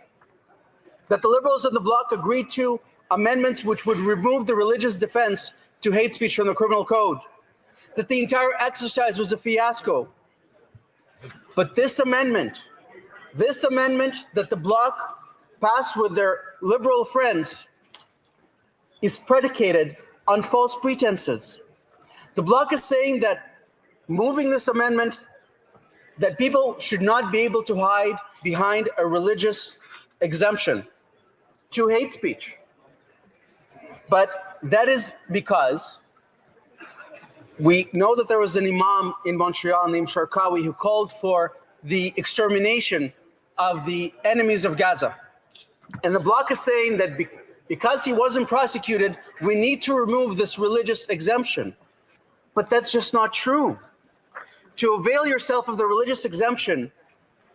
That the Liberals and the Bloc agreed to amendments which would remove the religious defense to hate speech from the criminal code. That the entire exercise was a fiasco. But this amendment that the Bloc passed with their Liberal friends is predicated on false pretenses. The Bloc is saying that moving this amendment, that people should not be able to hide behind a religious exemption to hate speech. But that is because we know that there was an imam in Montreal named Sharkawi who called for the extermination of the enemies of Gaza. And the Bloc is saying that because he wasn't prosecuted, we need to remove this religious exemption. But that's just not true. To avail yourself of the religious exemption,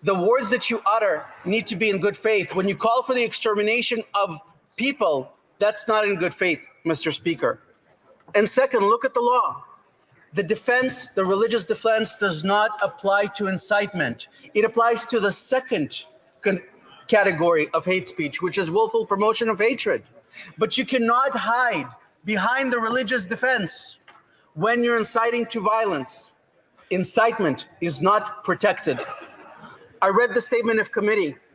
the words that you utter need to be in good faith. When you call for the extermination of people, that's not in good faith, Mr. Speaker. And second, look at the law. The defense, the religious defense, does not apply to incitement. It applies to the second category of hate speech, which is willful promotion of hatred. But you cannot hide behind the religious defense when you're inciting to violence. Incitement is not protected. I read the statement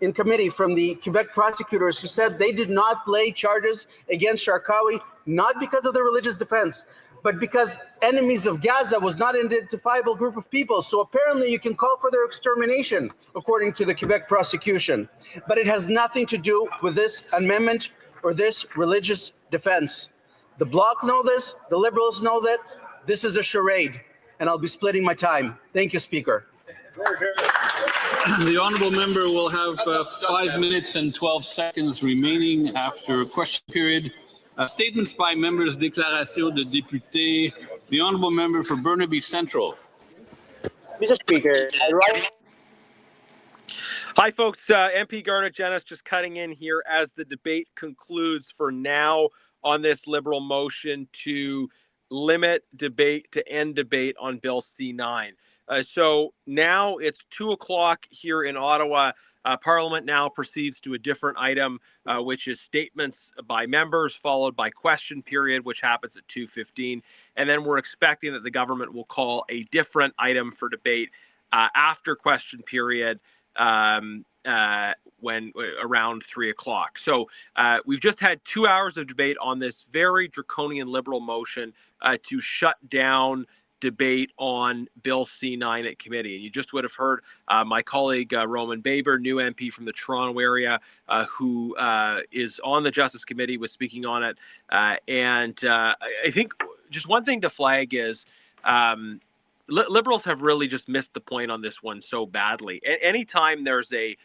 in committee from the Quebec prosecutors who said they did not lay charges against Sharkawi, not because of the religious defense, but because enemies of Gaza was not an identifiable group of people. So apparently you can call for their extermination, according to the Quebec prosecution. But it has nothing to do with this amendment or this religious defense. The Bloc know this, the Liberals know that. This is a charade, and I'll be splitting my time. Thank you, Speaker. The honourable member will have 5 minutes and 12 seconds remaining after question period. Statements by members, déclaration de députés. The honourable member for Burnaby Central. Mr. Speaker, Hi, folks. MP Garnet Genis just cutting in here as the debate concludes for now on this Liberal motion to limit debate, to end debate on Bill C-9. So now it's 2 o'clock here in Ottawa. Parliament now proceeds to a different item, which is statements by members, followed by question period, which happens at 2:15. And then we're expecting that the government will call a different item for debate after question period when around 3 o'clock. So we've just had 2 hours of debate on this very draconian Liberal motion to shut down debate on Bill C-9 at committee. And you just would have heard my colleague Roman Baber, new MP from the Toronto area, who is on the Justice Committee, was speaking on it. And I think just one thing to flag is Liberals have really just missed the point on this one so badly. Anytime there's a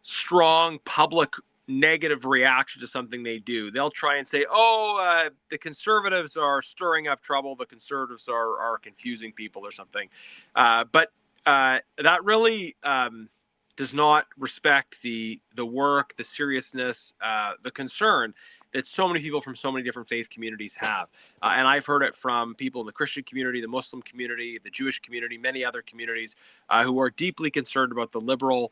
strong public negative reaction to something they do, they'll try and say, oh, the Conservatives are stirring up trouble, the Conservatives are confusing people or something. But that really does not respect the work, the seriousness, the concern that so many people from so many different faith communities have. And I've heard it from people in the Christian community, the Muslim community, the Jewish community, many other communities who are deeply concerned about the Liberal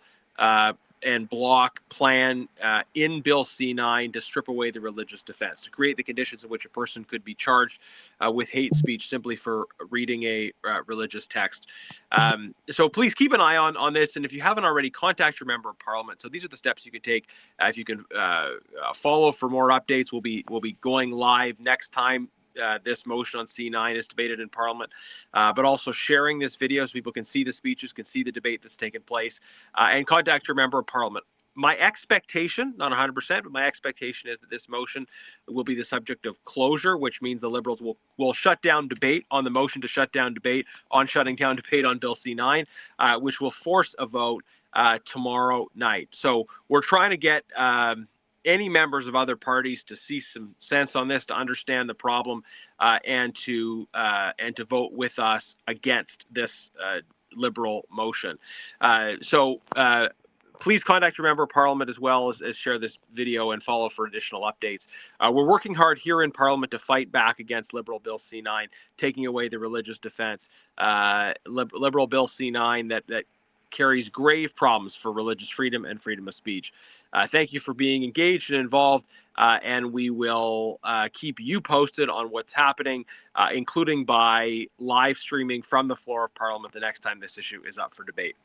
and Bloc plan in Bill C-9 to strip away the religious defense, to create the conditions in which a person could be charged with hate speech simply for reading a religious text. So please keep an eye on this, and if you haven't already, contact your member of Parliament. So these are the steps you can take. If you can follow for more updates, we'll be going live next time this motion on C-9 is debated in Parliament, but also sharing this video so people can see the speeches, can see the debate that's taken place, and contact your member of Parliament. My expectation, not 100%, but my expectation is that this motion will be the subject of closure, which means the Liberals will shut down debate on the motion to shut down debate on shutting down debate on Bill C-9, which will force a vote tomorrow night. So we're trying to get any members of other parties to see some sense on this, to understand the problem, and to vote with us against this Liberal motion. So please contact your member of Parliament as well as share this video and follow for additional updates. We're working hard here in Parliament to fight back against Liberal Bill C-9, taking away the religious defense. Liberal Bill C-9 that carries grave problems for religious freedom and freedom of speech. Thank you for being engaged and involved, and we will keep you posted on what's happening, including by live streaming from the floor of Parliament the next time this issue is up for debate.